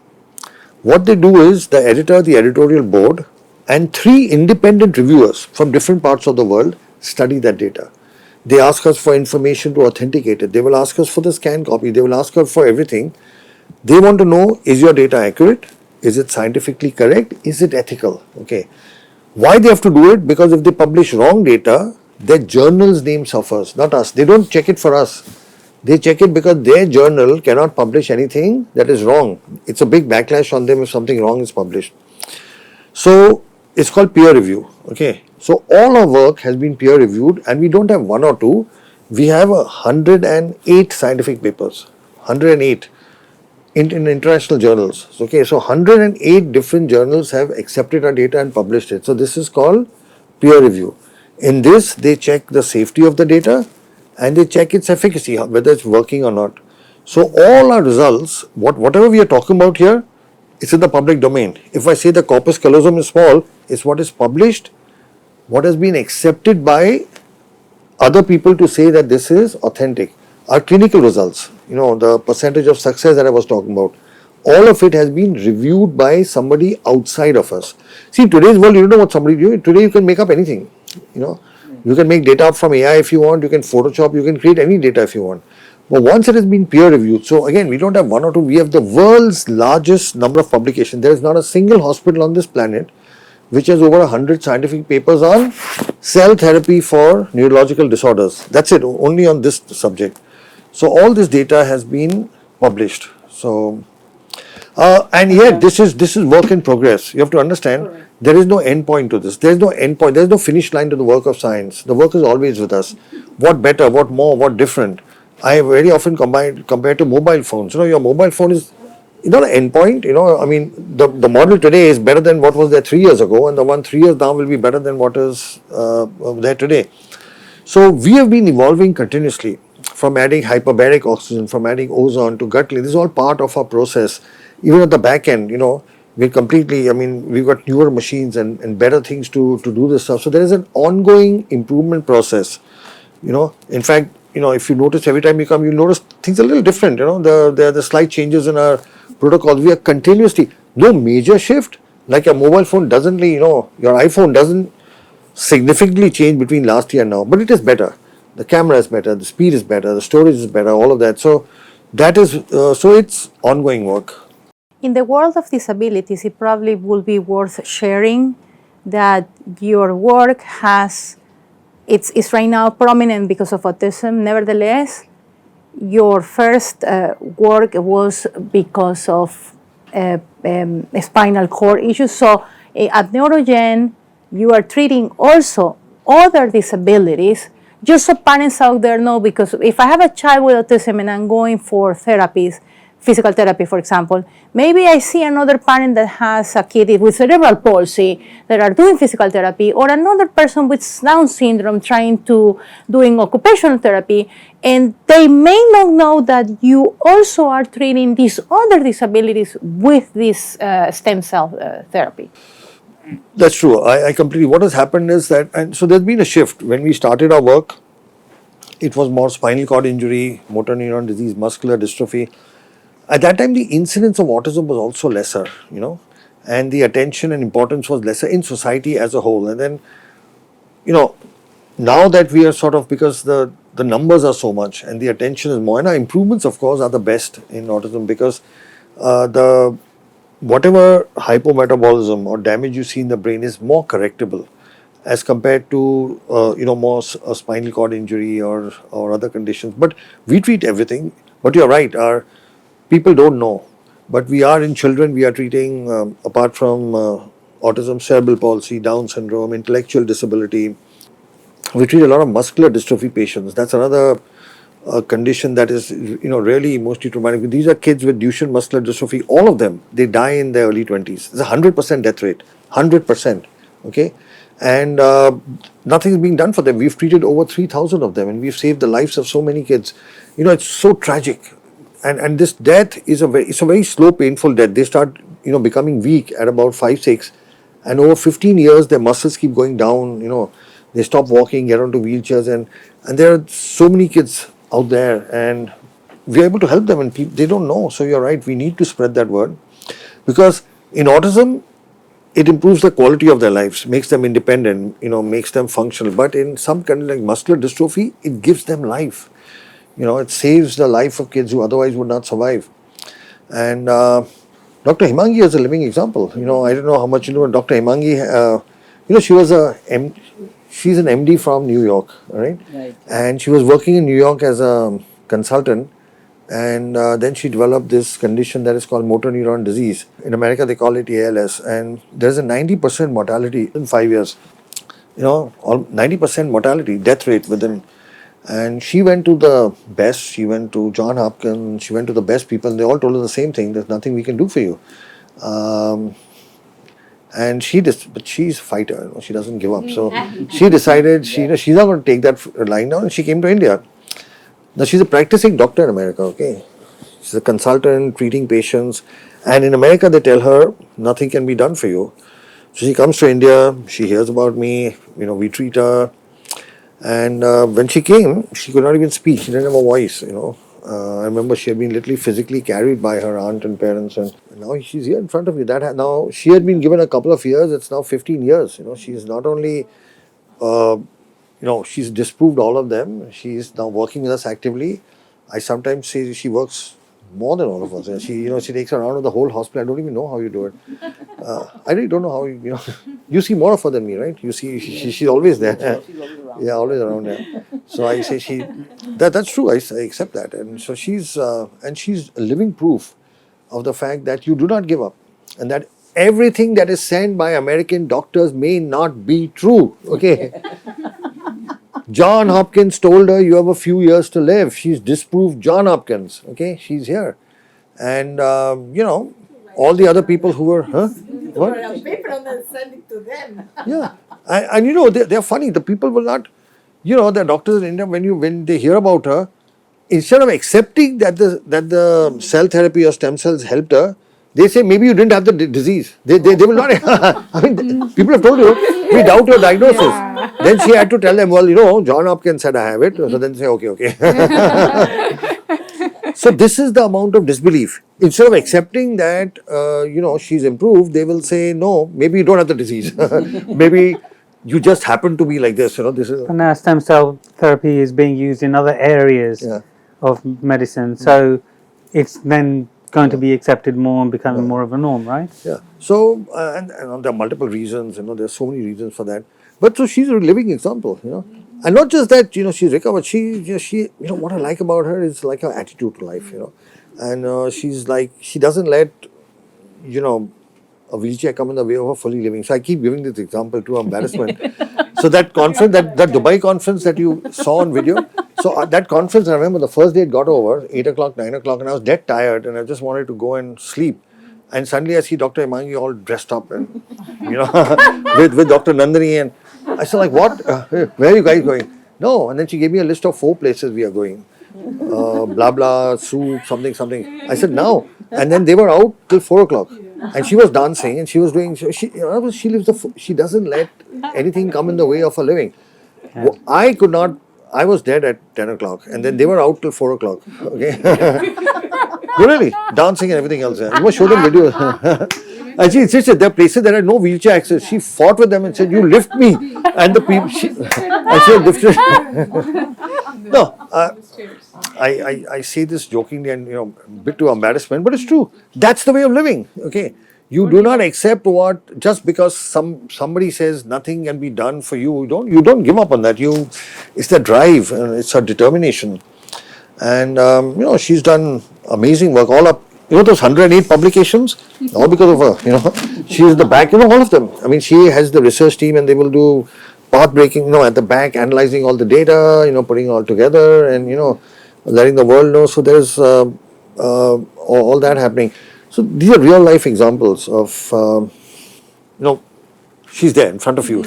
What they do is the editor, the editorial board, and 3 independent reviewers from different parts of the world study that data. They ask us for information to authenticate it. They will ask us for the scan copy. They will ask us for everything. They want to know, is your data accurate? Is it scientifically correct? Is it ethical? Okay. Why they have to do it? Because if they publish wrong data, their journal's name suffers, not us. They don't check it for us. They check it because their journal cannot publish anything that is wrong. It's a big backlash on them if something wrong is published. So it's called peer review. Okay. So all our work has been peer reviewed, and we don't have 1 or 2. We have 108 scientific papers. 108 in international journals. Okay. So 108 different journals have accepted our data and published it. So this is called peer review. In this, they check the safety of the data, and they check its efficacy, whether it's working or not. So all our results, whatever we are talking about here, it's in the public domain. If I say the corpus callosum is small, it's what is published, what has been accepted by other people to say that this is authentic. Our clinical results, the percentage of success that I was talking about, all of it has been reviewed by somebody outside of us. See, in today's world, you don't know what somebody do. Today you can make up anything, You can make data up from AI if you want, you can Photoshop, you can create any data if you want. But once it has been peer reviewed, so again, we don't have 1 or 2, we have the world's largest number of publications. There is not a single hospital on this planet which has over 100 scientific papers on cell therapy for neurological disorders. That's it, only on this subject. So all this data has been published. So, and yet this is work in progress. You have to understand, there is no end point to this. There is no end point. There is no finish line to the work of science. The work is always with us. What better, what more, what different? I very often compare to mobile phones. Your mobile phone is not an end point. I mean, the model today is better than what was there 3 years ago, and the one 3 years now will be better than what is there today. So we have been evolving continuously, from adding hyperbaric oxygen, from adding ozone to gut clean. This is all part of our process. Even at the back end, we're completely, we've got newer machines and better things to do this stuff. So there is an ongoing improvement process. In fact, if you notice every time you come, you'll notice things a little different. There are the slight changes in our protocols. We are continuously, no major shift. Like your mobile phone doesn't, your iPhone doesn't significantly change between last year and now, but it is better. The camera is better, the speed is better, the storage is better, all of that. So that is, so it's ongoing work. In the world of disabilities, it probably will be worth sharing that your work it's right now prominent because of autism. Nevertheless, your first work was because of spinal cord issues. So at NeuroGen, you are treating also other disabilities, just so parents out there know, because if I have a child with autism and I'm going for therapies, physical therapy, for example, maybe I see another parent that has a kid with cerebral palsy that are doing physical therapy, or another person with Down syndrome doing occupational therapy, and they may not know that you also are treating these other disabilities with this stem cell therapy. That's true. I completely, what has happened is that, and so there's been a shift. When we started our work, it was more spinal cord injury, motor neuron disease, muscular dystrophy. At that time, the incidence of autism was also lesser, and the attention and importance was lesser in society as a whole. And then, now that we are sort of, because the numbers are so much and the attention is more, and our improvements, of course, are the best in autism, because whatever hypometabolism or damage you see in the brain is more correctable as compared to more a spinal cord injury or other conditions. But we treat everything. But you're right, our people don't know. But we are in children, we are treating, apart from autism, cerebral palsy, Down syndrome, intellectual disability. We treat a lot of muscular dystrophy patients. That's another condition that is, really mostly traumatic. These are kids with Duchenne muscular dystrophy. All of them, they die in their early 20s. It's a 100% death rate. 100%. Okay? And nothing is being done for them. We've treated over 3,000 of them, and we've saved the lives of so many kids. It's so tragic. And this death is it's a very slow, painful death. They start, becoming weak at about 5, 6. And over 15 years, their muscles keep going down. They stop walking, get onto wheelchairs. And there are so many kids out there, and we're able to help them, and they don't know. So you're right, we need to spread that word, because in autism, it improves the quality of their lives, makes them independent, makes them functional. But in some kind of like muscular dystrophy, it gives them life. It saves the life of kids who otherwise would not survive. And Dr. Hemangi is a living example. I don't know how much you know Dr. Hemangi. She was she's an MD from New York, right? And she was working in New York as a consultant. And then she developed this condition that is called motor neuron disease. In America, they call it ALS. And there's a 90% mortality in 5 years. 90% mortality, death rate within. And she went to the best. She went to John Hopkins. She went to the best people. And they all told her the same thing. There's nothing we can do for you. And but she's a fighter. She doesn't give up. So she decided she's not going to take that line down. And she came to India. Now she's a practicing doctor in America. Okay, she's a consultant treating patients. And in America, they tell her nothing can be done for you. So she comes to India. She hears about me. We treat her. And when she came, she could not even speak. She didn't have a voice, I remember she had been literally physically carried by her aunt and parents, and now she's here in front of you. Now she had been given a couple of years. It's now 15 years. She's not only, she's disproved all of them. She's now working with us actively. I sometimes say she works more than all of us. And she takes her around to the whole hospital. I don't even know how you do it. I really don't know how you see more of her than me, right? You see, she's always there. Yeah, always around there. So I say that's true. I accept that. And so she's a living proof of the fact that you do not give up, and that everything that is said by American doctors may not be true. Okay. John Hopkins told her, you have a few years to live. She's disproved John Hopkins. Okay, she's here. And, all the other people who were, what? Paper and then send it to them. Yeah. And they're funny. The people will not, the doctors in India, when they hear about her, instead of accepting that the cell therapy or stem cells helped her, They say maybe you didn't have the disease. They will not. I mean, people have told you, we doubt your diagnosis. Then she had to tell them, well, John Hopkins said I have it. So then they say, okay. So this is the amount of disbelief. Instead of accepting that, she's improved, they will say, no, maybe you don't have the disease. Maybe you just happen to be like this. This is. And now stem cell therapy is being used in other areas of medicine. So it's then going to be accepted more and becoming more of a norm, right? Yeah. So, and there are multiple reasons, there's so many reasons for that. But so she's a living example, And not just that, she's recovered. She what I like about her is like her attitude to life, And she's like, she doesn't let, a wheelchair come in the way of her fully living. So I keep giving this example to embarrassment. So that conference, that Dubai conference that you saw on video, so that conference, I remember the first day it got over, 8 o'clock, 9 o'clock, and I was dead tired and I just wanted to go and sleep. And suddenly I see Dr. Hemangi all dressed up and, with Dr. Nandini, and I said like, what? Where are you guys going? No. And then she gave me a list of 4 places we are going. Blah, blah, soup, something. I said, now. And then they were out till 4 o'clock. And she was dancing and she was doing, she lives, she doesn't let anything come in the way of her living. I could not, I was dead at 10 o'clock and then they were out till 4 o'clock. Okay. Really, dancing and everything else. You must show them videos. And she insisted there are places that had no wheelchair access. She fought with them and said, you lift me. And the people, she lifted. No, I say this jokingly and a bit to embarrassment, but it's true. That's the way of living. Okay, you do not accept what just because somebody says nothing can be done for you. You don't give up on that. It's the drive. It's her determination, and she's done amazing work. All up. Those 108 publications, all because of her. She is the back. All of them. I mean, she has the research team, and they will do path breaking. At the back, analyzing all the data. Putting it all together, and letting the world know. So there's all that happening. So these are real life examples of she's there in front of you.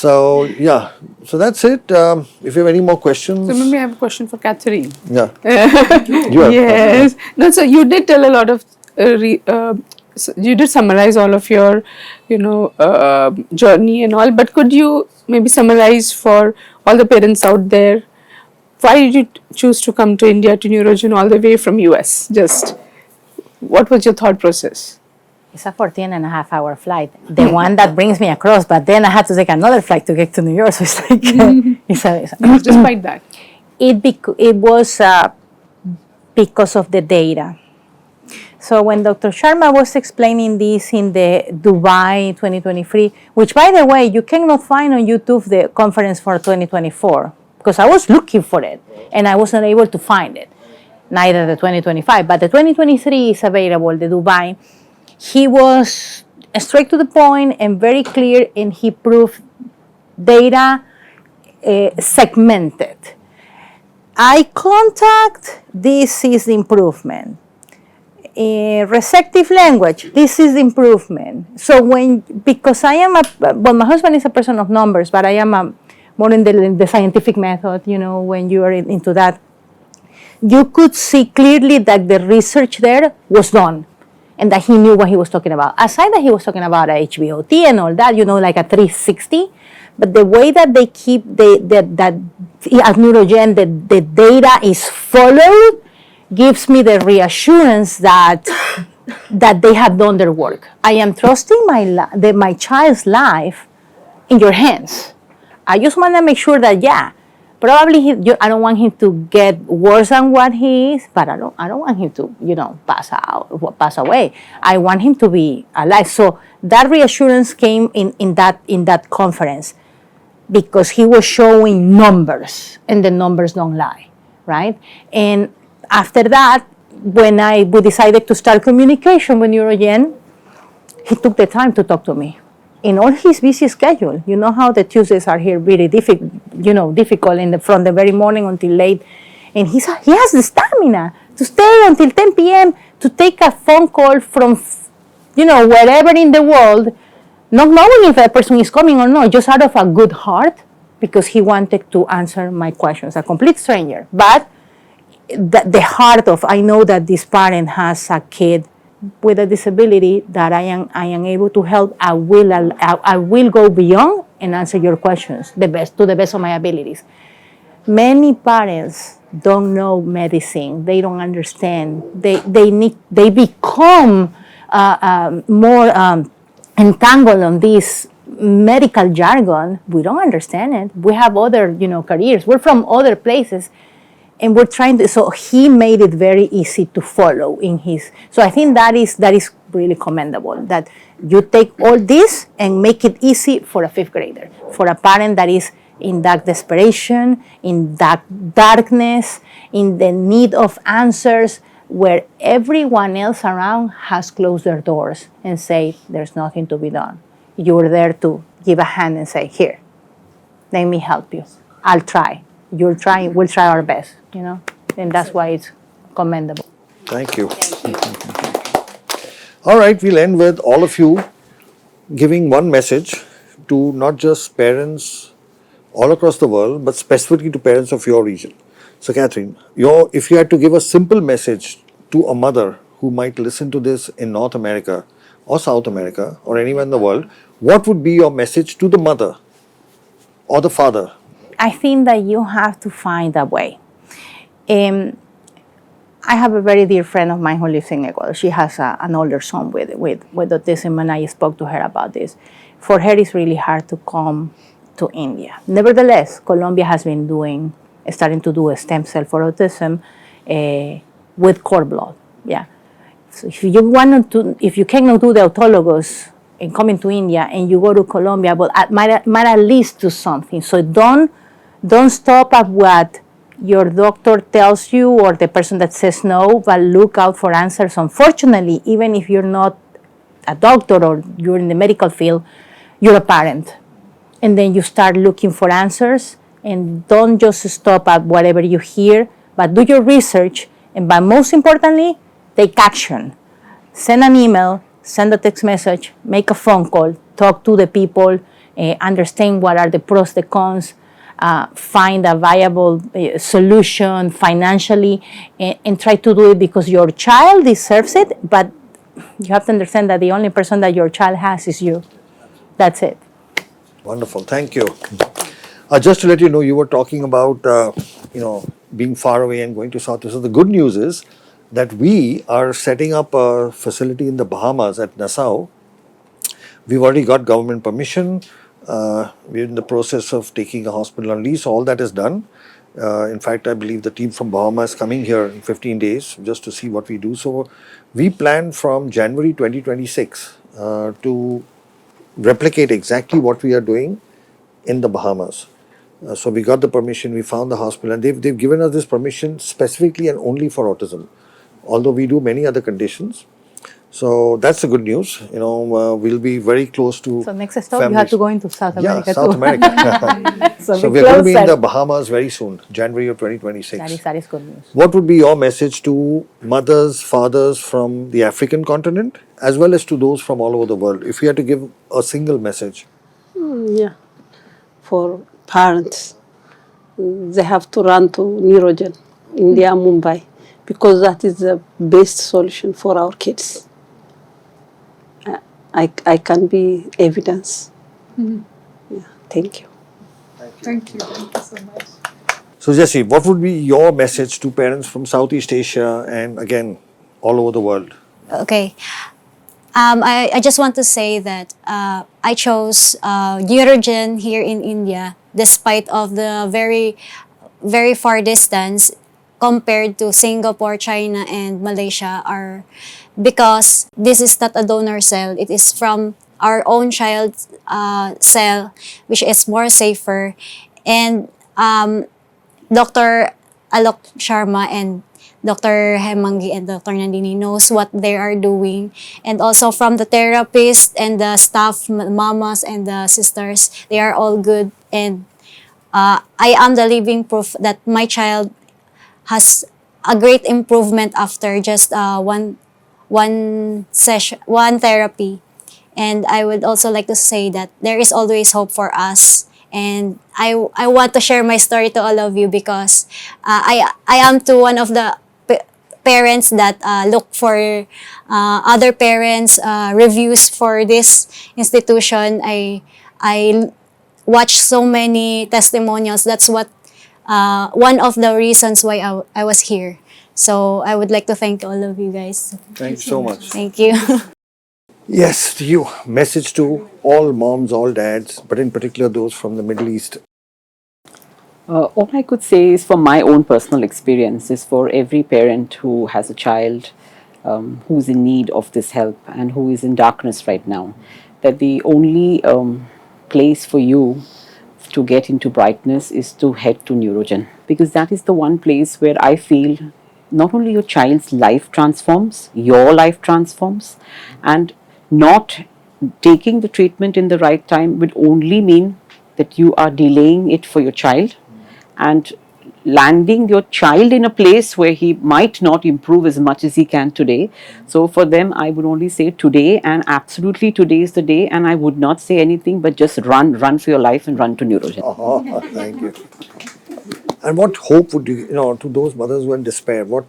So yeah, so that's it. If you have any more questions. So maybe I have a question for Catherine. Yeah. You have. Yes. No, so you did tell a lot of, you did summarize all of your, journey and all. But could you maybe summarize for all the parents out there, why did you choose to come to India to NeuroGen all the way from US? Just what was your thought process? It's a 14-and-a-half-hour flight, the one that brings me across, but then I had to take another flight to get to New York, so it's like, Despite that? It was because of the data. So when Dr. Sharma was explaining this in the Dubai 2023, which by the way, you cannot find on YouTube the conference for 2024, because I was looking for it, and I wasn't able to find it, neither the 2025, but the 2023 is available, the Dubai. He was straight to the point and very clear, and he proved data segmented. Eye contact, this is the improvement. Receptive language, this is the improvement. So because I am my husband is a person of numbers, but I am more in the scientific method, when you are into that, you could see clearly that the research there was done. And that he knew what he was talking about. Aside that he was talking about HBOT and all that, like a 360. But the way that they keep that at NeuroGen, the data is followed, gives me the reassurance that they have done their work. I am trusting my child's life in your hands. I just want to make sure that, probably I don't want him to get worse than what he is, but I don't want him to, pass away. I want him to be alive. So that reassurance came in that conference, because he was showing numbers, and the numbers don't lie, right? And after that, when we decided to start communication with NeuroGen, he took the time to talk to me. In all his busy schedule, you know how the Tuesdays are here really difficult from the very morning until late, and he has the stamina to stay until 10 p.m. to take a phone call from, wherever in the world, not knowing if that person is coming or not, just out of a good heart, because he wanted to answer my questions, a complete stranger. But the heart of, I know that this parent has a kid with a disability that I am able to help. I will go beyond and answer your questions to the best of my abilities. Many parents don't know medicine. They don't understand. They become more entangled on this medical jargon. We don't understand it. We have other careers. We're from other places, and we're trying to. So he made it very easy to follow in his. So I think that is really commendable, that you take all this and make it easy for a fifth grader, for a parent that is in that desperation, in that darkness, in the need of answers, where everyone else around has closed their doors and say, there's nothing to be done. You're there to give a hand and say, here, let me help you. I'll try. You'll try, we'll try our best, and that's why it's commendable. Thank you. All right, we'll end with all of you giving one message to not just parents all across the world, but specifically to parents of your region. So, Catherine, if you had to give a simple message to a mother who might listen to this in North America or South America or anywhere in the world, what would be your message to the mother or the father? I think that you have to find a way. I have a very dear friend of mine who lives in Ecuador. She has an older son with autism, and I spoke to her about this. For her, it's really hard to come to India. Nevertheless, Colombia has been starting to do a stem cell for autism with cord blood. Yeah. So if you cannot do the autologous and coming to India and you go to Colombia, but might at least do something. So don't stop at what your doctor tells you or the person that says no, but look out for answers. Unfortunately, even if you're not a doctor or you're in the medical field, you're a parent. And then you start looking for answers, and don't just stop at whatever you hear, but do your research, but most importantly, take action. Send an email, send a text message, make a phone call, talk to the people, understand what are the pros, the cons, find a viable solution financially, and try to do it because your child deserves it, but you have to understand that the only person that your child has is you. That's it. Wonderful, thank you. Just to let you know, you were talking about being far away and going to South. So the good news is that we are setting up a facility in the Bahamas at Nassau. We've already got government permission. We're in the process of taking a hospital on lease. All that is done. In fact, I believe the team from Bahamas is coming here in 15 days just to see what we do. So we plan from January 2026 to replicate exactly what we are doing in the Bahamas. So we got the permission, we found the hospital, and they've given us this permission specifically and only for autism, although we do many other conditions. So that's the good news. We'll be very close to. So next stop, you have to go into South America. Yeah, South America. So we're going to be in the Bahamas very soon, January of 2026. That is good news. What would be your message to mothers, fathers from the African continent, as well as to those from all over the world? If you had to give a single message. Yeah, for parents, they have to run to NeuroGen, India, Mumbai, because that is the best solution for our kids. I can be evidence. Yeah, thank you. Thank you so much. So Jessie, what would be your message to parents from Southeast Asia and again, all over the world? Okay. I just want to say that I chose NeuroGen here in India despite of the very, very far distance compared to Singapore, China, and Malaysia because this is not a donor cell. It is from our own child cell, which is more safer. And Dr. Alok Sharma and Dr. Hemangi and Dr. Nandini knows what they are doing. And also from the therapist and the staff, mamas and the sisters, they are all good. And I am the living proof that my child has a great improvement after just one therapy. And I would also like to say that there is always hope for us. And I want to share my story to all of you because I am to one of the parents that look for other parents reviews for this institution. I watch so many testimonials. That's what one of the reasons why I was here. So I would like to thank all of you guys. Thank you so much. Thank you. Yes, to you. Message to all moms, all dads, but in particular those from the Middle East. All I could say is from my own personal experience is for every parent who has a child who's in need of this help and who is in darkness right now, that the only place for you to get into brightness is to head to NeuroGen, because that is the one place where I feel not only your child's life transforms, your life transforms, and not taking the treatment in the right time would only mean that you are delaying it for your child and landing your child in a place where he might not improve as much as he can today. So for them, I would only say today, and absolutely today is the day, and I would not say anything but just run for your life and run to NeuroGen. Oh, thank you. And what hope would you, to those mothers who are in despair, what,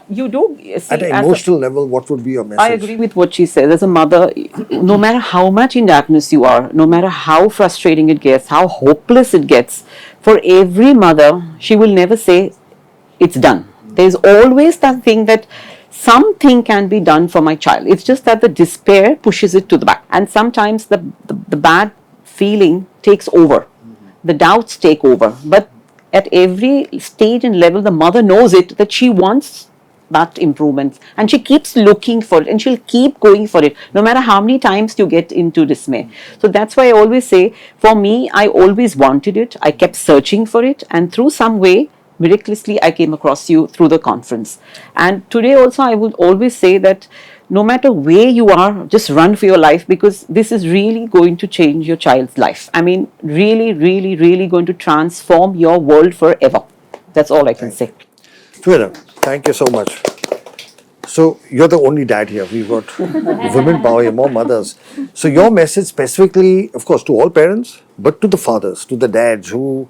You do see, at an as a- emotional level, what would be your message? I agree with what she says. As a mother, no matter how much in darkness you are, no matter how frustrating it gets, how hopeless it gets, for every mother, she will never say, it's done. There's always that thing that something can be done for my child. It's just that the despair pushes it to the back. And sometimes the bad feeling takes over. The doubts take over. But at every stage and level, the mother knows it, that she wants that improvement, and she keeps looking for it, and she'll keep going for it no matter how many times you get into dismay. So that's why I always say, for me, I always wanted it. I kept searching for it, and through some way, miraculously, I came across you through the conference. And today also, I would always say that no matter where you are, just run for your life, because this is really going to change your child's life. I mean, really, really, really going to transform your world forever. That's all I can say. Twitter, thank you so much. So you're the only dad here. We've got women power here, more mothers. So your message specifically, of course, to all parents, but to the fathers, to the dads who,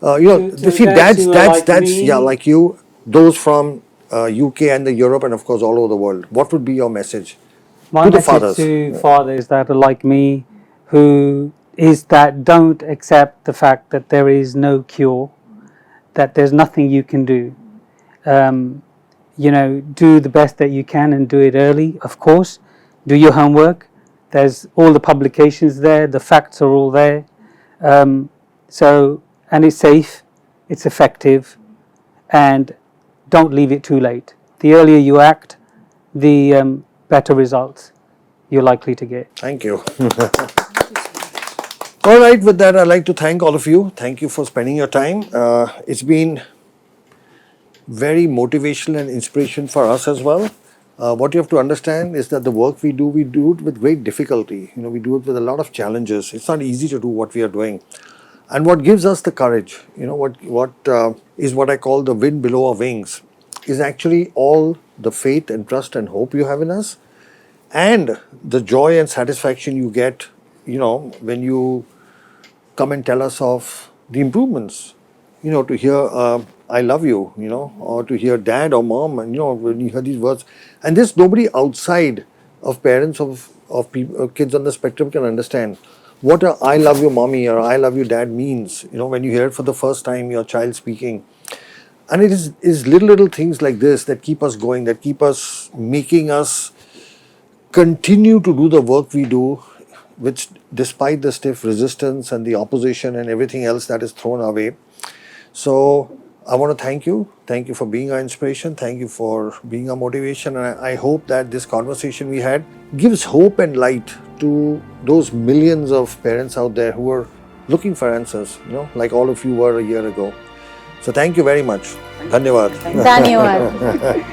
see dads, like you, those from UK and the Europe and of course all over the world. What would be your message My to the message fathers? to fathers that are like me, who is that don't accept the fact that there is no cure, that there's nothing you can do. Do the best that you can and do it early, of course. Do your homework. There's all the publications there, the facts are all there. And it's safe, it's effective, and don't leave it too late. The earlier you act, the better results you're likely to get. Thank you. All right, with that, I'd like to thank all of you. Thank you for spending your time. It's been very motivational and inspiration for us as well. What you have to understand is that the work we do it with great difficulty. We do it with a lot of challenges. It's not easy to do what we are doing. And what gives us the courage, what I call the wind below our wings, is actually all the faith and trust and hope you have in us, and the joy and satisfaction you get, when you come and tell us of the improvements. To hear I love you, or to hear dad or mom, and when you hear these words, and this nobody outside of parents of people, kids on the spectrum can understand what a I love you mommy or I love you dad means, when you hear it for the first time, your child speaking. And it is little things like this that keep us going, that keep us, making us continue to do the work we do, which despite the stiff resistance and the opposition and everything else that is thrown our way. So I want to thank you. Thank you for being our inspiration. Thank you for being our motivation. And I hope that this conversation we had gives hope and light to those millions of parents out there who are looking for answers, like all of you were a year ago. So thank you very much. Dhanyawad. Dhanyawad.